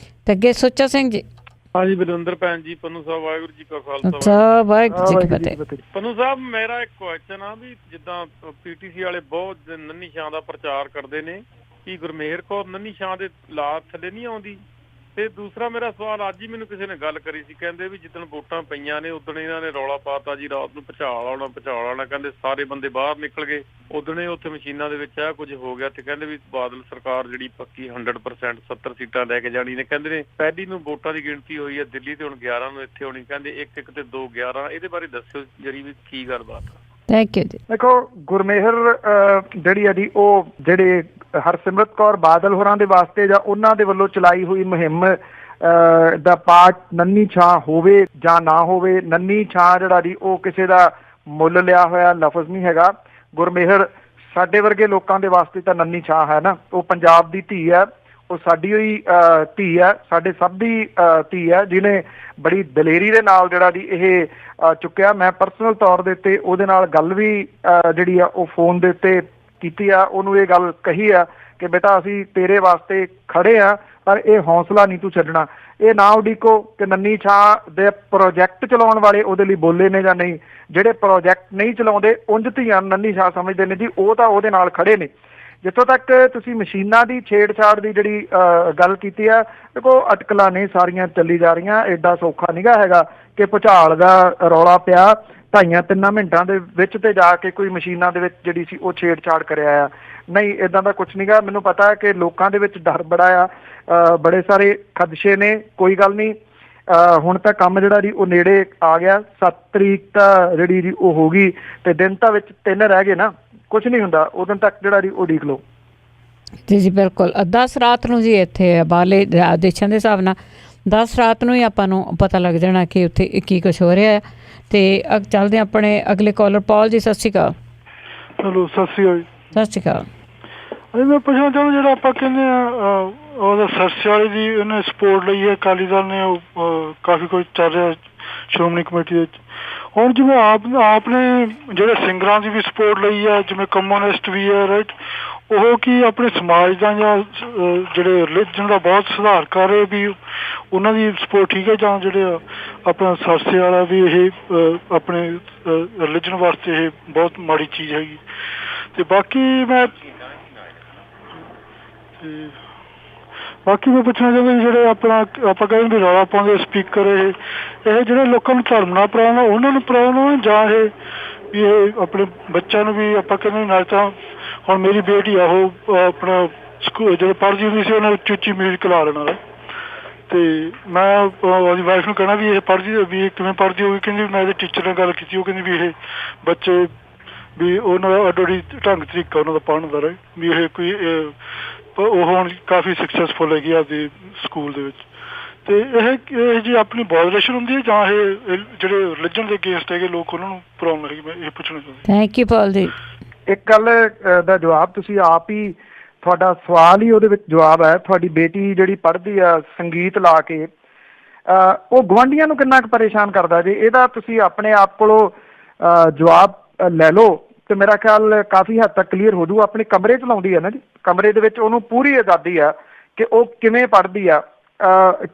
ਤੇ ਅੱਗੇ ਸੁੱਚਾ ਸਿੰਘ ਜੀ। ਹਾਂਜੀ ਬਲਵਿੰਦਰ ਭੈਣ ਜੀ, ਪੰਨੂ ਸਾਹਿਬ ਵਾਹਿਗੁਰੂ ਜੀ ਕਾ ਖਾਲਸਾ ਵਾਹਿਗੁਰੂ ਜੀ ਕੀ ਫਤਿਹ। ਪੰਨੂ ਸਾਹਿਬ, ਮੇਰਾ ਇੱਕ ਕੁਐਸਚਨ ਆ ਵੀ ਜਿੱਦਾਂ ਪੀਟੀਸੀ ਵਾਲੇ ਬਹੁਤ ਨੰਨੀ ਛਾਂ ਦਾ ਪ੍ਰਚਾਰ ਕਰਦੇ ਨੇ, ਕੀ ਗੁਰਮੇਹਰ ਕੌਰ ਨੰਨੀ ਛਾਂ ਦੇ ਲਾਭ ਥੱਲੇ ਨਹੀਂ ਆਉਂਦੀ? ਤੇ ਦੂਸਰਾ ਮੇਰਾ ਸਵਾਲ, ਅੱਜ ਹੀ ਮੈਨੂੰ ਕਿਸੇ ਨੇ ਗੱਲ ਕਰੀ ਸੀ, ਕਹਿੰਦੇ ਵੀ ਜਿੱਦਣ ਵੋਟਾਂ ਪਈਆਂ ਨੇ ਉਦਣ ਇਹਨਾਂ ਨੇ ਰੌਲਾ ਪਾਤਾ ਜੀ ਰਾਤ ਨੂੰ ਭੁਚਾਲ ਆਉਣਾ, ਕਹਿੰਦੇ ਸਾਰੇ ਬੰਦੇ ਬਾਹਰ ਨਿਕਲ ਗਏ, ਉਦਣੇ ਉੱਥੇ ਮਸ਼ੀਨਾਂ ਦੇ ਵਿੱਚ ਆ ਕੁਝ ਹੋ ਗਿਆ, ਤੇ ਕਹਿੰਦੇ ਵੀ ਬਾਦਲ ਸਰਕਾਰ ਜਿਹੜੀ ਪੱਕੀ 100% 70 ਸੀਟਾਂ ਲੈ ਕੇ ਜਾਣੀ ਨੇ। ਕਹਿੰਦੇ ਨੇ ਪਹਿਲੀ ਨੂੰ ਵੋਟਾਂ ਦੀ ਗਿਣਤੀ ਹੋਈ ਹੈ ਦਿੱਲੀ ਤੇ, ਹੁਣ 11 ਨੂੰ ਇੱਥੇ ਹੋਣੀ, ਕਹਿੰਦੇ 1 ਤੇ 2 11। ਇਹਦੇ ਬਾਰੇ ਦੱਸਿਓ ਜਿਹੜੀ ਵੀ ਕੀ ਗੱਲਬਾਤ ਆ। ਥੈਂਕ ਯੂ ਜੀ। ਦੇਖੋ ਗੁਰਮੇਹਰ ਜਿਹੜੀ ਆ ਜੀ, ਉਹ ਜਿਹੜੇ ਹਰਸਿਮਰਤ ਕੌਰ ਬਾਦਲ ਹੋਰਾਂ ਦੇ ਵਾਸਤੇ ਜਾਂ ਉਹਨਾਂ ਦੇ ਵੱਲੋਂ ਚਲਾਈ ਹੋਈ ਮੁਹਿੰਮ ਦਾ ਪਾਰਟ ਨੰਨੀ ਛਾਂ ਹੋਵੇ ਜਾਂ ਨਾ ਹੋਵੇ, ਨੰਨੀ ਛਾਂ ਜਿਹੜਾ ਜੀ ਉਹ ਕਿਸੇ ਦਾ ਮੁੱਲ ਲਿਆ ਹੋਇਆ ਲਫ਼ਜ਼ ਨਹੀਂ ਹੈਗਾ। ਗੁਰਮੇਹਰ ਸਾਡੇ ਵਰਗੇ ਲੋਕਾਂ ਦੇ ਵਾਸਤੇ ਤਾਂ ਨੰਨੀ ਛਾਂ ਹੈ ਨਾ, ਉਹ ਪੰਜਾਬ ਦੀ ਧੀ ਹੈ, ਉਹ ਸਾਡੀ ਹੋਈ ਧੀ ਹੈ, ਸਾਡੇ ਸਭ ਦੀ ਧੀ ਹੈ, ਜਿਹਨੇ ਬੜੀ ਦਲੇਰੀ ਦੇ ਨਾਲ ਜਿਹੜਾ ਜੀ ਇਹ ਚੁੱਕਿਆ। ਮੈਂ ਪਰਸਨਲ ਤੌਰ ਦੇ ਉੱਤੇ ਉਹਦੇ ਨਾਲ ਗੱਲ ਵੀ ਜਿਹੜੀ ਆ ਉਹ ਫੋਨ ਦੇ ਉੱਤੇ ਕੀਤੀ ਆ, ਉਹਨੂੰ ਇਹ ਗੱਲ ਕਹੀ ਆ ਕਿ ਬੇਟਾ ਅਸੀਂ ਤੇਰੇ ਵਾਸਤੇ ਖੜੇ ਆ, ਪਰ ਇਹ ਹੌਸਲਾ ਨਹੀਂ ਤੂੰ ਛੱਡਣਾ। ਇਹ ਨਾ ਉਡੀਕੋ ਕਿ ਨੰਨੀ ਛਾਂ ਦੇ ਪ੍ਰੋਜੈਕਟ ਚਲਾਉਣ ਵਾਲੇ ਉਹਦੇ ਲਈ ਬੋਲੇ ਨੇ ਜਾਂ ਨਹੀਂ, ਜਿਹੜੇ ਪ੍ਰੋਜੈਕਟ ਨਹੀਂ ਚਲਾਉਂਦੇ ਉਂਝ ਧੀਆਂ ਨੰਨੀ ਛਾਂ ਸਮਝਦੇ ਨੇ ਜੀ, ਉਹ ਤਾਂ ਉਹਦੇ ਨਾਲ ਖੜੇ ਨੇ। ਜਿੱਥੋਂ ਤੱਕ ਤੁਸੀਂ ਮਸ਼ੀਨਾਂ ਦੀ ਛੇੜਛਾੜ ਦੀ ਜਿਹੜੀ ਗੱਲ ਕੀਤੀ ਆ, ਦੇਖੋ ਅਟਕਲਾਂ ਨੇ ਸਾਰੀਆਂ ਚੱਲੀ ਜਾ ਰਹੀਆਂ, ਐਡਾ ਸੌਖਾ ਨੀਗਾ ਹੈਗਾ ਕਿ ਭੁਚਾਲ ਦਾ ਰੌਲਾ ਪਿਆ 2.5-3 ਮਿੰਟਾਂ ਦੇ ਵਿੱਚ ਤੇ ਜਾ ਕੇ ਕੋਈ ਮਸ਼ੀਨਾਂ ਦੇ ਵਿੱਚ ਜਿਹੜੀ ਸੀ ਉਹ ਛੇੜਛਾੜ ਕਰਿਆ ਆ। ਨਹੀਂ, ਇੱਦਾਂ ਦਾ ਕੁਛ ਨੀਗਾ। ਮੈਨੂੰ ਪਤਾ ਹੈ ਕਿ ਲੋਕਾਂ ਦੇ ਵਿੱਚ ਡਰ ਬੜਾ ਆ, ਬੜੇ ਸਾਰੇ ਖਦਸ਼ੇ ਨੇ। ਕੋਈ ਗੱਲ ਨਹੀਂ, ਹੁਣ ਤਾਂ ਕੰਮ ਜਿਹੜਾ ਜੀ ਉਹ ਨੇੜੇ ਆ ਗਿਆ। 7 ਤਰੀਕ ਤਾਂ ਜਿਹੜੀ ਜੀ ਉਹ ਹੋ ਗਈ ਤੇ ਦਿਨ ਤਾਂ ਵਿੱਚ 3 ਰਹਿ ਗਏ ਨਾ, ਕੁਛ ਨਹੀਂ ਹੁੰਦਾ। ਉਦੋਂ ਤੱਕ ਜਿਹੜਾ ਜੀ ਉਹ ਉਡੀਕ ਲਓ। ਜੀ ਬਿਲਕੁਲ। 10 ਰਾਤ ਨੂੰ ਜੀ ਇੱਥੇ ਬਾਹਰਲੇ ਦੇਸ਼ਾਂ ਦੇ ਹਿਸਾਬ ਨਾਲ 10 ਰਾਤ ਨੂੰ ਹੀ ਆਪਾਂ ਨੂੰ ਪਤਾ ਲੱਗ ਜਾਣਾ ਕਿ ਉੱਥੇ ਕੀ ਕੁਛ ਹੋ ਰਿਹਾ ਹੈ। ਤੇ ਚੱਲਦੇ ਆਪਣੇ ਅਗਲੇ ਕਾਲਰ। ਪੌਲ ਜੀ, ਸਤਿ ਸ਼੍ਰੀ ਅਕਾਲ। ਹੈਲੋ, ਸਤਿ ਸ਼੍ਰੀ ਅਕਾਲ। ਸਤਿ ਸ਼੍ਰੀ ਅਕਾਲ। ਮੈਂ ਪੁੱਛਣਾ ਚਾਹੁੰਦਾ, ਜਿਹੜਾ ਆਪਾਂ ਕਹਿੰਦੇ ਆ ਉਹਦਾ ਸਰਸੇ ਵਾਲੇ ਦੀ ਉਹਨੇ ਸਪੋਰਟ ਲਈ ਹੈ, ਅਕਾਲੀ ਦਲ ਨੇ, ਉਹ ਕਾਫੀ ਕੁਝ ਚੱਲ ਰਿਹਾ ਸ਼੍ਰੋਮਣੀ ਕਮੇਟੀ ਦੇ ਵਿੱਚ। ਹੁਣ ਜਿਵੇਂ ਆਪ ਨੇ ਜਿਹੜੇ ਸਿੰਗਰਾਂ ਦੀ ਵੀ ਸਪੋਰਟ ਲਈ ਹੈ, ਜਿਵੇਂ ਕਮਿਊਨਿਸਟ ਵੀ ਹੈ, ਰਾਈਟ, ਉਹ ਕੀ ਆਪਣੇ ਸਮਾਜ ਦਾ ਜਾਂ ਜਿਹੜੇ ਰਿਲੀਜਨ ਦਾ ਬਹੁਤ ਸੁਧਾਰ ਕਰ ਰਹੇ, ਵੀ ਉਹਨਾਂ ਦੀ ਸਪੋਰਟ ਠੀਕ ਹੈ, ਜਾਂ ਜਿਹੜੇ ਆਪਣਾ ਸਰਸੇ ਵਾਲਾ ਵੀ ਇਹ ਆਪਣੇ ਰਿਲੀਜਨ ਵਾਸਤੇ ਇਹ ਬਹੁਤ ਮਾੜੀ ਚੀਜ਼ ਹੈਗੀ। ਤੇ ਬਾਕੀ ਮੈਂ ਪੁੱਛਣਾ ਚਾਹੁੰਦਾ, ਜਿਹੜੇ ਆਪਾਂ ਕਹਿੰਦੇ ਵੀ ਰੌਲਾ ਪਾਉਂਦੇ ਸਪੀਕਰ, ਇਹ ਜਿਹੜੇ ਲੋਕਾਂ ਨੂੰ ਧਰਮ ਨਾਲ ਪਰਾਉਣਾ, ਉਹਨਾਂ ਨੂੰ ਪਰਾਉਣਾ, ਜਾਂ ਇਹ ਵੀ ਇਹ ਆਪਣੇ ਬੱਚਿਆਂ ਨੂੰ ਵੀ ਆਪਾਂ ਕਹਿੰਦੇ ਨਾਲ। ਤਾਂ ਹੁਣ ਮੇਰੀ ਬੇਟੀ ਆ, ਉਹ ਆਪਣਾ ਸਕੂਲ ਜਦੋਂ ਪੜ੍ਹਦੀ ਹੁੰਦੀ ਸੀ, ਉਹਨੇ ਉੱਚੀ ਉੱਚੀ ਮਿਊਜ਼ਿਕ ਲਾ ਲੈਣਾ, ਤੇ ਮੈਂ ਉਹਦੀ ਵਾਈਫ ਨੂੰ ਕਹਿਣਾ ਵੀ ਇਹ ਪੜ੍ਹਦੀ ਵੀ ਇਹ ਕਿਵੇਂ ਪੜ੍ਹਦੀ ਹੋਊਗੀ। ਕਹਿੰਦੀ ਮੈਂ ਇਹਦੇ ਟੀਚਰ ਨਾਲ ਗੱਲ ਕੀਤੀ, ਉਹ ਕਹਿੰਦੀ ਵੀ ਇਹ ਬੱਚੇ ਵੀ ਉਹਨਾਂ ਦਾ ਅੱਡੋਡੀ ਢੰਗ ਤਰੀਕਾ ਉਹਨਾਂ ਦਾ ਪੜ੍ਹਨ ਦਾ, ਰਹੇ ਵੀ ਇਹ ਕੋਈ ਉਹ ਹੁਣ ਕਾਫੀ ਸਕਸੈਸਫੁਲ ਹੈਗੀ ਆਪਦੀ ਸਕੂਲ ਦੇ ਵਿੱਚ। ਤੇ ਇਹ ਜੀ ਆਪਣੀ ਬਾਇਓਲੇਸ਼ਨ ਹੁੰਦੀ ਹੈ, ਜਾਂ ਇਹ ਜਿਹੜੇ ਰਿਲੀਜਨ ਦੇ ਅਗੇਂਸਟ ਹੈਗੇ ਲੋਕ, ਉਹਨਾਂ ਨੂੰ ਪ੍ਰੋਬਲਮ ਹੈਗੀ। ਮੈਂ ਇਹ ਪੁੱਛਣਾ ਚਾਹੁੰਦਾ। ਥੈਂਕ ਯੂ ਪੌਲ ਜੀ। ਇੱਕ ਗੱਲ ਦਾ ਜਵਾਬ ਤੁਸੀਂ ਆਪ ਹੀ, ਤੁਹਾਡਾ ਸਵਾਲ ਹੀ ਉਹਦੇ ਵਿੱਚ ਜਵਾਬ ਹੈ। ਤੁਹਾਡੀ ਬੇਟੀ ਜਿਹੜੀ ਪੜ੍ਹਦੀ ਆ ਸੰਗੀਤ ਲਾ ਕੇ, ਉਹ ਗੁਆਂਢੀਆਂ ਨੂੰ ਕਿੰਨਾ ਕੁ ਪਰੇਸ਼ਾਨ ਕਰਦਾ ਜੀ, ਇਹਦਾ ਤੁਸੀਂ ਆਪਣੇ ਆਪ ਕੋਲੋਂ ਜਵਾਬ ਲੈ ਲਓ ਤੇ ਮੇਰਾ ਖਿਆਲ ਕਾਫੀ ਹੱਦ ਤੱਕ ਕਲੀਅਰ ਹੋ ਜੂ। ਆਪਣੇ ਕਮਰੇ 'ਚ ਲਾਉਂਦੀ ਹੈ ਨਾ ਜੀ, ਕਮਰੇ ਦੇ ਵਿੱਚ ਉਹਨੂੰ ਪੂਰੀ ਆਜ਼ਾਦੀ ਆ ਕਿ ਉਹ ਕਿਵੇਂ ਪੜ੍ਹਦੀ ਆ,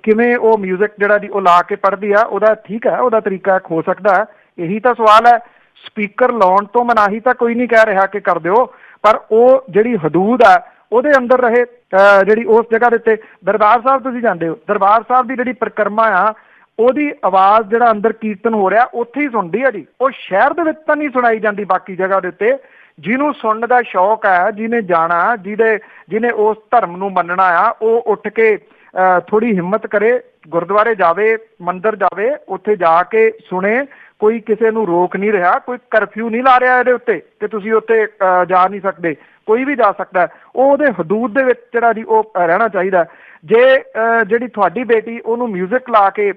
ਕਿਵੇਂ ਉਹ ਮਿਊਜ਼ਿਕ ਜਿਹੜਾ ਜੀ ਉਹ ਲਾ ਕੇ ਪੜ੍ਹਦੀ ਆ। ਉਹਦਾ ਠੀਕ ਹੈ, ਉਹਦਾ ਤਰੀਕਾ ਹੋ ਸਕਦਾ ਹੈ। ਇਹੀ ਤਾਂ ਸਵਾਲ ਹੈ। ਸਪੀਕਰ ਲਾਉਣ ਤੋਂ ਮਨਾਹੀ ਤਾਂ ਕੋਈ ਨਹੀਂ ਕਹਿ ਰਿਹਾ ਕਿ ਕਰ ਦਿਓ, ਪਰ ਉਹ ਜਿਹੜੀ ਹਦੂਦ ਆ ਉਹਦੇ ਅੰਦਰ ਰਹੇ, ਜਿਹੜੀ ਉਸ ਜਗ੍ਹਾ ਦੇ ਉੱਤੇ। ਦਰਬਾਰ ਸਾਹਿਬ ਤੁਸੀਂ ਜਾਂਦੇ ਹੋ, ਦਰਬਾਰ ਸਾਹਿਬ ਦੀ ਜਿਹੜੀ ਪਰਿਕਰਮਾ ਆ, ਉਹਦੀ ਆਵਾਜ਼ ਜਿਹੜਾ ਅੰਦਰ ਕੀਰਤਨ ਹੋ ਰਿਹਾ ਉੱਥੇ ਹੀ ਸੁਣਦੀ ਆ ਜੀ। ਉਹ ਸ਼ਹਿਰ ਦੇ ਵਿੱਚ ਤਾਂ ਨਹੀਂ ਸੁਣਾਈ ਜਾਂਦੀ ਬਾਕੀ ਜਗ੍ਹਾ ਦੇ ਉੱਤੇ। ਜਿਹਨੂੰ ਸੁਣਨ ਦਾ ਸ਼ੌਕ ਹੈ, ਜਿਹਨੇ ਜਾਣਾ, ਜਿਹਨੇ ਉਸ ਧਰਮ ਨੂੰ ਮੰਨਣਾ ਆ, ਉਹ ਉੱਠ ਕੇ ਥੋੜ੍ਹੀ ਹਿੰਮਤ ਕਰੇ, ਗੁਰਦੁਆਰੇ ਜਾਵੇ, ਮੰਦਿਰ ਜਾਵੇ, ਉੱਥੇ ਜਾ ਕੇ ਸੁਣੇ। ਕੋਈ ਕਿਸੇ ਨੂੰ ਰੋਕ ਨਹੀਂ ਰਿਹਾ, ਕੋਈ ਕਰਫਿਊ ਨਹੀਂ ਲਾ ਰਿਹਾ ਇਹਦੇ ਉੱਤੇ ਕਿ ਤੁਸੀਂ ਉੱਥੇ ਜਾ ਨਹੀਂ ਸਕਦੇ। ਕੋਈ ਵੀ ਜਾ ਸਕਦਾ। ਉਹ ਉਹਦੇ ਹਦੂਦ ਦੇ ਵਿੱਚ ਜਿਹੜਾ ਜੀ ਉਹ ਰਹਿਣਾ ਚਾਹੀਦਾ। ਜੇ ਜਿਹੜੀ ਤੁਹਾਡੀ ਬੇਟੀ ਉਹਨੂੰ ਮਿਊਜ਼ਿਕ ਲਾ ਕੇ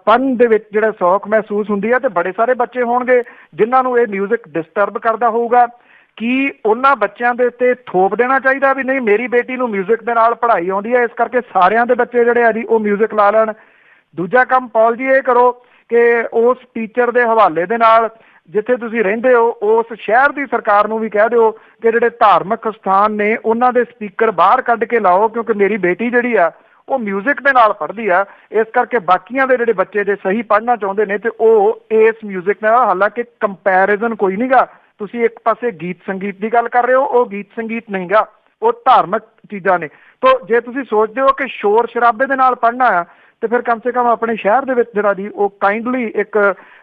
ਪੜ੍ਹਨ ਦੇ ਵਿੱਚ ਜਿਹੜਾ ਸ਼ੌਕ ਮਹਿਸੂਸ ਹੁੰਦੀ ਹੈ, ਤੇ ਬੜੇ ਸਾਰੇ ਬੱਚੇ ਹੋਣਗੇ ਜਿਨ੍ਹਾਂ ਨੂੰ ਇਹ ਮਿਊਜ਼ਿਕ ਡਿਸਟਰਬ ਕਰਦਾ ਹੋਊਗਾ। ਕੀ ਉਹਨਾਂ ਬੱਚਿਆਂ ਦੇ ਉੱਤੇ ਥੋਪ ਦੇਣਾ ਚਾਹੀਦਾ ਵੀ ਨਹੀਂ ਮੇਰੀ ਬੇਟੀ ਨੂੰ ਮਿਊਜ਼ਿਕ ਦੇ ਨਾਲ ਪੜ੍ਹਾਈ ਆਉਂਦੀ ਹੈ, ਇਸ ਕਰਕੇ ਸਾਰਿਆਂ ਦੇ ਬੱਚੇ ਜਿਹੜੇ ਆ ਜੀ ਉਹ ਮਿਊਜ਼ਿਕ ਲਾ ਲੈਣ। ਦੂਜਾ ਕੰਮ ਪੌਲ ਜੀ ਇਹ ਕਰੋ ਕਿ ਉਸ ਟੀਚਰ ਦੇ ਹਵਾਲੇ ਦੇ ਨਾਲ ਜਿੱਥੇ ਤੁਸੀਂ ਰਹਿੰਦੇ ਹੋ, ਉਸ ਸ਼ਹਿਰ ਦੀ ਸਰਕਾਰ ਨੂੰ ਵੀ ਕਹਿ ਦਿਓ ਕਿ ਜਿਹੜੇ ਧਾਰਮਿਕ ਸਥਾਨ ਨੇ ਉਹਨਾਂ ਦੇ ਸਪੀਕਰ ਬਾਹਰ ਕੱਢ ਕੇ ਲਾਓ, ਕਿਉਂਕਿ ਮੇਰੀ ਬੇਟੀ ਜਿਹੜੀ ਆ ਉਹ ਮਿਊਜ਼ਿਕ ਦੇ ਨਾਲ ਪੜ੍ਹਦੀ ਆ। ਇਸ ਕਰਕੇ ਬਾਕੀਆਂ ਦੇ ਜਿਹੜੇ ਬੱਚੇ ਜੇ ਸਹੀ ਪੜ੍ਹਨਾ ਚਾਹੁੰਦੇ ਨੇ ਤੇ ਉਹ ਇਸ ਮਿਊਜ਼ਿਕ ਨਾਲ, ਹਾਲਾਂਕਿ ਕੰਪੈਰੀਜ਼ਨ ਕੋਈ ਨਹੀਂਗਾ। ਤੁਸੀਂ ਇੱਕ ਪਾਸੇ ਗੀਤ ਸੰਗੀਤ ਦੀ ਗੱਲ ਕਰ ਰਹੇ ਹੋ, ਉਹ ਗੀਤ ਸੰਗੀਤ ਨਹੀਂਗਾ, ਉਹ ਧਾਰਮਿਕ ਚੀਜ਼ਾਂ ਨੇ। ਤੋ ਜੇ ਤੁਸੀਂ ਸੋਚਦੇ ਹੋ ਕਿ ਸ਼ੋਰ ਸ਼ਰਾਬੇ ਦੇ ਨਾਲ ਪੜ੍ਹਨਾ ਆ ਤੇ ਫਿਰ ਕਮ ਸੇ ਕਮ ਆਪਣੇ ਸ਼ਹਿਰ ਦੇ ਵਿੱਚ ਜਿਹੜਾ ਜੀ ਉਹ ਕਾਈਂਡਲੀ ਇੱਕ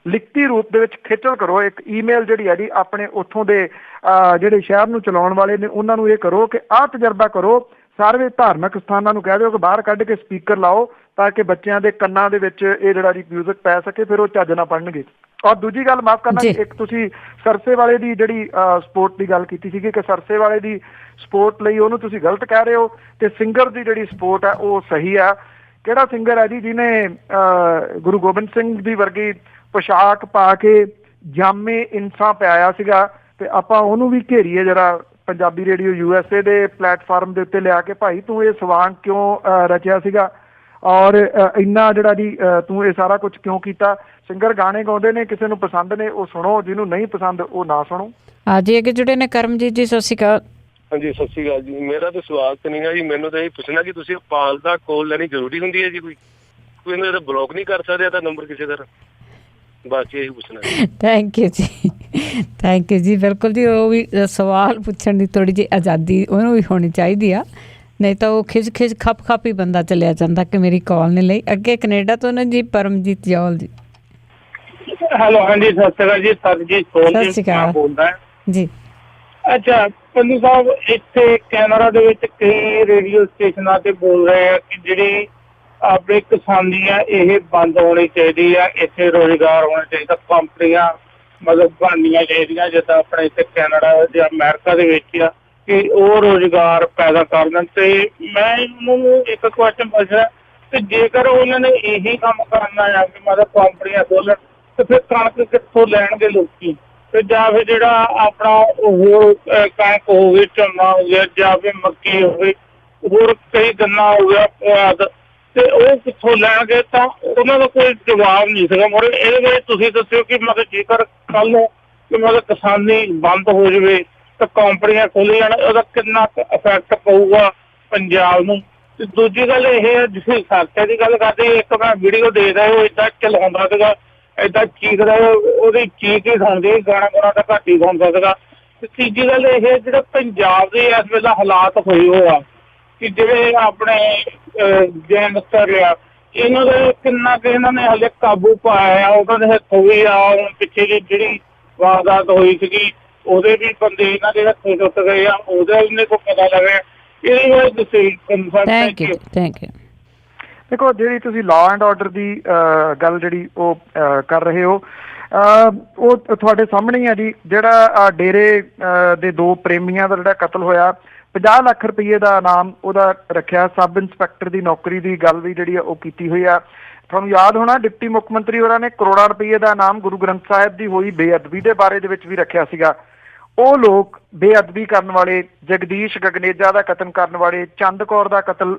ਲਿਖਤੀ ਰੂਪ ਦੇ ਵਿੱਚ ਖੇਚਲ ਕਰੋ, ਇੱਕ ਈਮੇਲ ਜਿਹੜੀ ਹੈ ਜੀ ਆਪਣੇ ਉੱਥੋਂ ਦੇ ਜਿਹੜੇ ਸ਼ਹਿਰ ਨੂੰ ਚਲਾਉਣ ਵਾਲੇ ਨੇ ਉਹਨਾਂ ਨੂੰ ਇਹ ਕਰੋ ਕਿ ਆਹ ਤਜਰਬਾ ਕਰੋ, ਸਾਰੇ ਧਾਰਮਿਕ ਸਥਾਨਾਂ ਨੂੰ ਕਹਿ ਦਿਓ ਕਿ ਬਾਹਰ ਕੱਢ ਕੇ ਸਪੀਕਰ ਲਾਓ ਤਾਂ ਕਿ ਬੱਚਿਆਂ ਦੇ ਕੰਨਾਂ ਦੇ ਵਿੱਚ ਇਹ ਜਿਹੜਾ ਜੀ ਮਿਊਜ਼ਿਕ ਪੈ ਸਕੇ, ਫਿਰ ਉਹ ਚੱਜ ਨਾਲ ਪੜ੍ਹਨਗੇ। ਔਰ ਦੂਜੀ ਗੱਲ ਮਾਫ ਕਰਨਾ, ਇੱਕ ਤੁਸੀਂ ਸਰਸੇ ਵਾਲੇ ਦੀ ਜਿਹੜੀ ਸਪੋਰਟ ਦੀ ਗੱਲ ਕੀਤੀ ਸੀਗੀ ਕਿ ਸਰਸੇ ਵਾਲੇ ਦੀ ਸਪੋਰਟ ਲਈ ਉਹਨੂੰ ਤੁਸੀਂ ਗਲਤ ਕਹਿ ਰਹੇ ਹੋ ਤੇ ਸਿੰਗਰ ਦੀ ਜਿਹੜੀ ਸਪੋਰਟ ਹੈ ਉਹ ਸਹੀ ਆ। ਕਿਹੜਾ ਸਿੰਗਰ ਹੈ ਜੀ ਜਿਹਨੇ ਗੁਰੂ ਗੋਬਿੰਦ ਸਿੰਘ ਦੀ ਵਰਗੀ ਪੋਸ਼ਾਕ ਪਾ ਕੇ ਜਾਮੇ ਇਨਸਾਂ ਪਿਆਇਆ ਸੀਗਾ ਤੇ ਆਪਾਂ ਉਹਨੂੰ ਵੀ ਘੇਰੀਏ ਜਰਾ ਪੰਜਾਬੀ ਰੇਡੀਓ USA ਦੇ ਪਲੇਟਫਾਰਮ ਦੇ ਉੱਤੇ ਲਿਆ ਕੇ ਭਾਈ ਤੂੰ ਇਹ ਸਵਾਂਗ ਕਿਉਂ ਰਚਿਆ ਸੀਗਾ ਔਰ ਇੰਨਾ ਜਿਹੜਾ ਜੀ ਤੂੰ ਇਹ ਸਾਰਾ ਕੁਝ ਕਿਉਂ ਕੀਤਾ। ਸਿੰਗਰ ਗਾਣੇ ਗਾਉਂਦੇ ਨੇ, ਕਿਸੇ ਨੂੰ ਪਸੰਦ ਨੇ ਉਹ ਸੁਣੋ, ਜਿਹਨੂੰ ਨਹੀਂ ਪਸੰਦ ਉਹ ਨਾ ਸੁਣੋ। ਜੀ ਅੱਗੇ ਜੁੜੇ ਨੇ ਕਰਮਜੀਤ ਜੀ, ਸਤਿ ਸ਼੍ਰੀ ਅਕਾਲ। ਹਾਂਜੀ ਸਤਿ ਸ਼੍ਰੀ ਅਕਾਲ ਜੀ। ਮੇਰਾ ਤਾਂ ਸਵਾਲ ਤਾਂ ਨਹੀਂ ਗਾ ਜੀ, ਮੈਨੂੰ ਤਾਂ ਇਹ ਪੁੱਛਣਾ ਕਿ ਤੁਸੀਂ ਪਾਲ ਦਾ ਕੋਲ ਲੈਣੀ ਜ਼ਰੂਰੀ ਹੁੰਦੀ ਹੈ ਜੀ? ਕੋਈ ਇਹਨੂੰ ਤਾਂ ਬਲੌਕ ਨਹੀਂ ਕਰ ਸਕਦੇ ਤਾਂ ਨੰਬਰ ਕਿਸੇ ਤਰ੍ਹਾਂ? ਬਸ ਇਹੀ ਪੁੱਛਣਾ। ਥੈਂਕ ਯੂ ਜੀ, ਥੈਂਕ ਯੂ ਜੀ। ਬਿਲਕੁਲ ਜੀ, ਉਹ ਵੀ ਸਵਾਲ ਪੁੱਛਣ ਦੀ ਥੋੜ੍ਹੀ ਜਿਹੀ ਆਜ਼ਾਦੀ ਉਹਨੂੰ ਵੀ ਹੋਣੀ ਚਾਹੀਦੀ ਆ, ਨਹੀਂ ਤਾਂ ਉਹ ਖਿੱਚ ਖੱਪ ਹੀ ਬੰਦਾ ਚਲਿਆ ਜਾਂਦਾ ਕਿ ਮੇਰੀ ਕਾਲ ਨਹੀਂ ਲਈ। ਅੱਗੇ ਕੈਨੇਡਾ ਤੋਂ ਨਾ ਜੀ ਪਰਮਜੀਤ ਜੌਲ ਜੀ। ਹੈਲੋ, ਹਾਂਜੀ ਸਤਿ ਸ਼੍ਰੀ ਅਕਾਲ ਜੀ। ਸਰਜੀਤ ਸਤਿ ਸ਼੍ਰੀ ਅਕਾਲ ਬੋਲਦਾ ਜੀ। ਅੱਛਾ ਪੰਨੂ ਸਾਹਿਬ, ਇੱਥੇ ਕੈਨੇਡਾ ਦੇ ਵਿੱਚ ਕਈ ਰੇਡੀਓ ਸਟੇਸ਼ਨਾਂ ਤੇ ਬੋਲ ਰਹੇ ਆ ਕਿ ਜਿਹੜੀ ਆਪਣੇ ਕਿਸਾਨੀ ਆ ਇਹ ਬੰਦ ਹੋਣੀ ਚਾਹੀਦੀ ਆ, ਇੱਥੇ ਰੁਜ਼ਗਾਰ ਹੋਣਾ ਚਾਹੀਦਾ, ਕੰਪਨੀਆਂ ਮਤਲਬ ਬਣਨੀਆਂ ਚਾਹੀਦੀਆਂ ਜਿੱਦਾਂ ਆਪਣੇ ਇੱਥੇ ਕੈਨੇਡਾ ਜਾਂ ਅਮਰੀਕਾ ਦੇ ਵਿੱਚ ਆ ਕਿ ਉਹ ਰੁਜ਼ਗਾਰ ਪੈਦਾ ਕਰ ਦੇਣ। ਤੇ ਮੈਂ ਉਹਨਾਂ ਨੂੰ ਇੱਕ ਕੁਐਸਚਨ ਪੁੱਛਦਾ ਕਿ ਜੇਕਰ ਉਹਨਾਂ ਨੇ ਇਹੀ ਕੰਮ ਕਰਨਾ ਆ ਕਿ ਮਤਲਬ ਕੰਪਨੀਆਂ ਖੋਲ੍ਹਣ ਤੇ ਫਿਰ ਕਣਕ ਕਿੱਥੋਂ ਲੈਣਗੇ ਲੋਕੀ? ਤੇ ਜਾਂ ਫਿਰ ਜਿਹੜਾ ਆਪਣਾ ਉਹ ਕਣਕ ਹੋ ਗਈ, ਝੋਨਾ ਹੋ ਗਿਆ, ਜਾਂ ਫਿਰ ਮੱਕੀ ਹੋ ਗਈ, ਹੋਰ ਕਈ ਗੰਨਾ ਹੋ ਗਿਆ ਪੁਆਧ, ਤੇ ਉਹ ਕਿੱਥੋਂ ਲੈਣਗੇ? ਤਾਂ ਉਹਨਾਂ ਦਾ ਕੋਈ ਜਵਾਬ ਨਹੀਂ ਸੀਗਾ ਮੋਰੇ। ਇਹਦੇ ਵਿੱਚ ਤੁਸੀਂ ਦੱਸਿਓ ਕਿ ਮਤਲਬ ਜੇਕਰ ਕੱਲ੍ਹ ਨੂੰ ਕਿ ਮਤਲਬ ਕਿਸਾਨੀ ਬੰਦ ਹੋ ਜਾਵੇ ਤਾਂ ਕੰਪਨੀਆਂ ਖੋਲ੍ਹ ਜਾਣ, ਉਹਦਾ ਕਿੰਨਾ ਕੁ ਇਫੈਕਟ ਪਊਗਾ ਪੰਜਾਬ ਨੂੰ? ਤੇ ਦੂਜੀ ਗੱਲ ਇਹ ਹੈ, ਜਿਵੇਂ ਖਰਚੇ ਦੀ ਗੱਲ ਕਰਦੇ, ਇੱਕ ਮੈਂ ਵੀਡੀਓ ਦੇਖਦਾ ਉਹ ਏਦਾਂ ਚਲਾਉਂਦਾ ਸੀਗਾ, ਏਦਾਂ ਚੀਕਦਾ, ਉਹਦੀ ਚੀਕ ਹੀ ਸੁਣਦੀ, ਗਾਣਾ ਗੁਣਾ ਤਾਂ ਘੱਟ ਹੀ ਸੁਣਦਾ ਸੀਗਾ। ਤੇ ਤੀਜੀ ਗੱਲ ਇਹ ਹੈ, ਜਿਹੜਾ ਪੰਜਾਬ ਦੇ ਇਸ ਵੇਲੇ ਹਾਲਾਤ ਹੋਏ ਹੋ ਆ ਕਿ ਜਿਹੜੇ ਆਪਣੇ ਗੈਂਗਸਟਰ ਆ, ਇਹਨਾਂ ਦੇ ਕਿੰਨਾ ਕੁ ਇਹਨਾਂ ਨੇ ਹਾਲੇ ਕਾਬੂ ਪਾਇਆ ਆ? ਉਹਨਾਂ ਦੇ ਹੱਥੋਂ ਵੀ ਆ ਪਿੱਛੇ ਜਿਹੜੀ ਵਾਰਦਾਤ ਹੋਈ ਸੀਗੀ ਉਹਦੇ ਵੀ ਬੰਦੇ ਇਹਨਾਂ ਦੇ ਹੱਥੋਂ ਟੁੱਟ ਗਏ ਆ, ਉਹਦਾ ਵੀ ਕੋਈ ਪਤਾ ਲੱਗਿਆ। ਇਹਦੇ ਬਾਰੇ ਤੁਸੀਂ ਥੈਂਕ ਯੂ। ਦੇਖੋ, ਜਿਹੜੀ ਤੁਸੀਂ ਲਾਅ ਐਂਡ ਆਰਡਰ ਦੀ ਗੱਲ ਜਿਹੜੀ ਉਹ ਕਰ ਰਹੇ ਹੋ ਉਹ ਤੁਹਾਡੇ ਸਾਹਮਣੇ ਹੀ ਆ ਜੀ। ਜਿਹੜਾ ਡੇਰੇ ਦੇ ਦੋ ਪ੍ਰੇਮੀਆਂ ਦਾ ਜਿਹੜਾ ਕਤਲ ਹੋਇਆ, 50 ਲੱਖ ਰੁਪਏ ਦਾ ਇਨਾਮ ਉਹਦਾ ਰੱਖਿਆ, ਸਬ ਇੰਸਪੈਕਟਰ ਦੀ ਨੌਕਰੀ ਦੀ ਗੱਲ ਵੀ ਜਿਹੜੀ ਆ ਉਹ ਕੀਤੀ ਹੋਈ ਆ। ਤੁਹਾਨੂੰ ਯਾਦ ਹੋਣਾ ਡਿਪਟੀ ਮੁੱਖ ਮੰਤਰੀ ਹੋਰਾਂ ਨੇ ਕਰੋੜਾਂ ਰੁਪਏ ਦਾ ਇਨਾਮ ਗੁਰੂ ਗ੍ਰੰਥ ਸਾਹਿਬ ਦੀ ਹੋਈ ਬੇਅਦਬੀ ਦੇ ਬਾਰੇ ਦੇ ਵਿੱਚ ਵੀ ਰੱਖਿਆ ਸੀਗਾ। ਉਹ ਲੋਕ ਬੇਅਦਬੀ ਕਰਨ ਵਾਲੇ, ਜਗਦੀਸ਼ ਗਗਨੇਜਾ ਦਾ ਕਤਲ ਕਰਨ ਵਾਲੇ, ਚੰਦ ਕੌਰ ਦਾ ਕਤਲ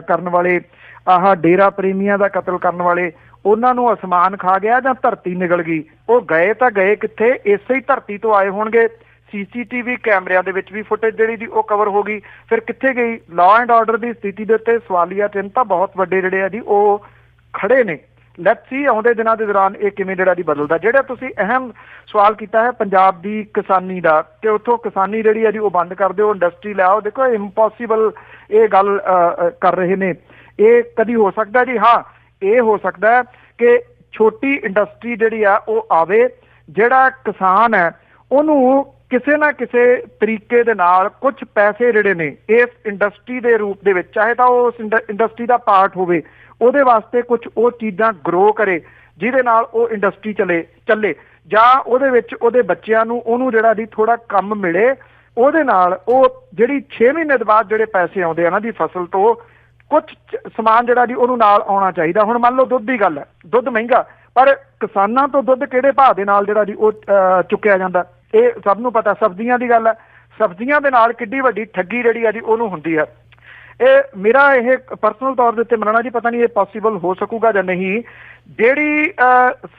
ਕਰਨ ਵਾਲੇ, ਆਹ ਡੇਰਾ ਪ੍ਰੇਮੀਆਂ ਦਾ ਕਤਲ ਕਰਨ ਵਾਲੇ, ਉਹਨਾਂ ਨੂੰ ਅਸਮਾਨ ਖਾ ਗਿਆ ਜਾਂ ਧਰਤੀ ਨਿਗਲ ਗਈ? ਉਹ ਗਏ ਤਾਂ ਗਏ ਕਿੱਥੇ? ਇਸੇ ਹੀ ਧਰਤੀ ਤੋਂ ਆਏ ਹੋਣਗੇ। CCTV ਕੈਮਰਿਆਂ ਦੇ ਵਿੱਚ ਵੀ ਫੁਟੇਜ ਜਿਹੜੀ ਦੀ ਉਹ ਕਵਰ ਹੋ ਗਈ, ਫਿਰ ਕਿੱਥੇ ਗਈ? ਲਾਅ ਐਂਡ ਆਰਡਰ ਦੀ ਸਥਿਤੀ ਦੇ ਉੱਤੇ ਸਵਾਲੀਆ ਚਿੰਨ੍ਹ ਤਾਂ ਬਹੁਤ ਵੱਡੇ ਜਿਹੜੇ ਆ ਜੀ ਉਹ ਖੜੇ ਨੇ। ਲੈਟਸ ਸੀ ਆਉਂਦੇ ਦਿਨਾਂ ਦੇ ਦੌਰਾਨ ਇਹ ਕਿਵੇਂ ਜਿਹੜਾ ਦੀ ਬਦਲਦਾ। ਜਿਹੜਾ ਤੁਸੀਂ ਅਹਿਮ ਸਵਾਲ ਕੀਤਾ ਹੈ ਪੰਜਾਬ ਦੀ ਕਿਸਾਨੀ ਦਾ ਕਿ ਉੱਥੋਂ ਕਿਸਾਨੀ ਜਿਹੜੀ ਹੈ ਜੀ ਉਹ ਬੰਦ ਕਰ ਦਿਓ, ਇੰਡਸਟਰੀ ਲਿਆਓ, ਦੇਖੋ ਇੰਪੋਸੀਬਲ ਇਹ ਗੱਲ ਕਰ ਰਹੇ ਨੇ। ਇਹ ਕਦੀ ਹੋ ਸਕਦਾ ਜੀ? ਹਾਂ, ਇਹ ਹੋ ਸਕਦਾ ਕਿ ਛੋਟੀ ਇੰਡਸਟਰੀ ਜਿਹੜੀ ਆ ਉਹ ਆਵੇ, ਜਿਹੜਾ ਕਿਸਾਨ ਹੈ ਉਹਨੂੰ ਕਿਸੇ ਨਾ ਕਿਸੇ ਤਰੀਕੇ ਦੇ ਨਾਲ ਕੁਝ ਪੈਸੇ ਜਿਹੜੇ ਨੇ ਇਸ ਇੰਡਸਟਰੀ ਦੇ ਰੂਪ ਦੇ ਵਿੱਚ, ਚਾਹੇ ਤਾਂ ਉਹ ਉਸ ਇੰਡਸਟਰੀ ਦਾ ਪਾਰਟ ਹੋਵੇ, ਉਹਦੇ ਵਾਸਤੇ ਕੁਝ ਉਹ ਚੀਜ਼ਾਂ ਗਰੋ ਕਰੇ ਜਿਹਦੇ ਨਾਲ ਉਹ ਇੰਡਸਟਰੀ ਚੱਲੇ, ਜਾਂ ਉਹਦੇ ਵਿੱਚ ਉਹਦੇ ਬੱਚਿਆਂ ਨੂੰ ਉਹਨੂੰ ਜਿਹੜਾ ਦੀ ਥੋੜਾ ਕੰਮ ਮਿਲੇ, ਉਹਦੇ ਨਾਲ ਉਹ ਜਿਹੜੀ 6 ਮਹੀਨੇ ਦੇ ਬਾਅਦ ਜਿਹੜੇ ਪੈਸੇ ਆਉਂਦੇ ਆ ਨਾ ਦੀ ਫਸਲ ਤੋਂ, ਕੁਝ ਸਮਾਨ ਜਿਹੜਾ ਜੀ ਉਹਨੂੰ ਨਾਲ ਆਉਣਾ ਚਾਹੀਦਾ। ਹੁਣ ਮੰਨ ਲਓ ਦੁੱਧ ਦੀ ਗੱਲ ਹੈ, ਦੁੱਧ ਮਹਿੰਗਾ, ਪਰ ਕਿਸਾਨਾਂ ਤੋਂ ਦੁੱਧ ਕਿਹੜੇ ਭਾਅ ਦੇ ਨਾਲ ਜਿਹੜਾ ਜੀ ਉਹ ਚੁੱਕਿਆ ਜਾਂਦਾ ਇਹ ਸਭ ਨੂੰ ਪਤਾ। ਸਬਜ਼ੀਆਂ ਦੀ ਗੱਲ ਹੈ, ਸਬਜ਼ੀਆਂ ਦੇ ਨਾਲ ਕਿੱਡੀ ਵੱਡੀ ਠੱਗੀ ਜਿਹੜੀ ਆ ਜੀ ਉਹਨੂੰ ਹੁੰਦੀ ਹੈ। ਇਹ ਮੇਰਾ ਇਹ ਪਰਸਨਲ ਤੌਰ ਦੇ ਉੱਤੇ ਮੰਨਣਾ ਜੀ, ਪਤਾ ਨਹੀਂ ਇਹ ਪੋਸੀਬਲ ਹੋ ਸਕੂਗਾ ਜਾਂ ਨਹੀਂ। ਜਿਹੜੀ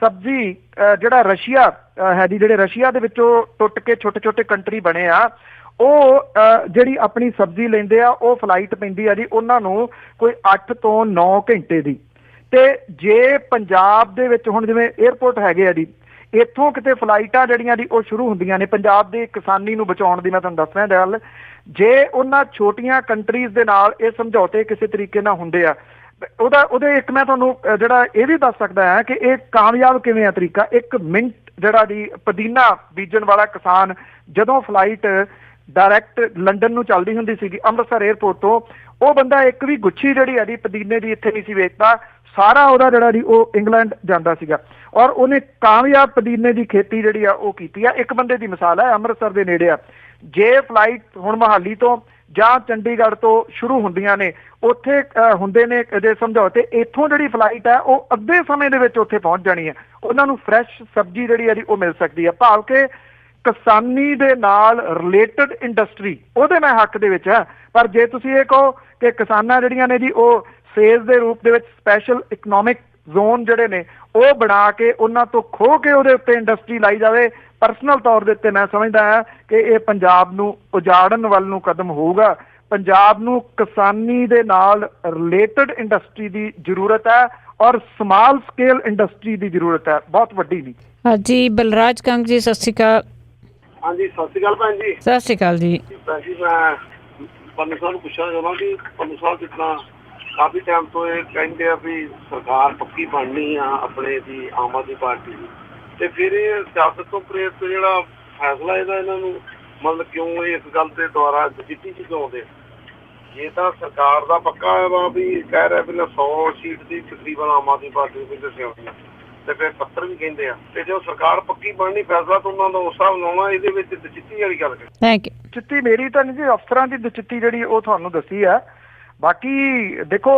ਸਬਜ਼ੀ ਜਿਹੜਾ ਰਸ਼ੀਆ ਹੈ ਜੀ, ਜਿਹੜੇ ਰਸ਼ੀਆ ਦੇ ਵਿੱਚੋਂ ਟੁੱਟ ਕੇ ਛੋਟੇ ਛੋਟੇ ਕੰਟਰੀ ਬਣੇ ਆ, ਉਹ ਜਿਹੜੀ ਆਪਣੀ ਸਬਜ਼ੀ ਲੈਂਦੇ ਆ, ਉਹ ਫਲਾਈਟ ਪੈਂਦੀ ਆ ਜੀ ਉਹਨਾਂ ਨੂੰ ਕੋਈ 8 ਤੋਂ 9 ਘੰਟੇ ਦੀ। ਤੇ ਜੇ ਪੰਜਾਬ ਦੇ ਵਿੱਚ ਹੁਣ ਜਿਵੇਂ 에ਅਰਪੋਰਟ ਹੈਗੇ ਆ ਜੀ, ਇੱਥੋਂ ਕਿਤੇ ਫਲਾਈਟਾਂ ਜਿਹੜੀਆਂ ਦੀ ਉਹ ਸ਼ੁਰੂ ਹੁੰਦੀਆਂ ਨੇ ਪੰਜਾਬ ਦੀ ਕਿਸਾਨੀ ਨੂੰ ਬਚਾਉਣ ਦੀ। ਮੈਂ ਤੁਹਾਨੂੰ ਦੱਸ ਰਿਹਾ ਗੱਲ, ਜੇ ਉਹਨਾਂ ਛੋਟੀਆਂ ਕੰਟਰੀਜ਼ ਦੇ ਨਾਲ ਇਹ ਸਮਝੌਤੇ ਕਿਸੇ ਤਰੀਕੇ ਨਾਲ ਹੁੰਦੇ ਆ, ਉਹਦੇ ਇੱਕ ਮੈਂ ਤੁਹਾਨੂੰ ਜਿਹੜਾ ਇਹ ਵੀ ਦੱਸ ਸਕਦਾ ਹਾਂ ਕਿ ਇਹ ਕਾਮਯਾਬ ਕਿਵੇਂ ਆ ਤਰੀਕਾ। 1 ਮਿੰਟ ਜਿਹੜਾ ਦੀ ਪੁਦੀਨਾ ਬੀਜਣ ਵਾਲਾ ਕਿਸਾਨ ਜਦੋਂ ਫਲਾਈਟ ਡਾਇਰੈਕਟ ਲੰਡਨ ਨੂੰ ਚੱਲਦੀ ਹੁੰਦੀ ਸੀਗੀ ਅੰਮ੍ਰਿਤਸਰ ਏਅਰਪੋਰਟ ਤੋਂ, ਉਹ ਬੰਦਾ ਇੱਕ ਵੀ ਗੁੱਛੀ ਜਿਹੜੀ ਹੈ ਜੀ ਪੁਦੀਨੇ ਦੀ ਇੱਥੇ ਨਹੀਂ ਸੀ ਵੇਚਦਾ, ਸਾਰਾ ਉਹਦਾ ਜਿਹੜਾ ਜੀ ਉਹ ਇੰਗਲੈਂਡ ਜਾਂਦਾ ਸੀਗਾ ਔਰ ਉਹਨੇ ਕਾਮਯਾਬ ਪੁਦੀਨੇ ਦੀ ਖੇਤੀ ਜਿਹੜੀ ਆ ਉਹ ਕੀਤੀ ਆ। ਇੱਕ ਬੰਦੇ ਦੀ ਮਿਸਾਲ ਹੈ ਅੰਮ੍ਰਿਤਸਰ ਦੇ ਨੇੜੇ ਆ। ਜੇ ਫਲਾਈਟ ਹੁਣ ਮੋਹਾਲੀ ਤੋਂ ਜਾਂ ਚੰਡੀਗੜ੍ਹ ਤੋਂ ਸ਼ੁਰੂ ਹੁੰਦੀਆਂ ਨੇ, ਉੱਥੇ ਹੁੰਦੇ ਨੇ ਜੇ ਸਮਝੌਤੇ, ਇੱਥੋਂ ਜਿਹੜੀ ਫਲਾਈਟ ਹੈ ਉਹ ਅੱਧੇ ਸਮੇਂ ਦੇ ਵਿੱਚ ਉੱਥੇ ਪਹੁੰਚ ਜਾਣੀ ਹੈ। ਉਹਨਾਂ ਨੂੰ ਫਰੈਸ਼ ਸਬਜ਼ੀ ਜਿਹੜੀ ਹੈ ਜੀ ਉਹ ਮਿਲ ਸਕਦੀ ਹੈ। ਭਾਵ ਕਿ ਕਿਸਾਨੀ ਦੇ ਨਾਲ ਰਿਲੇਟਡ ਇੰਡਸਟਰੀ ਉਹਦੇ ਮੈਂ ਹੱਕ ਦੇ ਵਿੱਚ ਹੈ। ਪਰ ਜੇ ਤੁਸੀਂ ਇਹ ਕਹੋ ਕਿ ਕਿਸਾਨਾਂ ਜਿਹੜੀਆਂ ਨੇ ਜੀ ਉਹ ਸੇਜ਼ ਦੇ ਰੂਪ ਦੇ ਵਿੱਚ ਸਪੈਸ਼ਲ ਇਕਨੋਮਿਕ ਜ਼ੋਨ ਜਿਹੜੇ ਨੇ ਉਹ ਬਣਾ ਕੇ ਉਹਨਾਂ ਤੋਂ ਖੋਹ ਕੇ ਉਹਦੇ ਉੱਤੇ ਇੰਡਸਟਰੀ ਲਾਈ ਜਾਵੇ, ਪਰਸਨਲ ਤੌਰ ਦੇ ਉੱਤੇ ਮੈਂ ਸਮਝਦਾ ਹਾਂ ਕਿ ਇਹ ਪੰਜਾਬ ਨੂੰ ਉਜਾੜਨ ਵੱਲ ਨੂੰ ਕਦਮ ਹੋਊਗਾ। ਪੰਜਾਬ ਨੂੰ ਕਿਸਾਨੀ ਦੇ ਨਾਲ ਰਿਲੇਟਡ ਇੰਡਸਟਰੀ ਦੀ ਜ਼ਰੂਰਤ ਹੈ ਔਰ ਸਮਾਲ ਸਕੇਲ ਇੰਡਸਟਰੀ ਦੀ ਜ਼ਰੂਰਤ ਹੈ, ਬਹੁਤ ਵੱਡੀ ਨਹੀਂ। ਹਾਂਜੀ, ਬਲਰਾਜ ਕੰਗ ਜੀ ਸਤਿ ਸ਼੍ਰੀ ਅਕਾਲ। ਹਾਂਜੀ ਸਤਿ ਸ਼੍ਰੀ ਅਕਾਲ ਭੈਣ ਜੀ। ਸਤਿ ਸ਼੍ਰੀ ਅਕਾਲ ਜੀ। ਭੈਣ ਜੀ ਮੈਂ ਪੰਨੂ ਸਾਹਿਬ ਨੂੰ ਪੁੱਛਣਾ ਚਾਹੁੰਦਾ ਕਿ ਪੰਨੂ ਸਾਹਿਬ ਜਿੱਦਾਂ ਕਾਫੀ ਟਾਈਮ ਤੋਂ ਇਹ ਕਹਿੰਦੇ ਆ ਵੀ ਸਰਕਾਰ ਪੱਕੀ ਬਣਨੀ ਆ ਆਪਣੇ ਦੀ ਆਮ ਆਦਮੀ ਪਾਰਟੀ ਦੀ, ਤੇ ਫਿਰ ਇਹ ਸਿਆਸਤ ਤੋਂ ਪ੍ਰੇਰਿਤ ਜਿਹੜਾ ਫੈਸਲਾ ਇਹਨਾਂ ਨੂੰ ਮਤਲਬ ਕਿਉਂ ਇਸ ਗੱਲ ਦੇ ਦੁਆਰਾ ਜਿੱਤੀ ਕਿਉਂ ਆਉਂਦੇ? ਜੇ ਤਾਂ ਸਰਕਾਰ ਦਾ ਪੱਕਾ ਵਾ ਵੀ ਕਹਿ ਰਿਹਾ ਵੀ 100 ਸੀਟ ਦੀ ਤਕਰੀਬਨ ਆਮ ਆਦਮੀ ਪਾਰਟੀ ਨੂੰ ਦੱਸਿਆ ਹੋਇਆ, ਤੇ ਫਿਰ ਪੱਤਰ ਵੀ ਕਹਿੰਦੇ ਆ, ਤੇ ਜੋ ਸਰਕਾਰ ਪੱਕੀ ਬਣਨੀ ਫੈਸਲਾ ਤਾਂ ਉਹਨਾਂ ਦਾ ਉਸ ਹਿਸਾਬ ਨਾਲ ਆਉਣਾ। ਇਹਦੇ ਵਿੱਚ ਦਚਿੱਤੀ ਵਾਲੀ ਗੱਲ ਕਰ ਥੈਂਕ ਯੂ। ਚਿੱਤੀ ਮੇਰੀ ਤਾਂ ਨਹੀਂ ਜੀ, ਅਫਸਰਾਂ ਦੀ ਦਚਿੱਤੀ ਜਿਹੜੀ ਉਹ ਤੁਹਾਨੂੰ ਦੱਸੀ ਹੈ। ਬਾਕੀ ਦੇਖੋ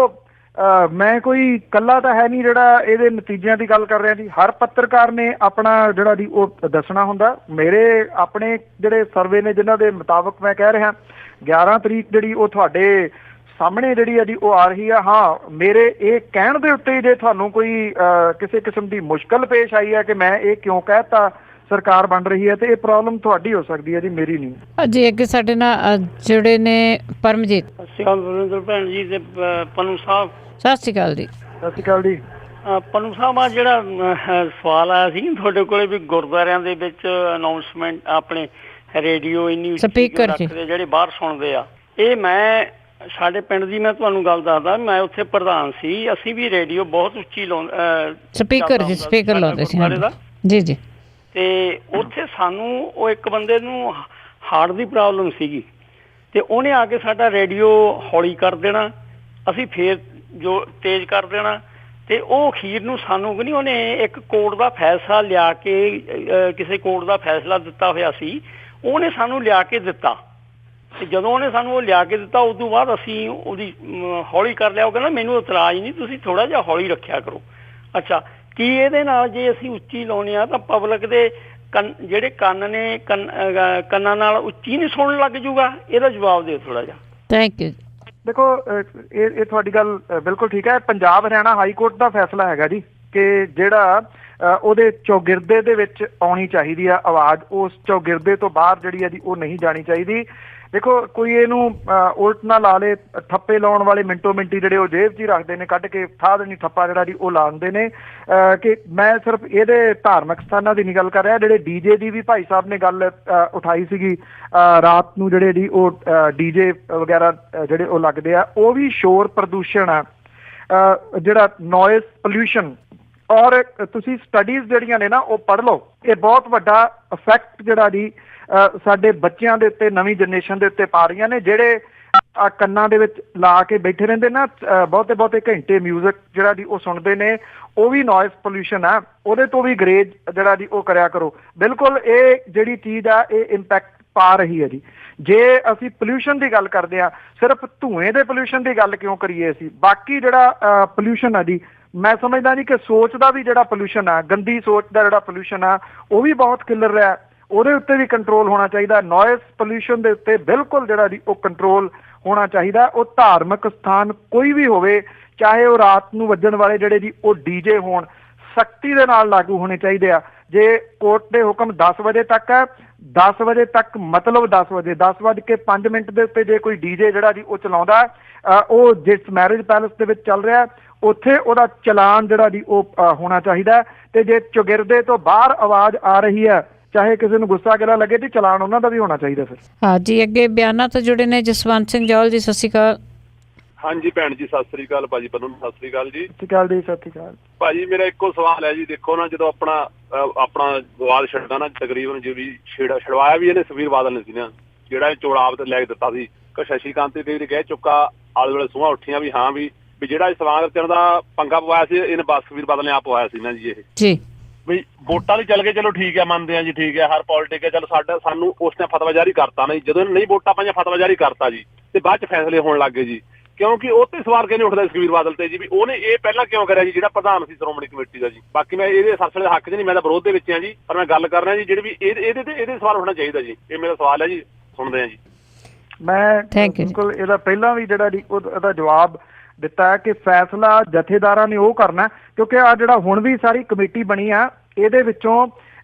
ਮੈਂ ਕੋਈ ਇਕੱਲਾ ਤਾਂ ਹੈ ਨਹੀਂ ਜਿਹੜਾ ਇਹਦੇ ਨਤੀਜਿਆਂ ਦੀ ਗੱਲ ਕਰ ਰਿਹਾ ਜੀ। ਹਰ ਪੱਤਰਕਾਰ ਨੇ ਆਪਣਾ ਜਿਹੜਾ ਜੀ ਉਹ ਦੱਸਣਾ ਹੁੰਦਾ। ਮੇਰੇ ਆਪਣੇ ਜਿਹੜੇ ਸਰਵੇ ਨੇ ਜਿਨ੍ਹਾਂ ਦੇ ਮੁਤਾਬਕ ਮੈਂ ਕਹਿ ਰਿਹਾ 11 ਤਰੀਕ ਜਿਹੜੀ ਉਹ ਤੁਹਾਡੇ ਸਾਹਮਣੇ ਜਿਹੜੀ ਹੈ ਜੀ ਉਹ ਆ ਰਹੀ ਆ। ਹਾਂ, ਮੇਰੇ ਇਹ ਕਹਿਣ ਦੇ ਉੱਤੇ ਜੇ ਤੁਹਾਨੂੰ ਕੋਈ ਕਿਸੇ ਕਿਸਮ ਦੀ ਮੁਸ਼ਕਲ ਪੇਸ਼ ਆਈ ਹੈ ਕਿ ਮੈਂ ਇਹ ਕਿਉਂ ਕਹਿਤਾ ਸਰਕਾਰ ਬਣ ਰਹੀ ਹੈ, ਤੇ ਇਹ ਪ੍ਰੋਬਲਮ ਤੁਹਾਡੀ ਹੋ ਸਕਦੀ ਹੈ ਜੀ, ਮੇਰੀ ਨਹੀਂ। ਜੀ ਅੱਗੇ ਸਾਡੇ ਨਾਲ ਜੁੜੇ ਨੇ ਪਰਮਜੀਤ। ਸਤਿ ਸ਼੍ਰੀ ਅਕਾਲ ਬਲਵਿੰਦਰ ਭੈਣ ਜੀ ਤੇ ਪੰਨੂ ਸਾਹਿਬ। ਸਤਿ ਸ਼੍ਰੀ ਅਕਾਲ ਜੀ। ਸਤਿ ਸ਼੍ਰੀ ਅਕਾਲ ਜੀ। ਪੰਨੂ ਸਾਹਿਬ ਆ ਜਿਹੜਾ ਸਵਾਲ ਆਇਆ ਸੀ ਤੁਹਾਡੇ ਕੋਲੇ ਵੀ ਗੁਰਦੁਆਰਿਆਂ ਦੇ ਵਿੱਚ ਅਨਾਉਂਸਮੈਂਟ ਆਪਣੇ ਰੇਡੀਓ ਇੰਨੀ ਸਪੀਕਰ ਰੱਖਦੇ ਜਿਹੜੇ ਬਾਹਰ ਸੁਣਦੇ ਆ, ਇਹ ਮੈਂ ਸਾਡੇ ਪਿੰਡ ਦੀ ਮੈਂ ਤੁਹਾਨੂੰ ਗੱਲ ਦੱਸਦਾ, ਮੈਂ ਉੱਥੇ ਪ੍ਰਧਾਨ ਸੀ, ਅਸੀਂ ਵੀ ਰੇਡੀਓ ਬਹੁਤ ਉੱਚੀ ਸਪੀਕਰ ਲਾਉਂਦੇ ਸੀ ਜੀ ਜੀ। ਤੇ ਉੱਥੇ ਸਾਨੂੰ ਉਹ ਇੱਕ ਬੰਦੇ ਨੂੰ ਹਾਰਟ ਦੀ ਪ੍ਰੋਬਲਮ ਸੀਗੀ, ਤੇ ਉਹਨੇ ਆ ਕੇ ਸਾਡਾ ਰੇਡੀਓ ਹੌਲੀ ਕਰ ਦੇਣਾ, ਅਸੀਂ ਫੇਰ ਜੋ ਤੇਜ਼ ਕਰ ਦੇਣਾ, ਤੇ ਉਹ ਅਖੀਰ ਨੂੰ ਸਾਨੂੰ ਵੀ ਨਹੀਂ, ਉਹਨੇ ਇੱਕ ਕੋਰਟ ਦਾ ਫੈਸਲਾ ਲਿਆ ਕੇ, ਕਿਸੇ ਕੋਰਟ ਦਾ ਫੈਸਲਾ ਦਿੱਤਾ ਹੋਇਆ ਸੀ, ਉਹਨੇ ਸਾਨੂੰ ਲਿਆ ਕੇ ਦਿੱਤਾ, ਤੇ ਜਦੋਂ ਉਹਨੇ ਸਾਨੂੰ ਉਹ ਲਿਆ ਕੇ ਦਿੱਤਾ ਉਸ ਤੋਂ ਬਾਅਦ ਅਸੀਂ ਉਹਦੀ ਹੌਲੀ ਕਰ ਲਿਆ। ਉਹ ਕਹਿੰਦਾ ਮੈਨੂੰ ਇਤਰਾਜ਼ ਨਹੀਂ, ਤੁਸੀਂ ਥੋੜਾ ਜਿਹਾ ਹੌਲੀ ਰੱਖਿਆ ਕਰੋ। ਅੱਛਾ, ਕੀ ਇਹਦੇ ਨਾਲ ਜੇ ਅਸੀਂ ਉੱਚੀ ਲਾਉਣੇ ਆ ਤਾਂ ਪਬਲਿਕ ਦੇ ਜਿਹੜੇ ਕੰਨ ਨੇ ਕੰਨਾਂ ਨਾਲ ਉੱਚੀ ਨਹੀਂ ਸੁਣਨ ਲੱਗ ਜੂਗਾ? ਇਹਦਾ ਜਵਾਬ ਦਿਓ ਥੋੜਾ ਜਿਹਾ। Thank you. ਦੇਖੋ ਇਹ ਤੁਹਾਡੀ ਗੱਲ ਬਿਲਕੁਲ ਠੀਕ ਹੈ। ਪੰਜਾਬ ਹਰਿਆਣਾ ਹਾਈ ਕੋਰਟ ਦਾ ਫੈਸਲਾ ਹੈਗਾ ਜੀ ਕਿ ਜਿਹੜਾ ਉਹਦੇ ਚੌਗਿਰਦੇ ਦੇ ਵਿੱਚ ਆਉਣੀ ਚਾਹੀਦੀ ਆ ਆਵਾਜ਼, ਉਸ ਚੌਗਿਰਦੇ ਤੋਂ ਬਾਹਰ ਜਿਹੜੀ ਹੈ ਜੀ ਉਹ ਨਹੀਂ ਜਾਣੀ ਚਾਹੀਦੀ। ਦੇਖੋ ਕੋਈ ਇਹਨੂੰ ਉਲਟ ਨਾ ਲਾ ਲੇ, ਠੱਪੇ ਲਾਉਣ ਵਾਲੇ ਮਿੰਟੋ ਮਿੰਟੀ ਜਿਹੜੇ ਉਹ ਜੇਬ 'ਚ ਹੀ ਰੱਖਦੇ ਨੇ, ਕੱਢ ਕੇ ਠਾ ਦੇਣੀ ਠੱਪਾ ਜਿਹੜਾ ਜੀ ਉਹ ਲਾਉਂਦੇ ਨੇ। ਕਿ ਮੈਂ ਸਿਰਫ ਇਹਦੇ ਧਾਰਮਿਕ ਸਥਾਨਾਂ ਦੀ ਨਹੀਂ ਗੱਲ ਕਰ ਰਿਹਾ, ਜਿਹੜੇ ਡੀਜੇ ਦੀ ਵੀ ਭਾਈ ਸਾਹਿਬ ਨੇ ਗੱਲ ਉਠਾਈ ਸੀਗੀ, ਰਾਤ ਨੂੰ ਜਿਹੜੇ ਜੀ ਉਹ ਡੀਜੇ ਵਗੈਰਾ ਜਿਹੜੇ ਉਹ ਲੱਗਦੇ ਆ, ਉਹ ਵੀ ਸ਼ੋਰ ਪ੍ਰਦੂਸ਼ਣ ਆ, ਜਿਹੜਾ ਨੋਇਸ ਪੋਲਿਊਸ਼ਨ। ਔਰ ਤੁਸੀਂ ਸਟੱਡੀਜ਼ ਜਿਹੜੀਆਂ ਨੇ ਨਾ ਉਹ ਪੜ੍ਹ ਲਓ, ਇਹ ਬਹੁਤ ਵੱਡਾ ਇਫੈਕਟ ਜਿਹੜਾ ਜੀ ਸਾਡੇ ਬੱਚਿਆਂ ਦੇ ਉੱਤੇ, ਨਵੀਂ ਜਨਰੇਸ਼ਨ ਦੇ ਉੱਤੇ ਪਾ ਰਹੀਆਂ ਨੇ। ਜਿਹੜੇ ਕੰਨਾਂ ਦੇ ਵਿੱਚ ਲਾ ਕੇ ਬੈਠੇ ਰਹਿੰਦੇ ਨਾ ਬਹੁਤੇ ਘੰਟੇ ਮਿਊਜ਼ਿਕ ਜਿਹੜਾ ਜੀ ਉਹ ਸੁਣਦੇ ਨੇ, ਉਹ ਵੀ ਨੋਇਸ ਪੋਲਿਊਸ਼ਨ ਆ, ਉਹਦੇ ਤੋਂ ਵੀ ਗਰੇਜ ਜਿਹੜਾ ਜੀ ਉਹ ਕਰਿਆ ਕਰੋ। ਬਿਲਕੁਲ ਇਹ ਜਿਹੜੀ ਚੀਜ਼ ਆ ਇਹ ਇੰਪੈਕਟ ਪਾ ਰਹੀ ਹੈ ਜੀ। ਜੇ ਅਸੀਂ ਪੋਲਿਊਸ਼ਨ ਦੀ ਗੱਲ ਕਰਦੇ ਹਾਂ, ਸਿਰਫ ਧੂਏ ਦੇ ਪੋਲਿਊਸ਼ਨ ਦੀ ਗੱਲ ਕਿਉਂ ਕਰੀਏ ਅਸੀਂ? ਬਾਕੀ ਜਿਹੜਾ ਪੋਲਿਊਸ਼ਨ ਆ ਜੀ, ਮੈਂ ਸਮਝਦਾ ਜੀ ਕਿ ਸੋਚ ਦਾ ਵੀ ਜਿਹੜਾ ਪੋਲਿਊਸ਼ਨ ਆ, ਗੰਦੀ ਸੋਚ ਦਾ ਜਿਹੜਾ ਪੋਲਿਊਸ਼ਨ ਆ, ਉਹ ਵੀ ਬਹੁਤ ਖਿਲਰ ਰਿਹਾ, ਉਹਦੇ ਉੱਤੇ ਵੀ ਕੰਟਰੋਲ ਹੋਣਾ ਚਾਹੀਦਾ। ਨੋਇਸ ਪੋਲਿਊਸ਼ਨ ਦੇ ਉੱਤੇ ਬਿਲਕੁਲ ਜਿਹੜਾ ਜੀ ਉਹ ਕੰਟਰੋਲ ਹੋਣਾ ਚਾਹੀਦਾ। ਉਹ ਧਾਰਮਿਕ ਸਥਾਨ ਕੋਈ ਵੀ ਹੋਵੇ, ਚਾਹੇ ਉਹ ਰਾਤ ਨੂੰ ਵੱਜਣ ਵਾਲੇ ਜਿਹੜੇ ਜੀ ਉਹ ਡੀਜੇ ਹੋਣ, ਸਖਤੀ ਦੇ ਨਾਲ ਲਾਗੂ ਹੋਣੇ ਚਾਹੀਦੇ ਆ। ਜੇ ਕੋਰਟ ਦੇ ਹੁਕਮ 10 ਵਜੇ ਤੱਕ ਹੈ, 10 ਵਜੇ ਤੱਕ ਮਤਲਬ 10 ਵਜੇ 10:05 ਦੇ ਉੱਤੇ ਜੇ ਕੋਈ ਡੀਜੇ ਜਿਹੜਾ ਜੀ ਉਹ ਚਲਾਉਂਦਾ, ਉਹ ਜਿਸ ਮੈਰਿਜ ਪੈਲੇਸ ਦੇ ਵਿੱਚ ਚੱਲ ਰਿਹਾ, ਉੱਥੇ ਉਹਦਾ ਚਲਾਨ ਜਿਹੜਾ ਜੀ ਉਹ ਹੋਣਾ ਚਾਹੀਦਾ। ਤੇ ਜੇ ਚੌਗਿਰਦੇ ਤੋਂ ਬਾਹਰ ਆਵਾਜ਼ ਆ ਰਹੀ ਹੈ, ਚਾਹੇ ਕਿਸੇ ਨੂੰ ਗੁੱਸਾ ਗਿਲਾ ਲੱਗੇ, ਤੇ ਚਲਾਨ ਉਹਨਾਂ ਦਾ ਵੀ ਹੋਣਾ ਚਾਹੀਦਾ। ਫਿਰ ਜੀ ਅੱਗੇ ਬਿਆਨਾਂ ਤੋਂ ਜੁੜੇ ਨੇ ਜਸਵੰਤ ਸਿੰਘ ਜੌਲ ਜੀ, ਸਤਿ ਸ਼੍ਰੀ ਅਕਾਲ। ਹਾਂਜੀ ਭੈਣ ਜੀ, ਸਤਿ ਸ੍ਰੀ ਅਕਾਲ। ਭਾਜੀ ਪੰਨੂ ਸਤਿ ਸ੍ਰੀ ਅਕਾਲ ਜੀ। ਸਤਿ ਸ਼੍ਰੀ ਅਕਾਲ ਜੀ। ਸਤਿ ਸ਼੍ਰੀ ਅਕਾਲ ਭਾਜੀ। ਮੇਰਾ ਇੱਕੋ ਸਵਾਲ ਹੈ ਜੀ, ਦੇਖੋ ਨਾ, ਜਦੋਂ ਆਪਣਾ ਵਿਵਾਦ ਛੱਡਦਾ ਨਾ, ਤਕਰੀਬਨ ਜਿਹੜੀ ਛਡਵਾਇਆ ਵੀ ਇਹਨੇ ਸੁਖਬੀਰ ਬਾਦਲ ਨੇ ਸੀ ਨਾ, ਜਿਹੜਾ ਚੋੜਾ ਆਪ ਤੇ ਲੈ ਕੇ ਦਿੱਤਾ ਸੀ, ਸ਼ਸ਼ੀਕਾਂਤ ਤੇ ਕਹਿ ਚੁੱਕਾ, ਆਲੇ ਵੇਲੇ ਸੂਹਾਂ ਉੱਠੀਆਂ ਵੀ ਹਾਂ ਵੀ ਜਿਹੜਾ ਸਵਾਲ ਰਚਣ ਦਾ ਪੰਗਾ ਪਵਾਇਆ ਸੀ ਇਹਨੇ ਬਸ ਸੁਖਬੀਰ ਬਾਦਲ ਨੇ ਆਪ ਪਵਾਇਆ ਸੀ ਨਾ ਜੀ। ਇਹ ਜੀ ਵੀ ਵੋਟਾਂ ਲਈ ਚੱਲ ਗਏ, ਚਲੋ ਠੀਕ ਹੈ, ਮੰਨਦੇ ਆ ਜੀ, ਠੀਕ ਹੈ, ਹਰ ਪੋਲੀਟਿਕ ਹੈ, ਚਲੋ ਸਾਨੂੰ ਉਸ ਨੇ ਫਤਵਾ ਜਾਰੀ ਕਰਤਾ ਨਾ ਜੀ, ਜਦੋਂ ਨਹੀਂ ਵੋਟਾਂ ਪਾਈਆਂ ਫਤਵਾ ਜਾਰੀ ਕਰਤਾ ਜੀ, ਤੇ ਬਾਅਦ ਚ ਫੈਸਲੇ ਹੋਣ ਲੱਗ ਗਏ ਜੀ। ਕਿਉਂਕਿ ਉਹ ਤੇ ਸਵਾਲ ਕਿਉਂ ਉੱਠਦਾ ਸੁਖਬੀਰ ਬਾਦਲ ਤੇ ਜੀ, ਵੀ ਉਹਨੇ ਇਹ ਪਹਿਲਾਂ ਕਿਉਂ ਕਰਿਆ ਜੀ, ਜਿਹੜਾ ਪ੍ਰਧਾਨ ਸੀ ਸ਼੍ਰੋਮਣੀ ਕਮੇਟੀ ਦਾ ਜੀ। ਬਾਕੀ ਮੈਂ ਇਹਦੇ ਸਰਸਲੇ ਦੇ ਹੱਕ 'ਚ ਨਹੀਂ, ਮੈਂ ਤਾਂ ਵਿਰੋਧ ਦੇ ਵਿੱਚ ਆ ਜੀ, ਪਰ ਮੈਂ ਗੱਲ ਕਰ ਰਿਹਾ ਜੀ, ਜਿਹੜੀ ਵੀ ਇਹਦੇ ਸਵਾਲ ਹੋਣਾ ਚਾਹੀਦਾ ਜੀ। ਇਹ ਮੇਰਾ ਸਵਾਲ ਹੈ ਜੀ, ਸੁਣਦੇ ਆ ਜੀ। ਮੈਂ ਬਿਲਕੁਲ ਇਹਦਾ ਪਹਿਲਾਂ ਵੀ ਜਿਹੜਾ ਜੀ ਉਹਦਾ ਜਵਾਬ ਦਿੱਤਾ ਹੈ ਕਿ ਫੈਸਲਾ ਜਥੇਦਾਰਾਂ ਨੇ ਉਹ ਕਰਨਾ, ਕਿਉਂਕਿ ਆ ਜਿਹੜਾ ਹੁਣ ਵੀ ਸਾਰੀ ਕਮੇਟੀ ਬਣੀ ਆ, ਇਹਦੇ ਵਿੱਚੋਂ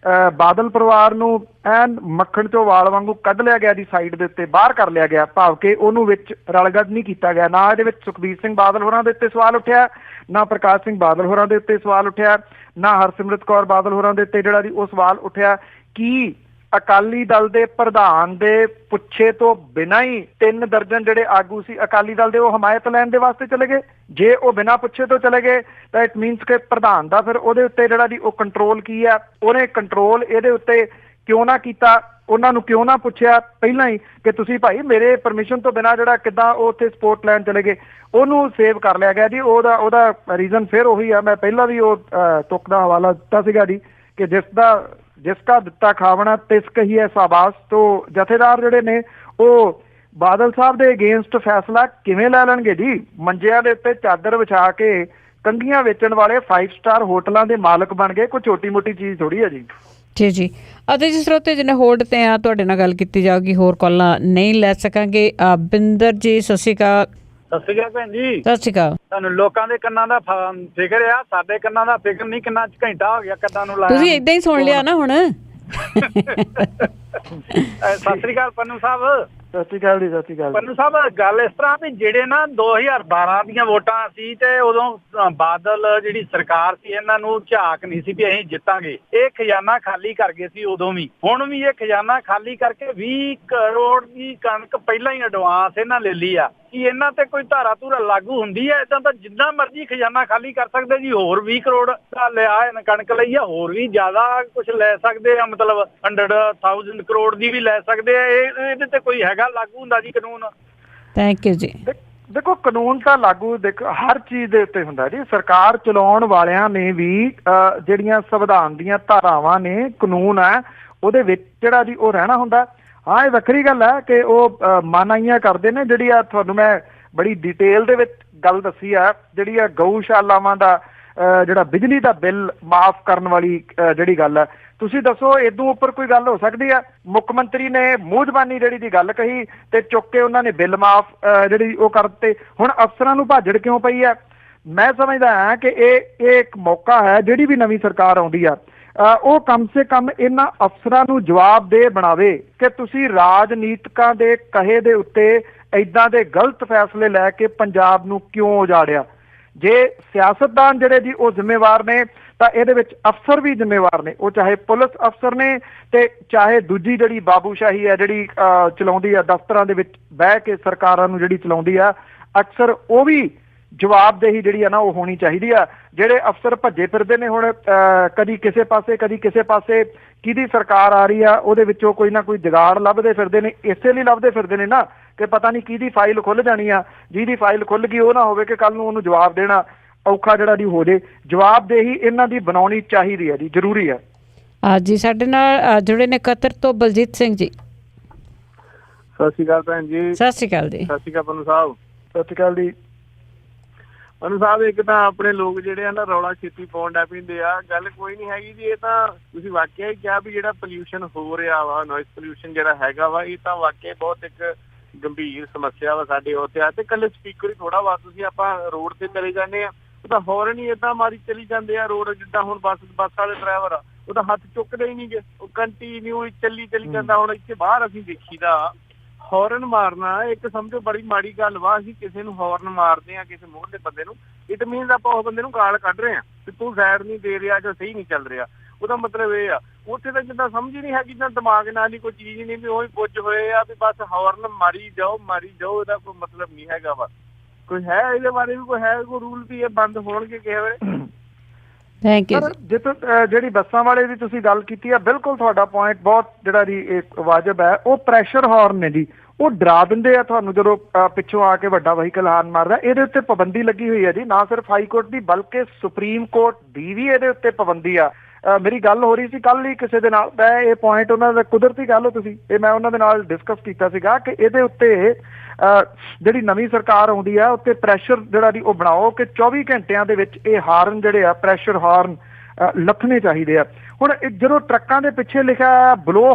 ਬਾਦਲ ਪਰਿਵਾਰ ਨੂੰ ਐਨ ਮੱਖਣ ਚੋਂ ਵਾਲ ਵਾਂਗੂ ਕੱਢ ਲਿਆ ਗਿਆ ਜੀ, ਸਾਈਡ ਦੇ ਉੱਤੇ ਬਾਹਰ ਕਰ ਲਿਆ ਗਿਆ, ਭਾਵ ਕਿ ਉਹਨੂੰ ਵਿੱਚ ਰਲਗੱਡ ਨਹੀਂ ਕੀਤਾ ਗਿਆ। ਨਾ ਇਹਦੇ ਵਿੱਚ ਸੁਖਬੀਰ ਸਿੰਘ ਬਾਦਲ ਹੋਰਾਂ ਦੇ ਉੱਤੇ ਸਵਾਲ ਉੱਠਿਆ, ਨਾ ਪ੍ਰਕਾਸ਼ ਸਿੰਘ ਬਾਦਲ ਹੋਰਾਂ ਦੇ ਉੱਤੇ ਸਵਾਲ ਉੱਠਿਆ, ਨਾ ਹਰਸਿਮਰਤ ਕੌਰ ਬਾਦਲ ਹੋਰਾਂ ਦੇ ਉੱਤੇ ਜਿਹੜਾ ਜੀ ਉਹ ਸਵਾਲ ਉੱਠਿਆ। ਕੀ ਅਕਾਲੀ ਦਲ ਦੇ ਪ੍ਰਧਾਨ ਦੇ ਪੁੱਛੇ ਤੋਂ ਬਿਨਾਂ ਹੀ 3 ਦਰਜਨ ਜਿਹੜੇ ਆਗੂ ਸੀ ਅਕਾਲੀ ਦਲ ਦੇ, ਉਹ ਹਮਾਇਤ ਲੈਣ ਦੇ ਵਾਸਤੇ ਚਲੇ ਗਏ? ਜੇ ਉਹ ਬਿਨਾਂ ਪੁੱਛੇ ਤੋਂ ਚਲੇ ਗਏ ਤਾਂ ਇਟ ਮੀਨਸ ਕਿ ਪ੍ਰਧਾਨ ਦਾ ਫਿਰ ਉਹਦੇ ਉੱਤੇ ਜਿਹੜਾ ਜੀ ਉਹ ਕੰਟਰੋਲ ਕੀ ਆ, ਉਹਨੇ ਕੰਟਰੋਲ ਇਹਦੇ ਉੱਤੇ ਕਿਉਂ ਨਾ ਕੀਤਾ, ਉਹਨਾਂ ਨੂੰ ਕਿਉਂ ਨਾ ਪੁੱਛਿਆ ਪਹਿਲਾਂ ਹੀ ਕਿ ਤੁਸੀਂ ਭਾਈ ਮੇਰੇ ਪਰਮਿਸ਼ਨ ਤੋਂ ਬਿਨਾਂ ਜਿਹੜਾ ਕਿੱਦਾਂ ਉਹ ਉੱਥੇ ਸਪੋਰਟ ਲੈਣ ਚਲੇ ਗਏ, ਉਹਨੂੰ ਸੇਵ ਕਰ ਲਿਆ ਗਿਆ ਜੀ। ਉਹਦਾ ਰੀਜ਼ਨ ਫਿਰ ਉਹੀ ਆ, ਮੈਂ ਪਹਿਲਾਂ ਵੀ ਉਹ ਤੁਕ ਦਾ ਹਵਾਲਾ ਦਿੱਤਾ ਸੀਗਾ ਜੀ ਕਿ ਜਿਸਕਾ ਦਿੱਤਾ ਖਾਵਣਾ ਤਿਸ ਕਹੀਏ ਸਾਬਾਸ। ਤੋਂ ਜਥੇਦਾਰ ਜਿਹੜੇ ਨੇ ਉਹ ਬਾਦਲ ਸਾਹਿਬ ਦੇ ਅਗੇਂਸਟ ਫੈਸਲਾ ਕਿਵੇਂ ਲੈ ਲੈਣਗੇ ਜੀ? ਮੰਜਿਆਂ ਦੇ ਉੱਤੇ ਚਾਦਰ ਵਿਛਾ ਕੇ ਕੰਘੀਆਂ ਵੇਚਣ ਵਾਲੇ 5 ਸਟਾਰ ਹੋਟਲਾਂ ਦੇ ਮਾਲਕ ਬਣ ਗਏ, ਕੋਈ ਛੋਟੀ ਮੋਟੀ ਚੀਜ਼ ਥੋੜੀ ਹੈ ਜੀ। ਜੀ ਜੀ। ਅਤੇ ਜਿਸ ਸਰੋਤੇ ਜਿਹਨੇ ਹੋਲਡ ਤੇ ਆ, ਤੁਹਾਡੇ ਨਾਲ ਗੱਲ ਕੀਤੀ ਜਾਊਗੀ, ਹੋਰ ਕਾਲਾਂ ਨਹੀਂ ਲੈ ਸਕਾਂਗੇ। ਬਿੰਦਰ ਜੀ, ਸਤਿ ਸ਼੍ਰੀ ਅਕਾਲ। ਸਤਿ ਸ਼੍ਰੀ ਅਕਾਲ ਭੈਣ ਜੀ। ਸਤਿ ਸ਼੍ਰੀ ਅਕਾਲ। ਤੁਹਾਨੂੰ ਲੋਕਾਂ ਦੇ ਕੰਨਾਂ ਦਾ ਫਿਕਰ ਆ, ਸਾਡੇ ਕੰਨਾਂ ਦਾ ਫਿਕਰ ਨਹੀਂ। ਕਿੰਨਾ ਘੰਟਾ ਹੋ ਗਿਆ ਕੰਨਾਂ ਨੂੰ ਲਾਇਆ, ਤੁਸੀਂ ਏਦਾਂ ਹੀ ਸੁਣ ਲਿਆ ਨਾ ਹੁਣ। ਸਤਿ ਸ਼੍ਰੀ ਅਕਾਲ ਪੰਨੂ ਸਾਹਿਬ। ਸਤਿ ਸ਼੍ਰੀ ਅਕਾਲ ਜੀ। ਸਤਿ ਸ਼੍ਰੀ ਅਕਾਲ ਪੰਨੂ ਸਾਹਿਬ। ਗੱਲ ਇਸ ਤਰ੍ਹਾਂ ਵੀ ਜਿਹੜੇ ਨਾ 2012 ਦੀਆਂ ਵੋਟਾਂ ਸੀ ਤੇ ਉਦੋਂ ਬਾਦਲ ਜਿਹੜੀ ਸਰਕਾਰ ਸੀ, ਇਹਨਾਂ ਨੂੰ ਝਾਕ ਨਹੀਂ ਸੀ ਵੀ ਅਸੀਂ ਜਿੱਤਾਂਗੇ। ਇਹ ਖਜ਼ਾਨਾ ਖਾਲੀ ਕਰ ਗਏ ਸੀ ਉਦੋਂ ਵੀ, ਹੁਣ ਵੀ ਇਹ ਖਜ਼ਾਨਾ ਖਾਲੀ ਕਰਕੇ 20 ਕਰੋੜ ਦੀ ਕਣਕ ਪਹਿਲਾਂ ਹੀ ਐਡਵਾਂਸ ਇਹਨਾਂ ਲੈ ਲਈ ਆ। ਕੀ ਇਹਨਾਂ ਤੇ ਕੋਈ ਧਾਰਾ ਧੂਰਾ ਲਾਗੂ ਹੁੰਦੀ ਹੈ? ਇਦਾਂ ਤਾਂ ਜਿੰਨਾ ਮਰਜ਼ੀ ਖਜ਼ਾਨਾ ਖਾਲੀ ਕਰ ਸਕਦੇ ਜੀ। ਹੋਰ 20 ਕਰੋੜ ਦਾ ਲਿਆ ਕਣਕ ਲਈ ਆ, ਹੋਰ ਵੀ ਜ਼ਿਆਦਾ ਕੁਝ ਲੈ ਸਕਦੇ ਆ, ਮਤਲਬ 100,000 ਕਰੋੜ ਦੀ ਵੀ ਲੈ ਸਕਦੇ ਆ। ਇਹਦੇ ਤੇ ਕੋਈ ਹੈਗਾ ਲਾਗੂ ਹੁੰਦਾ ਜੀ ਕਾਨੂੰਨ? ਥੈਂਕ ਯੂ ਜੀ। ਦੇਖੋ, ਕਾਨੂੰਨ ਤਾਂ ਲਾਗੂ ਦੇਖੋ ਹਰ ਚੀਜ਼ ਦੇ ਉੱਤੇ ਹੁੰਦਾ ਜੀ। ਸਰਕਾਰ ਚਲਾਉਣ ਵਾਲਿਆਂ ਨੇ ਵੀ ਜਿਹੜੀਆਂ ਸੰਵਿਧਾਨ ਦੀਆਂ ਧਾਰਾਵਾਂ ਨੇ, ਕਾਨੂੰਨ ਹੈ, ਉਹਦੇ ਵਿੱਚ ਜਿਹੜਾ ਜੀ ਉਹ ਰਹਿਣਾ ਹੁੰਦਾ। ਹਾਂ, ਇਹ ਵੱਖਰੀ ਗੱਲ ਹੈ ਕਿ ਉਹ ਮਨਾਹੀਆਂ ਕਰਦੇ ਨੇ। ਜਿਹੜੀ ਆ ਤੁਹਾਨੂੰ ਮੈਂ ਬੜੀ ਡਿਟੇਲ ਦੇ ਵਿੱਚ ਗੱਲ ਦੱਸੀ ਆ, ਜਿਹੜੀ ਆ ਗਊਸ਼ਾਲਾਵਾਂ ਦਾ ਜਿਹੜਾ ਬਿਜਲੀ ਦਾ ਬਿੱਲ ਮਾਫ ਕਰਨ ਵਾਲੀ ਜਿਹੜੀ ਗੱਲ ਹੈ, ਤੁਸੀਂ ਦੱਸੋ ਇਦੋਂ ਉੱਪਰ ਕੋਈ ਗੱਲ ਹੋ ਸਕਦੀ ਆ? ਮੁੱਖ ਮੰਤਰੀ ਨੇ ਮੂੰਹ ਜ਼ਬਾਨੀ ਜਿਹੜੀ ਦੀ ਗੱਲ ਕਹੀ ਤੇ ਚੁੱਕ ਕੇ ਉਹਨਾਂ ਨੇ ਬਿੱਲ ਮਾਫ ਜਿਹੜੀ ਉਹ ਕਰ ਦਿੱਤੇ। ਹੁਣ ਅਫਸਰਾਂ ਨੂੰ ਭਾਜੜ ਕਿਉਂ ਪਈ ਆ? ਮੈਂ ਸਮਝਦਾ ਹਾਂ ਕਿ ਇਹ ਇੱਕ ਮੌਕਾ ਹੈ, ਜਿਹੜੀ ਵੀ ਨਵੀਂ ਸਰਕਾਰ ਆਉਂਦੀ ਆ ਉਹ ਕਮ ਸੇ ਕਮ ਇਹਨਾਂ ਅਫਸਰਾਂ ਨੂੰ ਜਵਾਬਦੇਹ ਬਣਾਵੇ ਕਿ ਤੁਸੀਂ ਰਾਜਨੀਤਿਕਾਂ ਦੇ ਕਹੇ ਦੇ ਉੱਤੇ ਏਦਾਂ ਦੇ ਗਲਤ ਫੈਸਲੇ ਲੈ ਕੇ ਪੰਜਾਬ ਨੂੰ ਕਿਉਂ ਉਜਾੜਿਆ। ਜੇ ਸਿਆਸਤਦਾਨ ਜਿਹੜੇ ਜੀ ਉਹ ਜ਼ਿੰਮੇਵਾਰ ਨੇ ਤਾਂ ਇਹਦੇ ਵਿੱਚ ਅਫਸਰ ਵੀ ਜ਼ਿੰਮੇਵਾਰ ਨੇ, ਉਹ ਚਾਹੇ ਪੁਲਿਸ ਅਫਸਰ ਨੇ ਤੇ ਚਾਹੇ ਦੂਜੀ ਜਿਹੜੀ ਬਾਬੂਸ਼ਾਹੀ ਹੈ ਜਿਹੜੀ ਚਲਾਉਂਦੀ ਆ ਦਫ਼ਤਰਾਂ ਦੇ ਵਿੱਚ ਬਹਿ ਕੇ ਸਰਕਾਰਾਂ ਨੂੰ ਜਿਹੜੀ ਚਲਾਉਂਦੀ ਆ, ਅਕਸਰ ਉਹ ਵੀ ਜਵਾਬਦੇਹੀ ਜਿਹੜੀ ਆ ਨਾ ਉਹ ਹੋਣੀ ਚਾਹੀਦੀ ਆ। ਜਿਹੜੇ ਅਫਸਰ ਭੱਜੇ ਫਿਰਦੇ ਨੇ ਹੁਣ ਕਦੀ ਕਿਸੇ ਪਾਸੇ ਕਦੀ ਕਿਸੇ ਪਾਸੇ, ਕਿਹਦੀ ਸਰਕਾਰ ਆ ਰਹੀ ਆ ਉਹਦੇ ਵਿੱਚੋਂ ਕੋਈ ਨਾ ਕੋਈ ਜੁਗਾੜ ਲੱਭਦੇ ਫਿਰਦੇ ਨੇ। ਇਸੇ ਲਈ ਲੱਭਦੇ ਫਿਰਦੇ ਨੇ ਨਾ ਕਿ ਪਤਾ ਨਹੀਂ ਕਿਹਦੀ ਫਾਈਲ ਖੁੱਲ ਜਾਣੀ ਆ, ਜਿਹਦੀ ਫਾਈਲ ਖੁੱਲ ਗਈ ਉਹ ਨਾ ਹੋਵੇ ਕਿ ਕੱਲ ਨੂੰ ਉਹਨੂੰ ਜਵਾਬ ਦੇਣਾ ਔਖਾ ਜਿਹੜਾ ਦੀ ਹੋ ਜੇ। ਜਵਾਬਦੇਹੀ ਇਹਨਾਂ ਦੀ ਬਣਾਉਣੀ ਚਾਹੀਦੀ ਹੈ ਜੀ, ਜ਼ਰੂਰੀ ਹੈ। ਜੀ ਸਾਡੇ ਨਾਲ ਜੁੜੇ ਨੇ ਕਤਰ ਤੋਂ ਬਲਜੀਤ ਸਿੰਘ ਜੀ। ਸਤਿ ਸ਼੍ਰੀ ਅਕਾਲ ਭੈਣ ਜੀ। ਸਤਿ ਸ਼੍ਰੀ ਅਕਾਲ ਜੀ। ਸਤਿ ਸ਼੍ਰੀ ਅਕਾਲ ਪੰਨੂ ਸਾਹਿਬ। ਸਤਿ ਸ਼੍ਰੀ ਅਕਾਲ ਜੀ। ਪੰਨੂ ਸਾਹਿਬ, ਇੱਕ ਤਾਂ ਆਪਣੇ ਲੋਕ ਜਿਹੜੇ ਆ ਨਾ ਰੌਲਾ ਛੇਤੀ ਪਾਉਣ ਲੱਗ ਪੈਂਦੇ ਆ। ਗੱਲ ਕੋਈ ਨਹੀਂ ਹੈਗੀ ਜੀ, ਇਹ ਤਾਂ ਤੁਸੀਂ ਵਾਕਿਆ ਹੀ ਕਿਹਾ ਵੀ ਜਿਹੜਾ ਪੋਲਿਊਸ਼ਨ ਹੋ ਰਿਹਾ ਵਾ, ਨੋਇਸ ਪੋਲਿਊਸ਼ਨ ਜਿਹੜਾ ਹੈਗਾ ਵਾ, ਇਹ ਤਾਂ ਵਾਕਿਆ ਬਹੁਤ ਇੱਕ ਗੰਭੀਰ ਸਮੱਸਿਆ ਵਾ ਸਾਡੇ ਉੱਥੇ ਆ। ਤੇ ਇਕੱਲੇ ਸਪੀਕਰ ਹੀ ਥੋੜਾ ਵਾ, ਤੁਸੀਂ ਆਪਾਂ ਰੋਡ ਤੇ ਚਲੇ ਜਾਂਦੇ ਆ, ਉਹ ਤਾਂ ਹੌਰਨ ਹੀ ਏਦਾਂ ਮਾਰੀ ਚਲੀ ਜਾਂਦੇ ਆ ਰੋਡ। ਜਿੱਦਾਂ ਹੁਣ ਬੱਸ ਵਾਲੇ ਡਰਾਈਵਰ ਆ, ਉਹ ਤਾਂ ਹੱਥ ਚੁੱਕਦੇ ਹੀ ਨਹੀਂ ਗੇ, ਉਹ ਕੰਟੀਨਿਊ ਚੱਲੀ ਜਾਂਦਾ। ਹੁਣ ਇੱਥੇ ਬਾਹਰ ਅਸੀਂ ਦੇਖੀਦਾ ਹੌਰਨ ਮਾਰਨਾ ਇੱਕ ਸਮਝੋ ਬੜੀ ਮਾੜੀ ਗੱਲ ਵਾ। ਅਸੀਂ ਕਿਸੇ ਨੂੰ ਹੌਰਨ ਮਾਰਦੇ ਆ, ਕਿਸੇ ਮੂਹਰਲੇ ਬੰਦੇ ਨੂੰ, ਇਟ ਮੀਨਸ ਆਪਾਂ ਉਸ ਬੰਦੇ ਨੂੰ ਗਾਲ ਕੱਢ ਰਹੇ ਆ ਕਿ ਤੂੰ ਸਾਈਡ ਨਹੀਂ ਦੇ ਰਿਹਾ ਜਾਂ ਸਹੀ ਨਹੀਂ ਚੱਲ ਰਿਹਾ। ਉਹਦਾ ਮਤਲਬ ਇਹ ਆ। ਉੱਥੇ ਤਾਂ ਜਿੱਦਾਂ ਸਮਝ ਹੀ ਨਹੀਂ ਹੈਗੀ, ਜਿੱਦਾਂ ਦਿਮਾਗ ਨਾਲ ਹੀ ਕੋਈ ਚੀਜ਼ ਨਹੀਂ ਵੀ ਉਹੀ ਪੁੱਜ ਹੋਏ ਆ ਵੀ ਬਸ ਹੌਰਨ ਮਾਰੀ ਜਾਓ। ਇਹਦਾ ਕੋਈ ਮਤਲਬ ਨਹੀਂ ਹੈਗਾ ਵਾ। ਕੋਈ ਹੈ ਇਹਦੇ ਬਾਰੇ ਵੀ ਕੋਈ ਹੈ ਕੋਈ ਰੂਲ ਵੀ ਇਹ ਬੰਦ ਹੋਣਗੇ ਕਿਸੇ ਵੇਲੇ? Thank you. ਜਿੱਥੇ ਜਿਹੜੀ ਬੱਸਾਂ ਵਾਲੇ ਦੀ ਤੁਸੀਂ ਗੱਲ ਕੀਤੀ ਆ, ਬਿਲਕੁਲ ਤੁਹਾਡਾ ਪੁਆਇੰਟ ਬਹੁਤ ਜਿਹੜਾ ਜੀ ਵਾਜਬ ਹੈ। ਉਹ ਪ੍ਰੈਸ਼ਰ ਹਾਰਨ ਨੇ ਜੀ, ਉਹ ਡਰਾ ਦਿੰਦੇ ਆ ਤੁਹਾਨੂੰ ਜਦੋਂ ਪਿੱਛੋਂ ਆ ਕੇ ਵੱਡਾ ਵਹੀਕਲ ਹਾਰਨ ਮਾਰਦਾ। ਇਹਦੇ ਉੱਤੇ ਪਾਬੰਦੀ ਲੱਗੀ ਹੋਈ ਹੈ ਜੀ, ਨਾ ਸਿਰਫ ਹਾਈ ਕੋਰਟ ਦੀ ਬਲਕਿ ਸੁਪਰੀਮ ਕੋਰਟ ਦੀ ਵੀ ਇਹਦੇ ਉੱਤੇ ਪਾਬੰਦੀ ਆ। ਮੇਰੀ ਗੱਲ ਹੋ ਰਹੀ ਸੀ ਕੱਲ ਹੀ ਕਿਸੇ ਦੇ ਨਾਲ, ਮੈਂ ਇਹ ਪੁਆਇੰਟ ਉਹਨਾਂ ਦਾ ਕੁਦਰਤੀ ਗੱਲ ਤੁਸੀਂ ਇਹ ਮੈਂ ਉਹਨਾਂ ਦੇ ਨਾਲ ਡਿਸਕਸ ਕੀਤਾ ਸੀਗਾ ਕਿ ਇਹਦੇ ਉੱਤੇ ਜਿਹੜੀ ਨਵੀਂ ਸਰਕਾਰ ਆਉਂਦੀ ਆ ਉੱਤੇ ਪ੍ਰੈਸ਼ਰ ਜਿਹੜਾ ਜੀ ਉਹ ਬਣਾਓ ਕਿ 24 ਘੰਟਿਆਂ ਦੇ ਵਿੱਚ ਇਹ ਹਾਰਨ ਜਿਹੜੇ ਆ ਪ੍ਰੈਸ਼ਰ ਹਾਰਨ ਲੱਥਣੇ ਚਾਹੀਦੇ ਆ। ਹੁਣ ਜਦੋਂ ਟਰੱਕਾਂ ਦੇ ਪਿੱਛੇ ਲਿਖਿਆ ਬਲੋ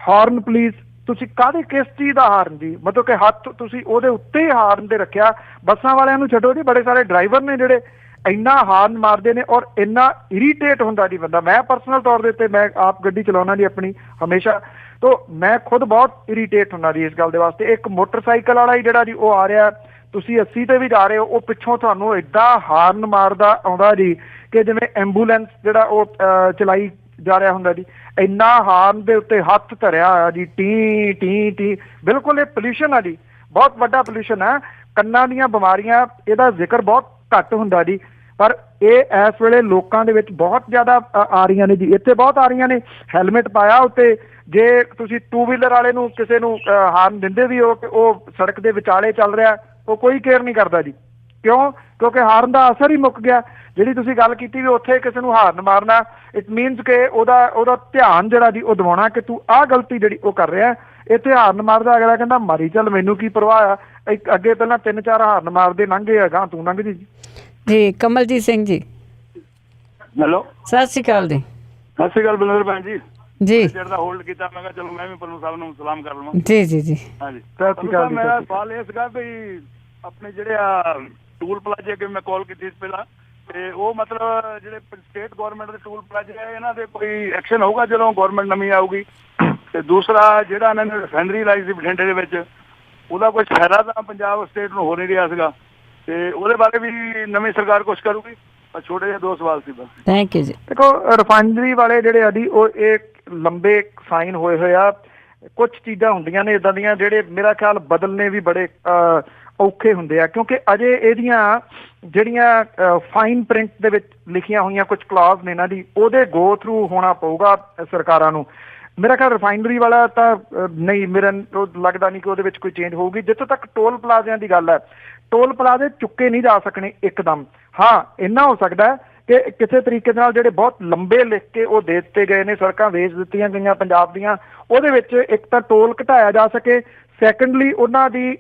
ਹਾਰਨ ਪਲੀਜ਼, ਤੁਸੀਂ ਕਾਹਦੇ ਕਿਸ ਚੀਜ਼ ਦਾ ਹਾਰਨ ਜੀ? ਮਤਲਬ ਕਿ ਹੱਥ ਤੁਸੀਂ ਉਹਦੇ ਉੱਤੇ ਹੀ ਹਾਰਨ ਤੇ ਰੱਖਿਆ। ਬੱਸਾਂ ਵਾਲਿਆਂ ਨੂੰ ਛੱਡੋ ਜੀ, ਬੜੇ ਸਾਰੇ ਡਰਾਈਵਰ ਨੇ ਜਿਹੜੇ ਇੰਨਾ ਹਾਰਨ ਮਾਰਦੇ ਨੇ ਔਰ ਇੰਨਾ ਇਰੀਟੇਟ ਹੁੰਦਾ ਜੀ ਬੰਦਾ। ਮੈਂ ਪਰਸਨਲ ਤੌਰ ਦੇ ਉੱਤੇ ਮੈਂ ਆਪ ਗੱਡੀ ਚਲਾਉਣਾ ਜੀ ਆਪਣੀ ਹਮੇਸ਼ਾ, ਤੋ ਮੈਂ ਖੁਦ ਬਹੁਤ ਇਰੀਟੇਟ ਹੁੰਦਾ ਜੀ ਇਸ ਗੱਲ ਦੇ ਵਾਸਤੇ। ਇੱਕ ਮੋਟਰਸਾਈਕਲ ਵਾਲਾ ਹੀ ਜਿਹੜਾ ਜੀ ਉਹ ਆ ਰਿਹਾ, ਤੁਸੀਂ 80 ਤੇ ਵੀ ਜਾ ਰਹੇ ਹੋ, ਉਹ ਪਿੱਛੋਂ ਤੁਹਾਨੂੰ ਏਦਾਂ ਹਾਰਨ ਮਾਰਦਾ ਆਉਂਦਾ ਜੀ ਕਿ ਜਿਵੇਂ ਐਂਬੂਲੈਂਸ ਜਿਹੜਾ ਉਹ ਚਲਾਈ ਜਾ ਰਿਹਾ ਹੁੰਦਾ ਜੀ। ਇੰਨਾ ਹਾਰਨ ਦੇ ਉੱਤੇ ਹੱਥ ਧਰਿਆ ਹੋਇਆ ਜੀ, ਟੀ ਟੀ ਟੀ। ਬਿਲਕੁਲ ਇਹ ਪੋਲਿਊਸ਼ਨ ਆ ਜੀ, ਬਹੁਤ ਵੱਡਾ ਪੋਲਿਊਸ਼ਨ ਹੈ। ਕੰਨਾਂ ਦੀਆਂ ਬਿਮਾਰੀਆਂ ਇਹਦਾ ਜ਼ਿਕਰ ਬਹੁਤ ਘੱਟ ਹੁੰਦਾ ਜੀ, ਪਰ ਇਹ ਇਸ ਵੇਲੇ ਲੋਕਾਂ ਦੇ ਵਿੱਚ ਬਹੁਤ ਜ਼ਿਆਦਾ ਆ ਰਹੀਆਂ ਨੇ ਜੀ। ਇੱਥੇ ਬਹੁਤ ਆ ਰਹੀਆਂ ਨੇ। ਹੈਲਮਟ ਪਾਇਆ ਉੱਤੇ, ਜੇ ਤੁਸੀਂ 2 ਵੀਲਰ ਵਾਲੇ ਨੂੰ ਕਿਸੇ ਨੂੰ ਹਾਰਨ ਦਿੰਦੇ ਵੀ ਹੋ ਕਿ ਉਹ ਸੜਕ ਦੇ ਵਿਚਾਲੇ ਚੱਲ ਰਿਹਾ, ਉਹ ਕੋਈ ਕੇਅਰ ਨਹੀਂ ਕਰਦਾ ਜੀ। ਕਿਉਂ? ਕਿਉਂਕਿ ਹਾਰਨ ਦਾ ਅਸਰ ਹੀ ਮੁੱਕ ਗਿਆ। ਜਿਹੜੀ ਤੁਸੀਂ ਗੱਲ ਕੀਤੀ ਵੀ ਉੱਥੇ ਕਿਸੇ ਨੂੰ ਹਾਰਨ ਮਾਰਨਾ, ਇਟ ਮੀਨਸ ਕਿ ਉਹਦਾ ਧਿਆਨ ਜਿਹੜਾ ਜੀ ਉਹ ਦਿਵਾਉਣਾ ਕਿ ਤੂੰ ਆਹ ਗਲਤੀ ਜਿਹੜੀ ਉਹ ਕਰ ਰਿਹਾ। ਇੱਥੇ ਹਾਰਨ ਮਾਰਦਾ ਅਗਲਾ ਕਹਿੰਦਾ ਮਾਰੀ ਚੱਲ, ਮੈਨੂੰ ਕੀ ਪਰਵਾਹ ਆ। ਅੱਗੇ ਪਹਿਲਾਂ 3-4 ਹਾਰਨ ਮਾਰਦੇ ਲੰਘੇ ਆ, ਗਾਂ ਤੂੰ ਲੰਘ ਜੀ। ਜੀ ਕਮਲਜੀਤ ਸਿੰਘ ਜੀ, ਹੈਲੋ, ਸਤਿ ਸ਼੍ਰੀ ਅਕਾਲ ਜੀ। ਸਤਿ ਸ਼੍ਰੀ ਅਕਾਲ ਬਲਵਿੰਦਰ ਭੈਣ ਜੀ। ਜੀ ਚਿਰ ਦਾ ਹੋਲਡ ਕੀਤਾ, ਮੈਂ ਕਿਹਾ ਚਲੋ ਮੈਂ ਵੀ ਪੰਨੂ ਸਾਹਿਬ ਨੂੰ ਸਲਾਮ ਕਰ ਲਵਾਂ। ਜੀ ਜੀ ਜੀ ਹਾਂਜੀ ਸਤਿ ਸ਼੍ਰੀ ਅਕਾਲ ਜੀ। ਮੇਰਾ ਸਵਾਲ ਇਹ ਸੀਗਾ ਵੀ ਆਪਣੇ ਜਿਹੜੇ ਆ ਟੂਲ ਪਲਾਜ਼ੇ ਅੱਗੇ ਮੈਂ ਕਾਲ ਕੀਤੀ ਸੀ ਪਹਿਲਾਂ, ਤੇ ਉਹ ਮਤਲਬ ਜਿਹੜੇ ਸਟੇਟ ਗਵਰਨਮੈਂਟ ਦੇ ਟੂਲ ਪਲਾਜ਼ੇ ਆ ਇਹਨਾਂ ਦੇ ਕੋਈ ਐਕਸ਼ਨ ਹੋਊਗਾ ਜਦੋਂ ਗਵਰਨਮੈਂਟ ਨਵੀਂ ਆਊਗੀ? ਤੇ ਦੂਸਰਾ ਜਿਹੜਾ ਇਹਨਾਂ ਨੇ ਰਿਫਾਈਨਰੀ ਲਾਈ ਸੀ ਬਠਿੰਡੇ ਦੇ ਵਿੱਚ, ਉਹਦਾ ਕੁਝ ਫਾਇਦਾ ਤਾਂ ਪੰਜਾਬ ਸਟੇਟ ਨੂੰ ਹੋ ਨਹੀਂ ਰਿਹਾ ਸੀਗਾ, ਤੇ ਉਹਦੇ ਬਾਰੇ ਵੀ ਨਵੀਂ ਸਰਕਾਰ ਕੁਛ ਕਰੂਗੀ? ਛੋਟੇ ਜਿਹੇ 2 ਸਵਾਲ ਸੀ ਬਸ। ਥੈਂਕ ਯੂ ਜੀ। ਦੇਖੋ ਰਿਫਾਈਨਰੀ ਵਾਲੇ ਜਿਹੜੇ ਆ ਜੀ ਉਹ ਇਹ ਲੰਬੇ ਸਾਈਨ ਹੋਏ ਆ। ਕੁਝ ਚੀਜ਼ਾਂ ਹੁੰਦੀਆਂ ਨੇ ਇਦਾਂ ਦੀਆਂ ਜਿਹੜੇ ਮੇਰਾ ਖਿਆਲ ਬਦਲਨੇ ਵੀ ਬੜੇ ਔਖੇ ਹੁੰਦੇ ਆ, ਕਿਉਂਕਿ ਅਜੇ ਇਹਦੀਆਂ ਜਿਹੜੀਆਂ ਫਾਈਨ ਪ੍ਰਿੰਟ ਦੇ ਵਿੱਚ ਲਿਖੀਆਂ ਹੋਈਆਂ ਕੁਝ ਕਲਾਜ਼ ਨੇ ਨਾ ਜੀ, ਉਹਦੇ ਗੋ ਥਰੂ ਹੋਣਾ ਪਊਗਾ ਸਰਕਾਰਾਂ ਨੂੰ। ਮੇਰਾ ਖਿਆਲ ਰਿਫਾਈਨਰੀ ਵਾਲਾ ਤਾਂ ਨਹੀਂ, ਮੇਰਾ ਲੱਗਦਾ ਨਹੀਂ ਕਿ ਉਹਦੇ ਵਿੱਚ ਕੋਈ ਚੇਂਜ ਹੋਊਗੀ। ਜਿੱਥੋਂ ਤੱਕ ਟੋਲ ਪਲਾਜ਼ਿਆਂ ਦੀ ਗੱਲ ਹੈ, ਟੋਲ ਪਲਾਜ਼ੇ ਚੁੱਕੇ ਨਹੀਂ ਜਾ ਸਕਣੇ ਇੱਕਦਮ। ਹਾਂ, ਇੰਨਾ ਹੋ ਸਕਦਾ ਹੈ ਕਿ ਕਿਸੇ ਤਰੀਕੇ ਨਾਲ ਜਿਹੜੇ ਬਹੁਤ ਲੰਬੇ ਲਿਖ ਕੇ ਉਹ ਦੇ ਦਿੱਤੇ ਗਏ ਨੇ, ਸੜਕਾਂ ਵੇਚ ਦਿੱਤੀਆਂ ਗਈਆਂ ਪੰਜਾਬ ਦੀਆਂ, ਉਹਦੇ ਵਿੱਚ ਇੱਕ ਤਾਂ ਟੋਲ ਘਟਾਇਆ ਜਾ ਸਕੇ। ਸੈਕੰਡਲੀ ਉਹਨਾਂ ਦੀ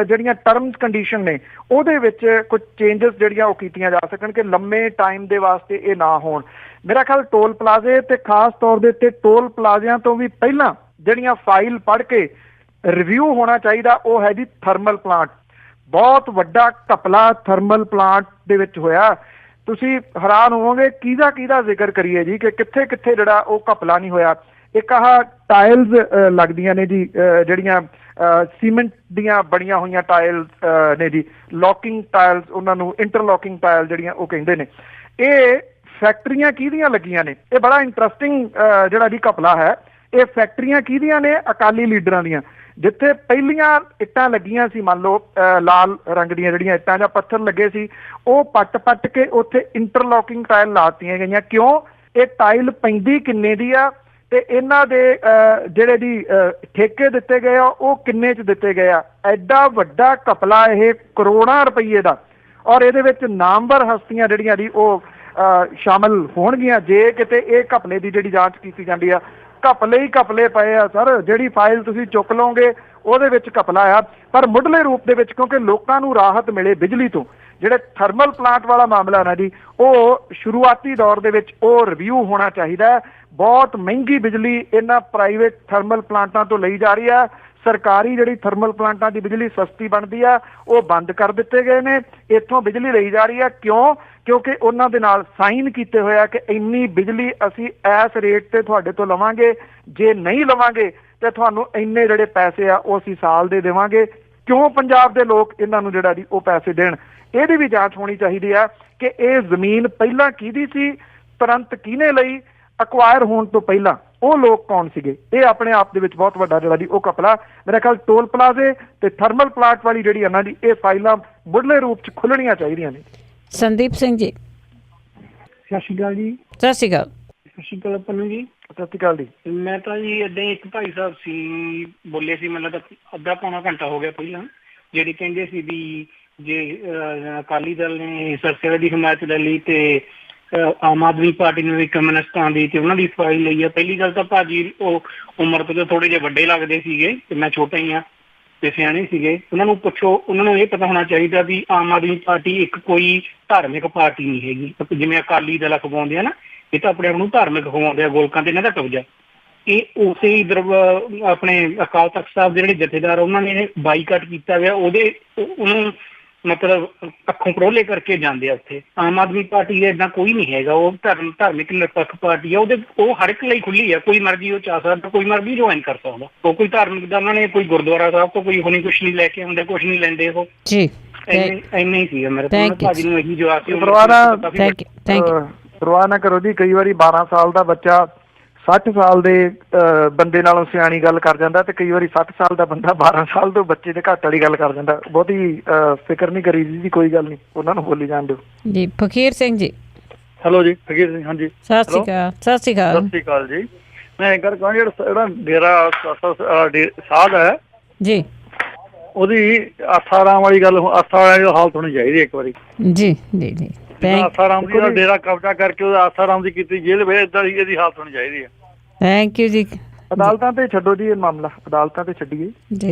ਜਿਹੜੀਆਂ ਟਰਮਸ ਕੰਡੀਸ਼ਨ ਨੇ ਉਹਦੇ ਵਿੱਚ ਕੁਝ ਚੇਂਜਸ ਜਿਹੜੀਆਂ ਉਹ ਕੀਤੀਆਂ ਜਾ ਸਕਣ ਕਿ ਲੰਮੇ ਟਾਈਮ ਦੇ ਵਾਸਤੇ ਇਹ ਨਾ ਹੋਣ। ਮੇਰਾ ਖਿਆਲ ਟੋਲ ਪਲਾਜ਼ੇ ਤੇ ਖਾਸ ਤੌਰ ਦੇ ਉੱਤੇ ਟੋਲ ਪਲਾਜ਼ਿਆਂ ਤੋਂ ਵੀ ਪਹਿਲਾਂ ਜਿਹੜੀਆਂ ਫਾਈਲ ਪੜ੍ਹ ਕੇ ਰਿਵਿਊ ਹੋਣਾ ਚਾਹੀਦਾ, ਉਹ ਹੈ ਜੀ ਥਰਮਲ ਪਲਾਂਟ। ਬਹੁਤ ਵੱਡਾ ਘਪਲਾ ਥਰਮਲ ਪਲਾਂਟ ਦੇ ਵਿੱਚ ਹੋਇਆ। ਤੁਸੀਂ ਹੈਰਾਨ ਹੋਵੋਗੇ ਕਿਹਦਾ ਜ਼ਿਕਰ ਕਰੀਏ ਜੀ ਕਿ ਕਿੱਥੇ ਕਿੱਥੇ ਜਿਹੜਾ ਉਹ ਘਪਲਾ ਨਹੀਂ ਹੋਇਆ। ਇੱਕ ਆਹ ਟਾਇਲਸ ਲੱਗਦੀਆਂ ਨੇ ਜੀ, ਜਿਹੜੀਆਂ ਸੀਮੈਂਟ ਦੀਆਂ ਬਣੀਆਂ ਹੋਈਆਂ ਟਾਇਲਸ ਨੇ ਜੀ, ਲੌਕਿੰਗ ਟਾਇਲਸ, ਉਹਨਾਂ ਨੂੰ ਇੰਟਰਲੌਕਿੰਗ ਟਾਇਲ ਜਿਹੜੀਆਂ ਉਹ ਕਹਿੰਦੇ ਨੇ। ਇਹ ਫੈਕਟਰੀਆਂ ਕਿਹਦੀਆਂ ਲੱਗੀਆਂ ਨੇ? ਇਹ ਬੜਾ ਇੰਟਰਸਟਿੰਗ ਜਿਹੜਾ ਜੀ ਘਪਲਾ ਹੈ। ਇਹ ਫੈਕਟਰੀਆਂ ਕਿਹਦੀਆਂ ਨੇ? ਅਕਾਲੀ ਲੀਡਰਾਂ ਦੀਆਂ। ਜਿੱਥੇ ਪਹਿਲੀਆਂ ਇੱਟਾਂ ਲੱਗੀਆਂ ਸੀ, ਮੰਨ ਲਓ ਲਾਲ ਰੰਗ ਦੀਆਂ ਜਿਹੜੀਆਂ ਇੱਟਾਂ ਜਾਂ ਪੱਥਰ ਲੱਗੇ ਸੀ, ਉਹ ਪੱਟ ਕੇ ਉੱਥੇ ਇੰਟਰਲੌਕਿੰਗ ਟਾਇਲ ਲਾਤੀਆਂ ਗਈਆਂ। ਕਿਉਂ? ਇਹ ਟਾਇਲ ਪੈਂਦੀ ਕਿੰਨੇ ਦੀ ਆ ਤੇ ਇਹਨਾਂ ਦੇ ਜਿਹੜੇ ਦੀ ਠੇਕੇ ਦਿੱਤੇ ਗਏ ਆ ਉਹ ਕਿੰਨੇ 'ਚ ਦਿੱਤੇ ਗਏ ਆ। ਐਡਾ ਵੱਡਾ ਘਪਲਾ ਇਹ, ਕਰੋੜਾਂ ਰੁਪਈਏ ਦਾ, ਔਰ ਇਹਦੇ ਵਿੱਚ ਨਾਮਵਰ ਹਸਤੀਆਂ ਜਿਹੜੀਆਂ ਦੀ ਉਹ ਸ਼ਾਮਲ ਹੋਣਗੀਆਂ ਜੇ ਕਿਤੇ ਇਹ ਘਪਲੇ ਦੀ ਜਿਹੜੀ ਜਾਂਚ ਕੀਤੀ ਜਾਂਦੀ ਆ। ਘਪਲੇ ਹੀ ਘਪਲੇ ਪਏ ਆ ਸਰ। ਜਿਹੜੀ ਫਾਈਲ ਤੁਸੀਂ ਚੁੱਕ ਲਓਗੇ ਉਹਦੇ ਵਿੱਚ ਘਪਲਾ ਆ, ਪਰ ਮੁੱਢਲੇ ਰੂਪ ਦੇ ਵਿੱਚ ਕਿਉਂਕਿ ਲੋਕਾਂ ਨੂੰ ਰਾਹਤ ਮਿਲੇ ਬਿਜਲੀ ਤੋਂ। ਜਿਹੜੇ ਥਰਮਲ ਪਲਾਂਟ ਵਾਲਾ ਮਾਮਲਾ ਨਾ ਜੀ, ਉਹ ਸ਼ੁਰੂਆਤੀ ਦੌਰ ਦੇ ਵਿੱਚ ਉਹ ਰਿਵਿਊ ਹੋਣਾ ਚਾਹੀਦਾ ਹੈ। ਬਹੁਤ ਮਹਿੰਗੀ ਬਿਜਲੀ ਇਹਨਾਂ ਪ੍ਰਾਈਵੇਟ ਥਰਮਲ ਪਲਾਂਟਾਂ ਤੋਂ ਲਈ ਜਾ ਰਹੀ ਹੈ। ਸਰਕਾਰੀ ਜਿਹੜੀ ਥਰਮਲ ਪਲਾਂਟਾਂ ਦੀ ਬਿਜਲੀ ਸਸਤੀ ਬਣਦੀ ਆ ਉਹ ਬੰਦ ਕਰ ਦਿੱਤੇ ਗਏ ਨੇ। ਇੱਥੋਂ ਬਿਜਲੀ ਲਈ ਜਾ ਰਹੀ ਆ। ਕਿਉਂ? ਕਿਉਂਕਿ ਉਹਨਾਂ ਦੇ ਨਾਲ ਸਾਈਨ ਕੀਤੇ ਹੋਇਆ ਕਿ ਇੰਨੀ ਬਿਜਲੀ ਅਸੀਂ ਇਸ ਰੇਟ ਤੇ ਤੁਹਾਡੇ ਤੋਂ ਲਵਾਂਗੇ, ਜੇ ਨਹੀਂ ਲਵਾਂਗੇ ਤੇ ਤੁਹਾਨੂੰ ਇੰਨੇ ਜਿਹੜੇ ਪੈਸੇ ਆ ਉਹ ਅਸੀਂ ਸਾਲ ਦੇ ਦੇਵਾਂਗੇ। ਕਿਉਂ ਪੰਜਾਬ ਦੇ ਲੋਕ ਇਹਨਾਂ ਨੂੰ ਜਿਹੜਾ ਜੀ ਉਹ ਪੈਸੇ ਦੇਣ? ਇਹਦੀ ਵੀ ਜਾਂਚ ਹੋਣੀ ਚਾਹੀਦੀ ਆ ਕਿ ਇਹ ਜ਼ਮੀਨ ਪਹਿਲਾਂ ਕਿਹਦੀ ਸੀ, ਤੁਰੰਤ ਕਿਹਨੇ ਲਈ, ਅਕਵਾਇਰ ਹੋਣ ਤੋਂ ਪਹਿਲਾਂ ਉਹ ਲੋਕ ਕੌਣ ਸੀਗੇ। ਇਹ ਆਪਣੇ ਆਪ ਦੇ ਵਿੱਚ ਬਹੁਤ ਵੱਡਾ ਜਿਹੜਾ ਜੀ ਉਹ ਘਪਲਾ। ਮੇਰਾ ਖਿਆਲ ਟੋਲ ਪਲਾਜ਼ੇ ਤੇ ਥਰਮਲ ਪਲਾਂਟ ਵਾਲੀ ਜਿਹੜੀ ਇਹਨਾਂ ਦੀ ਇਹ ਫਾਈਲਾਂ ਮੁੱਢਲੇ ਰੂਪ 'ਚ ਖੁੱਲਣੀਆਂ ਚਾਹੀਦੀਆਂ ਨੇ। ਸੰਦੀਪ ਸਿੰਘ ਜੀ ਸਤਿ ਸ਼੍ਰੀ ਅਕਾਲ ਜੀ। ਸਤਿ ਸ਼੍ਰੀ ਅਕਾਲ। ਸਤਿ ਸ਼੍ਰੀ ਅਕਾਲ ਪੰਨੂ ਜੀ। ਸਤਿ ਸ਼੍ਰੀ ਅਕਾਲ ਜੀ। ਮੈਂ ਤਾਂ ਜੀ ਏਦਾਂ ਹੀ ਇੱਕ ਭਾਈ ਸਾਹਿਬ ਸੀ ਬੋਲੇ ਸੀ, ਮੈਨੂੰ ਲੱਗਦਾ ਅੱਧਾ ਪੌਣਾ ਘੰਟਾ ਹੋ ਗਿਆ ਪਹਿਲਾਂ, ਜਿਹੜੀ ਕਹਿੰਦੇ ਸੀ ਵੀ ਜੇ ਅਕਾਲੀ ਦਲ ਨੇ ਸਰਸੇ ਦੀ ਹਮਾਇਤ ਲੈ ਲਈ ਤੇ ਆਮ ਆਦਮੀ ਪਾਰਟੀ ਨੇ ਵੀ ਕਮਿਊਨਿਸਟਾਂ ਦੀ ਤੇ ਉਹਨਾਂ ਦੀ ਫਾਈਲ ਲਈ ਆ। ਪਹਿਲੀ ਗੱਲ ਤਾਂ ਭਾਜੀ ਉਹ ਉਮਰ ਤੋਂ ਥੋੜੇ ਜਿਹੇ ਵੱਡੇ ਲੱਗਦੇ ਸੀਗੇ ਤੇ ਮੈਂ ਛੋਟਾ ਹੀ ਆ ਤੇ ਸਿਆਣੇ ਸੀਗੇ। ਉਹਨਾਂ ਨੂੰ ਪੁੱਛੋ, ਉਹਨਾਂ ਨੂੰ ਇਹ ਪਤਾ ਹੋਣਾ ਚਾਹੀਦਾ ਵੀ ਆਮ ਆਦਮੀ ਪਾਰਟੀ ਇੱਕ ਕੋਈ ਧਾਰਮਿਕ ਪਾਰਟੀ ਨਹੀਂ ਹੈਗੀ। ਜਿਵੇਂ ਅਕਾਲੀ ਦਲ ਅਖਵਾਉਂਦੇ ਆ ਨਾ, ਇਹ ਤਾਂ ਆਪਣੇ ਆਪ ਨੂੰ ਧਾਰਮਿਕ ਅਖਵਾਉਂਦੇ ਆ, ਗੋਲਕਾਂ ਤੇ ਇਹਨਾਂ ਦਾ ਕਬਜ਼ਾ। ਇਹ ਉਸੇ ਇਧਰ ਆਪਣੇ ਅਕਾਲ ਤਖਤ ਸਾਹਿਬ ਦੇ ਜਿਹੜੇ ਜਥੇਦਾਰ ਉਹਨਾਂ ਨੇ ਬਾਈਕਾਟ ਕੀਤਾ ਗਿਆ, ਉਹਨੂੰ ਮਤਲਬ ਅੱਖੋਂ ਪਰੋਲੇ ਕਰਕੇ ਜਾਂਦੇ ਆ ਉੱਥੇ। ਆਮ ਆਦਮੀ ਪਾਰਟੀ ਦਾ ਏਦਾਂ ਕੋਈ ਨਹੀਂ ਹੈਗਾ, ਉਹ ਧਾਰਮਿਕ ਨਿਰਪੱਖ ਪਾਰਟੀ ਆ। ਉਹ ਹਰ ਇੱਕ ਲਈ ਖੁੱਲੀ ਆ, ਕੋਈ ਮਰਜ਼ੀ ਉਹ ਚਾਹ ਸਕਦਾ, ਕੋਈ ਮਰਜ਼ੀ ਜੁਆਇਨ ਕਰ ਸਕਦਾ। ਉਹ ਕੋਈ ਧਾਰਮਿਕ ਦਾ ਉਹਨਾਂ ਨੇ ਕੋਈ ਗੁਰਦੁਆਰਾ ਸਾਹਿਬ ਤੋਂ ਕੋਈ ਹੁਣੀ ਕੁਛ ਨਹੀਂ ਲੈ ਕੇ ਆਉਂਦੇ, ਕੁਛ ਨਹੀਂ ਲੈਂਦੇ ਉਹ ਜੀ। ਇੰਨਾ ਹੀ ਸੀਗਾ ਮੇਰਾ ਭਾਜੀ ਨੂੰ ਇਹੀ ਜਵਾਬ ਸੀ। ਪਰਵਾਹ ਨਾ ਕਰੋ ਜੀ। ਕਈ ਵਾਰੀ 12 ਸਾਲ ਦਾ ਬੱਚਾ 60 ਸਾਲ ਦੇ ਬੰਦੇ ਨਾਲੋਂ ਸਿਆਣੀ ਗੱਲ ਕਰ ਜਾਂਦਾ ਤੇ ਕਈ ਵਾਰੀ 60 ਸਾਲ ਦਾ ਬੰਦਾ 12 ਸਾਲ ਤੋਂ ਬੱਚੇ ਦੇ ਘੱਟ ਵਾਲੀ ਗੱਲ ਕਰ ਜਾਂਦਾ। ਬਹੁਤੀ ਫਿਕਰ ਨਹੀਂ ਕਰੀ ਜੀ, ਕੋਈ ਗੱਲ ਨਹੀਂ, ਉਹਨਾਂ ਨੂੰ ਬੋਲੀ ਜਾਣ ਦਿਓ ਜੀ। ਫਕੀਰ ਸਿੰਘ ਜੀ। ਹੈਲੋ ਜੀ, ਫਕੀਰ ਸਿੰਘ। ਹਾਂਜੀ ਸਤਿ ਸ਼੍ਰੀ ਅਕਾਲ। ਸਤਿ ਸ਼੍ਰੀ ਅਕਾਲ। ਸਤਿ ਸ਼੍ਰੀ ਅਕਾਲ ਜੀ। ਮੈਂ ਇੱਕ ਗੱਲ ਕਹਾਂ, ਜਿਹੜਾ ਡੇਰਾ ਸਾਧ ਹੈ ਜੀ, ਉਹਦੀ ਆਸਾਰਾਮ ਵਾਲੀ ਗੱਲ, ਆਸਾਰਾਮ ਦੀ ਹਾਲਤ ਹੋਣੀ ਚਾਹੀਦੀ ਇੱਕ ਵਾਰੀ ਜੀ। ਜੀ ਜੀ। ਆਸਾਰਾਮ ਦੀ ਡੇਰਾ ਕਬਜ਼ਾ ਕਰਕੇ ਉਹਦਾ ਆਸਾਰਾਮ ਦੀ ਕੀਤੀ ਜੇਲ੍ਹ ਵੇ, ਏਦਾਂ ਦੀ ਇਹਦੀ ਹਾਲਤ ਹੋਣੀ ਚਾਹੀਦੀ ਹੈ। ਥੈਂਕ ਯੂ ਜੀ। ਅਦਾਲਤਾਂ ਤੇ ਛੱਡੋ ਜੀ ਇਹ ਮਾਮਲਾ, ਅਦਾਲਤਾਂ ਤੇ ਛੱਡੀਏ,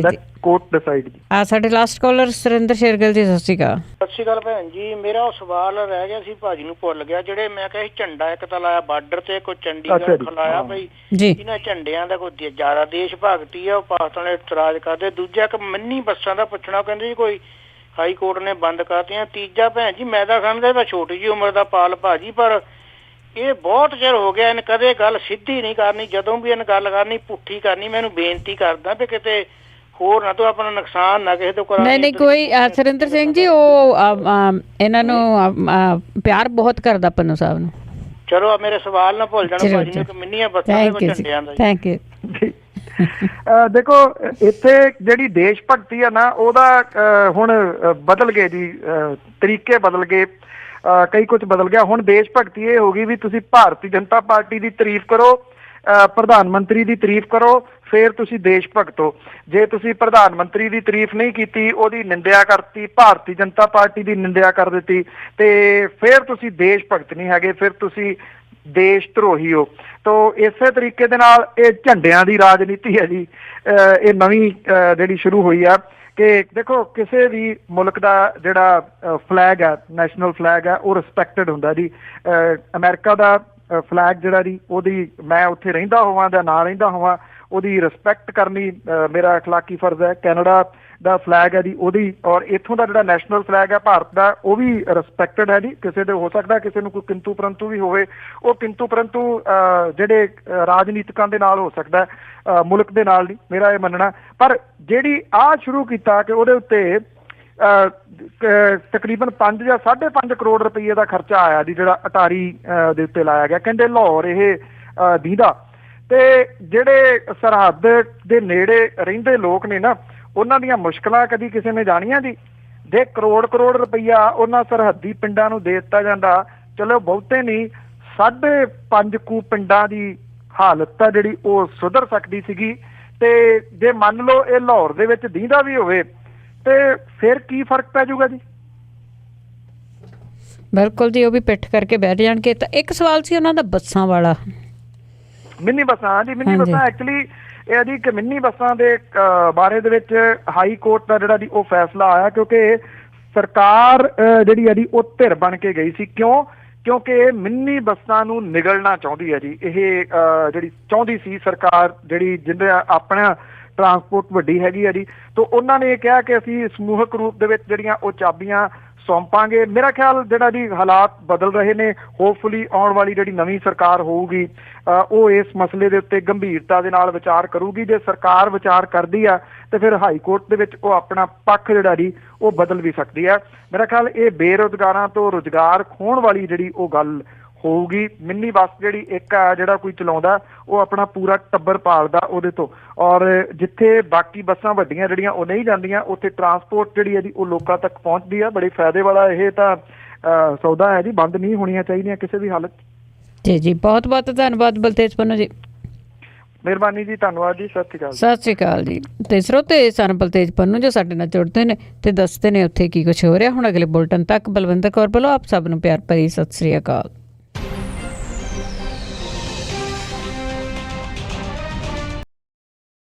ਕੋਰਟ ਡਿਸਾਈਡ ਜੀ। ਸਾਡੇ ਲਾਸਟ ਕਾਲਰ ਸੁਰਿੰਦਰ ਸ਼ੇਰਗਿੱਲ ਜੀ। ਸਤਿ ਸ਼੍ਰੀ ਅਕਾਲ। ਸਤਿ ਸ਼੍ਰੀ ਅਕਾਲ ਭੈਣ ਜੀ। ਮੇਰਾ ਉਹ ਸਵਾਲ ਰਹਿ ਗਿਆ ਸੀ, ਭਾਜੀ ਨੂੰ ਭੁੱਲ ਗਿਆ। ਜਿਹੜੇ ਮੈਂ ਕਿਹਾ ਸੀ ਝੰਡਾ ਇੱਕ ਤਾਂ ਲਾਇਆ ਬਾਰਡਰ ਤੇ, ਕੋਈ ਚੰਡੀਗੜ੍ਹ ਖਲਾਇਆ ਬਈ ਇਹਨਾਂ ਝੰਡਿਆਂ ਦਾ ਕੋਈ ਜ਼ਿਆਦਾ ਦੇਸ਼ ਭਗਤੀ ਆ, ਉਹ ਪਾਕਿਸਤਾਨ ਨੇ ਇਤਰਾਜ਼ ਕਰਦੇ। ਦੂਜਾ ਇੱਕ ਮਿੰਨੀ ਬੱਸਾਂ ਦਾ ਪੁੱਛਣਾ, ਕਹਿੰਦੇ ਜੀ ਕੋਈ ਹਾਈ ਕੋਰਟ ਨੇ ਬੰਦ ਕਰਤੀਆਂ। ਤੀਜਾ ਭੈਣ ਜੀ ਮੈਂ ਤਾਂ ਸਮਝਦਾ ਤਾਂ ਛੋਟੀ ਜਿਹੀ ਉਮਰ ਦਾ ਪਾਲ ਭਾਜੀ, ਪਰ ਇਹ ਬਹੁਤ ਚਿਰ ਹੋ ਗਿਆ ਇਹਨੇ ਕਦੇ ਗੱਲ ਸਿੱਧੀ ਨਹੀਂ ਕਰਨੀ, ਜਦੋਂ ਵੀ ਇਹਨੇ ਗੱਲ ਕਰਨੀ ਪੁੱਠੀ ਕਰਨੀ। ਮੈਨੂੰ ਬੇਨਤੀ ਕਰਦਾ ਵੀ ਕਿਤੇ ਹੋਰ ਨਾ ਤੂੰ ਆਪਣਾ ਨੁਕਸਾਨ ਨਾ ਕਿਸੇ ਤੋਂ ਕਰਾ। ਨਹੀਂ ਕੋਈ ਸੁਰਿੰਦਰ ਸਿੰਘ ਜੀ, ਉਹ ਇਹਨਾਂ ਨੂੰ ਪਿਆਰ ਬਹੁਤ ਕਰਦਾ ਪੰਨੂ ਸਾਹਿਬ ਨੂੰ। ਚਲੋ ਮੇਰੇ ਸਵਾਲ ਨਾ ਭੁੱਲ ਜਾਣਾ ਭਾਜੀ ਨੂੰ, ਮਿੰਨੀਆਂ ਬੱਸਾਂ ਦੇ ਝੰਡਿਆਂ ਦਾ। Thank you. ਦੇਖੋ ਇੱਥੇ ਜਿਹੜੀ ਦੇਸ਼ ਭਗਤੀ ਆ ਨਾ, ਉਹਦਾ ਹੁਣ ਬਦਲ ਗਏ ਜੀ, ਤਰੀਕੇ ਬਦਲ ਗਏ, ਕਈ ਕੁਝ ਬਦਲ ਗਿਆ। ਹੁਣ ਦੇਸ਼ ਭਗਤੀ ਇਹ ਹੋ ਗਈ ਵੀ ਤੁਸੀਂ ਭਾਰਤੀ ਜਨਤਾ ਪਾਰਟੀ ਦੀ ਤਾਰੀਫ ਕਰੋ, ਪ੍ਰਧਾਨ ਮੰਤਰੀ ਦੀ ਤਾਰੀਫ ਕਰੋ, ਫਿਰ ਤੁਸੀਂ ਦੇਸ਼ ਭਗਤ ਹੋ। ਜੇ ਤੁਸੀਂ ਪ੍ਰਧਾਨ ਮੰਤਰੀ ਦੀ ਤਾਰੀਫ ਨਹੀਂ ਕੀਤੀ, ਉਹਦੀ ਨਿੰਦਿਆ ਕਰਤੀ, ਭਾਰਤੀ ਜਨਤਾ ਪਾਰਟੀ ਦੀ ਨਿੰਦਿਆ ਕਰ ਦਿੱਤੀ, ਤੇ ਫਿਰ ਤੁਸੀਂ ਦੇਸ਼ ਭਗਤ ਨਹੀਂ ਹੈਗੇ, ਫਿਰ ਤੁਸੀਂ ਦੇਸ਼ ਧਰੋਹੀ ਹੋ। ਤੋ ਇਸੇ ਤਰੀਕੇ ਦੇ ਨਾਲ ਇਹ ਝੰਡਿਆਂ ਦੀ ਰਾਜਨੀਤੀ ਹੈ ਜੀ, ਇਹ ਨਵੀਂ ਜਿਹੜੀ ਸ਼ੁਰੂ ਹੋਈ ਆ ਕਿ ਦੇਖੋ ਕਿਸੇ ਵੀ ਮੁਲਕ ਦਾ ਜਿਹੜਾ ਫਲੈਗ ਹੈ, ਨੈਸ਼ਨਲ ਫਲੈਗ ਹੈ, ਉਹ ਰਿਸਪੈਕਟਡ ਹੁੰਦਾ ਜੀ। ਅਮਰੀਕਾ ਦਾ ਫਲੈਗ ਜਿਹੜਾ ਜੀ, ਉਹਦੀ ਮੈਂ ਉੱਥੇ ਰਹਿੰਦਾ ਹੋਵਾਂ ਜਾਂ ਨਾ ਰਹਿੰਦਾ ਹੋਵਾਂ, ਉਹਦੀ ਰਿਸਪੈਕਟ ਕਰਨੀ ਮੇਰਾ ਅਖਲਾਕੀ ਫਰਜ਼ ਹੈ। ਕੈਨੇਡਾ ਦਾ ਫਲੈਗ ਹੈ ਜੀ, ਉਹਦੀ, ਔਰ ਇੱਥੋਂ ਦਾ ਜਿਹੜਾ ਨੈਸ਼ਨਲ ਫਲੈਗ ਹੈ ਭਾਰਤ ਦਾ, ਉਹ ਵੀ ਰਿਸਪੈਕਟਡ ਹੈ ਜੀ। ਕਿਸੇ ਦੇ ਹੋ ਸਕਦਾ ਕਿਸੇ ਨੂੰ ਕੋਈ ਕਿੰਤੂ ਪਰੰਤੂ ਵੀ ਹੋਵੇ, ਉਹ ਕਿੰਤੂ ਪਰੰਤੂ ਜਿਹੜੇ ਰਾਜਨੀਤਿਕਾਂ ਦੇ ਨਾਲ ਹੋ ਸਕਦਾ, ਮੁਲਕ ਦੇ ਨਾਲ ਨਹੀਂ, ਮੇਰਾ ਇਹ ਮੰਨਣਾ। ਪਰ ਜਿਹੜੀ ਆਹ ਸ਼ੁਰੂ ਕੀਤਾ ਕਿ ਉਹਦੇ ਉੱਤੇ ਤਕਰੀਬਨ 5 ਜਾਂ 5.5 ਕਰੋੜ ਰੁਪਈਏ ਦਾ ਖਰਚਾ ਆਇਆ ਜੀ, ਜਿਹੜਾ ਅਟਾਰੀ ਦੇ ਉੱਤੇ ਲਾਇਆ ਗਿਆ। ਕਹਿੰਦੇ ਲਾਹੌਰ ਇਹ ਦੀਦਾ, ਤੇ ਜਿਹੜੇ ਸਰਹੱਦ ਦੇ ਨੇੜੇ ਰਹਿੰਦੇ ਲੋਕ ਨੇ ਨਾ, ਉਹਨਾਂ ਦੀਆਂ ਮੁਸ਼ਕਲਾਂ ਕਦੀ ਕਿਸੇ ਨੇ ਜਾਣੀਆਂ ਜੀ। ਜੇ ਕਰੋੜ ਰੁਪਈਆ ਉਹਨਾਂ ਸਰਹੱਦੀ ਪਿੰਡਾਂ ਨੂੰ ਦੇ ਦਿੱਤਾ ਜਾਂਦਾ, ਚਲੋ ਬਹੁਤੇ ਨਹੀਂ, 5.5 ਕੁ ਪਿੰਡਾਂ ਦੀ ਹਾਲਤ ਆ ਜਿਹੜੀ ਉਹ ਸੁਧਰ ਸਕਦੀ ਸੀਗੀ। ਤੇ ਜੇ ਮੰਨ ਲਓ ਇਹ ਲਾਹੌਰ ਦੇ ਵਿੱਚ ਦੀਂਦਾ ਵੀ ਹੋਵੇ ਤੇ ਫਿਰ ਕੀ ਫਰਕ ਪੈ ਜਾਊਗਾ ਜੀ। ਬਿਲਕੁਲ ਜੀ, ਉਹ ਵੀ ਪਿੱਠ ਕਰਕੇ ਬੈਠ ਜਾਣਗੇ। ਤਾਂ ਇੱਕ ਸਵਾਲ ਸੀ ਉਹਨਾਂ ਦਾ ਬੱਸਾਂ ਵਾਲਾ, ਮਿੰਨੀ ਬੱਸਾਂ ਜੀ। ਮਿੰਨੀ ਬੱਸਾਂ ਐਕਚੁਅਲੀ ਇਹ ਜੀ ਕਿ ਮਿੰਨੀ ਬੱਸਾਂ ਦੇ ਬਾਰੇ ਦੇ ਵਿੱਚ ਹਾਈ ਕੋਰਟ ਦਾ ਜਿਹੜਾ ਜੀ ਉਹ ਫੈਸਲਾ ਆਇਆ, ਕਿਉਂਕਿ ਸਰਕਾਰ ਜਿਹੜੀ ਹੈ ਜੀ ਉਹ ਧਿਰ ਬਣ ਕੇ ਗਈ ਸੀ। ਕਿਉਂਕਿ ਇਹ ਮਿੰਨੀ ਬੱਸਾਂ ਨੂੰ ਨਿਗਲਣਾ ਚਾਹੁੰਦੀ ਹੈ ਜੀ। ਇਹ ਜਿਹੜੀ ਚਾਹੁੰਦੀ ਸੀ ਸਰਕਾਰ, ਜਿਹੜੀ ਜਿਹਦੇ ਆਪਣਾ ਟਰਾਂਸਪੋਰਟ ਵੱਡੀ ਹੈਗੀ ਆ ਜੀ। ਤਾਂ ਉਹਨਾਂ ਨੇ ਇਹ ਕਿਹਾ ਕਿ ਅਸੀਂ ਸਮੂਹਕ ਰੂਪ ਦੇ ਵਿੱਚ ਜਿਹੜੀਆਂ ਉਹ ਚਾਬੀਆਂ ਸੌਂਪਾਂਗੇ। ਮੇਰਾ ਖਿਆਲ ਜਿਹੜਾ ਜੀ ਹਾਲਾਤ ਬਦਲ ਰਹੇ ਨੇ, ਹੋਪਫੁਲੀ ਆਉਣ ਵਾਲੀ ਜਿਹੜੀ ਨਵੀਂ ਸਰਕਾਰ ਹੋਊਗੀ ਉਹ ਇਸ ਮਸਲੇ ਦੇ ਉੱਤੇ ਗੰਭੀਰਤਾ ਦੇ ਨਾਲ ਵਿਚਾਰ ਕਰੂਗੀ। ਜੇ ਸਰਕਾਰ ਵਿਚਾਰ ਕਰਦੀ ਆ ਤੇ ਫਿਰ ਹਾਈ ਕੋਰਟ ਦੇ ਵਿੱਚ ਉਹ ਆਪਣਾ ਪੱਖ ਜਿਹੜਾ ਜੀ ਉਹ ਬਦਲ ਵੀ ਸਕਦੀ ਆ। ਮੇਰਾ ਖਿਆਲ ਇਹ ਬੇਰੁਜ਼ਗਾਰਾਂ ਤੋਂ ਰੁਜ਼ਗਾਰ ਖੋਹਣ ਵਾਲੀ ਜਿਹੜੀ ਉਹ ਗੱਲ ਹੋਊਗੀ। ਮਿੰਨੀ ਬੱਸ ਜਿਹੜੀ ਇੱਕ ਆ ਜਿਹੜਾ ਕੋਈ ਚਲਾਉਂਦਾ ਉਹ ਆਪਣਾ ਪੂਰਾ ਟੱਬਰ ਪਾਲਦਾ ਉਹਦੇ ਤੋਂ, ਔਰ ਜਿੱਥੇ ਬਾਕੀ ਬੱਸਾਂ ਵੱਡੀਆਂ ਜਿਹੜੀਆਂ ਉਹ ਨਹੀਂ ਜਾਂਦੀਆਂ ਉੱਥੇ ਟਰਾਂਸਪੋਰਟ ਜਿਹੜੀ ਹੈ ਜੀ ਉਹ ਲੋਕਾਂ ਤੱਕ ਪਹੁੰਚਦੀ ਆ। ਬੜੇ ਫਾਇਦੇ ਵਾਲਾ ਇਹ ਤਾਂ ਸੌਦਾ ਹੈ ਜੀ, ਬੰਦ ਨਹੀਂ ਹੋਣੀਆਂ ਚਾਹੀਦੀਆਂ ਕਿਸੇ ਵੀ ਹਾਲਤ। ਜੀ ਜੀ, ਬਹੁਤ ਬਹੁਤ ਧੰਨਵਾਦ ਬਲਤੇਜ ਪੰਨੂ ਜੀ। ਮਿਹਰਬਾਨੀ ਜੀ, ਧੰਨਵਾਦ ਜੀ, ਸਤਿ ਸ਼੍ਰੀ ਅਕਾਲ। ਸਤਿ ਸ਼੍ਰੀ ਅਕਾਲ ਜੀ। ਤੇ ਸਰੋਤੇ ਸਨ ਬਲਤੇਜ ਪੰਨੂ ਜੋ ਸਾਡੇ ਨਾਲ ਜੁੜਦੇ ਨੇ ਤੇ ਦੱਸਦੇ ਨੇ ਉੱਥੇ ਕੀ ਕੁਛ ਹੋ ਰਿਹਾ। ਹੁਣ ਅਗਲੇ ਬੁਲਟਨ ਤੱਕ ਬਲਵਿੰਦਰ ਕੌਰ ਵੱਲੋਂ ਆਪ ਸਭ ਨੂੰ ਪਿਆਰ ਭਰੀ ਸਤਿ ਸ਼੍ਰੀ ਅਕਾਲ।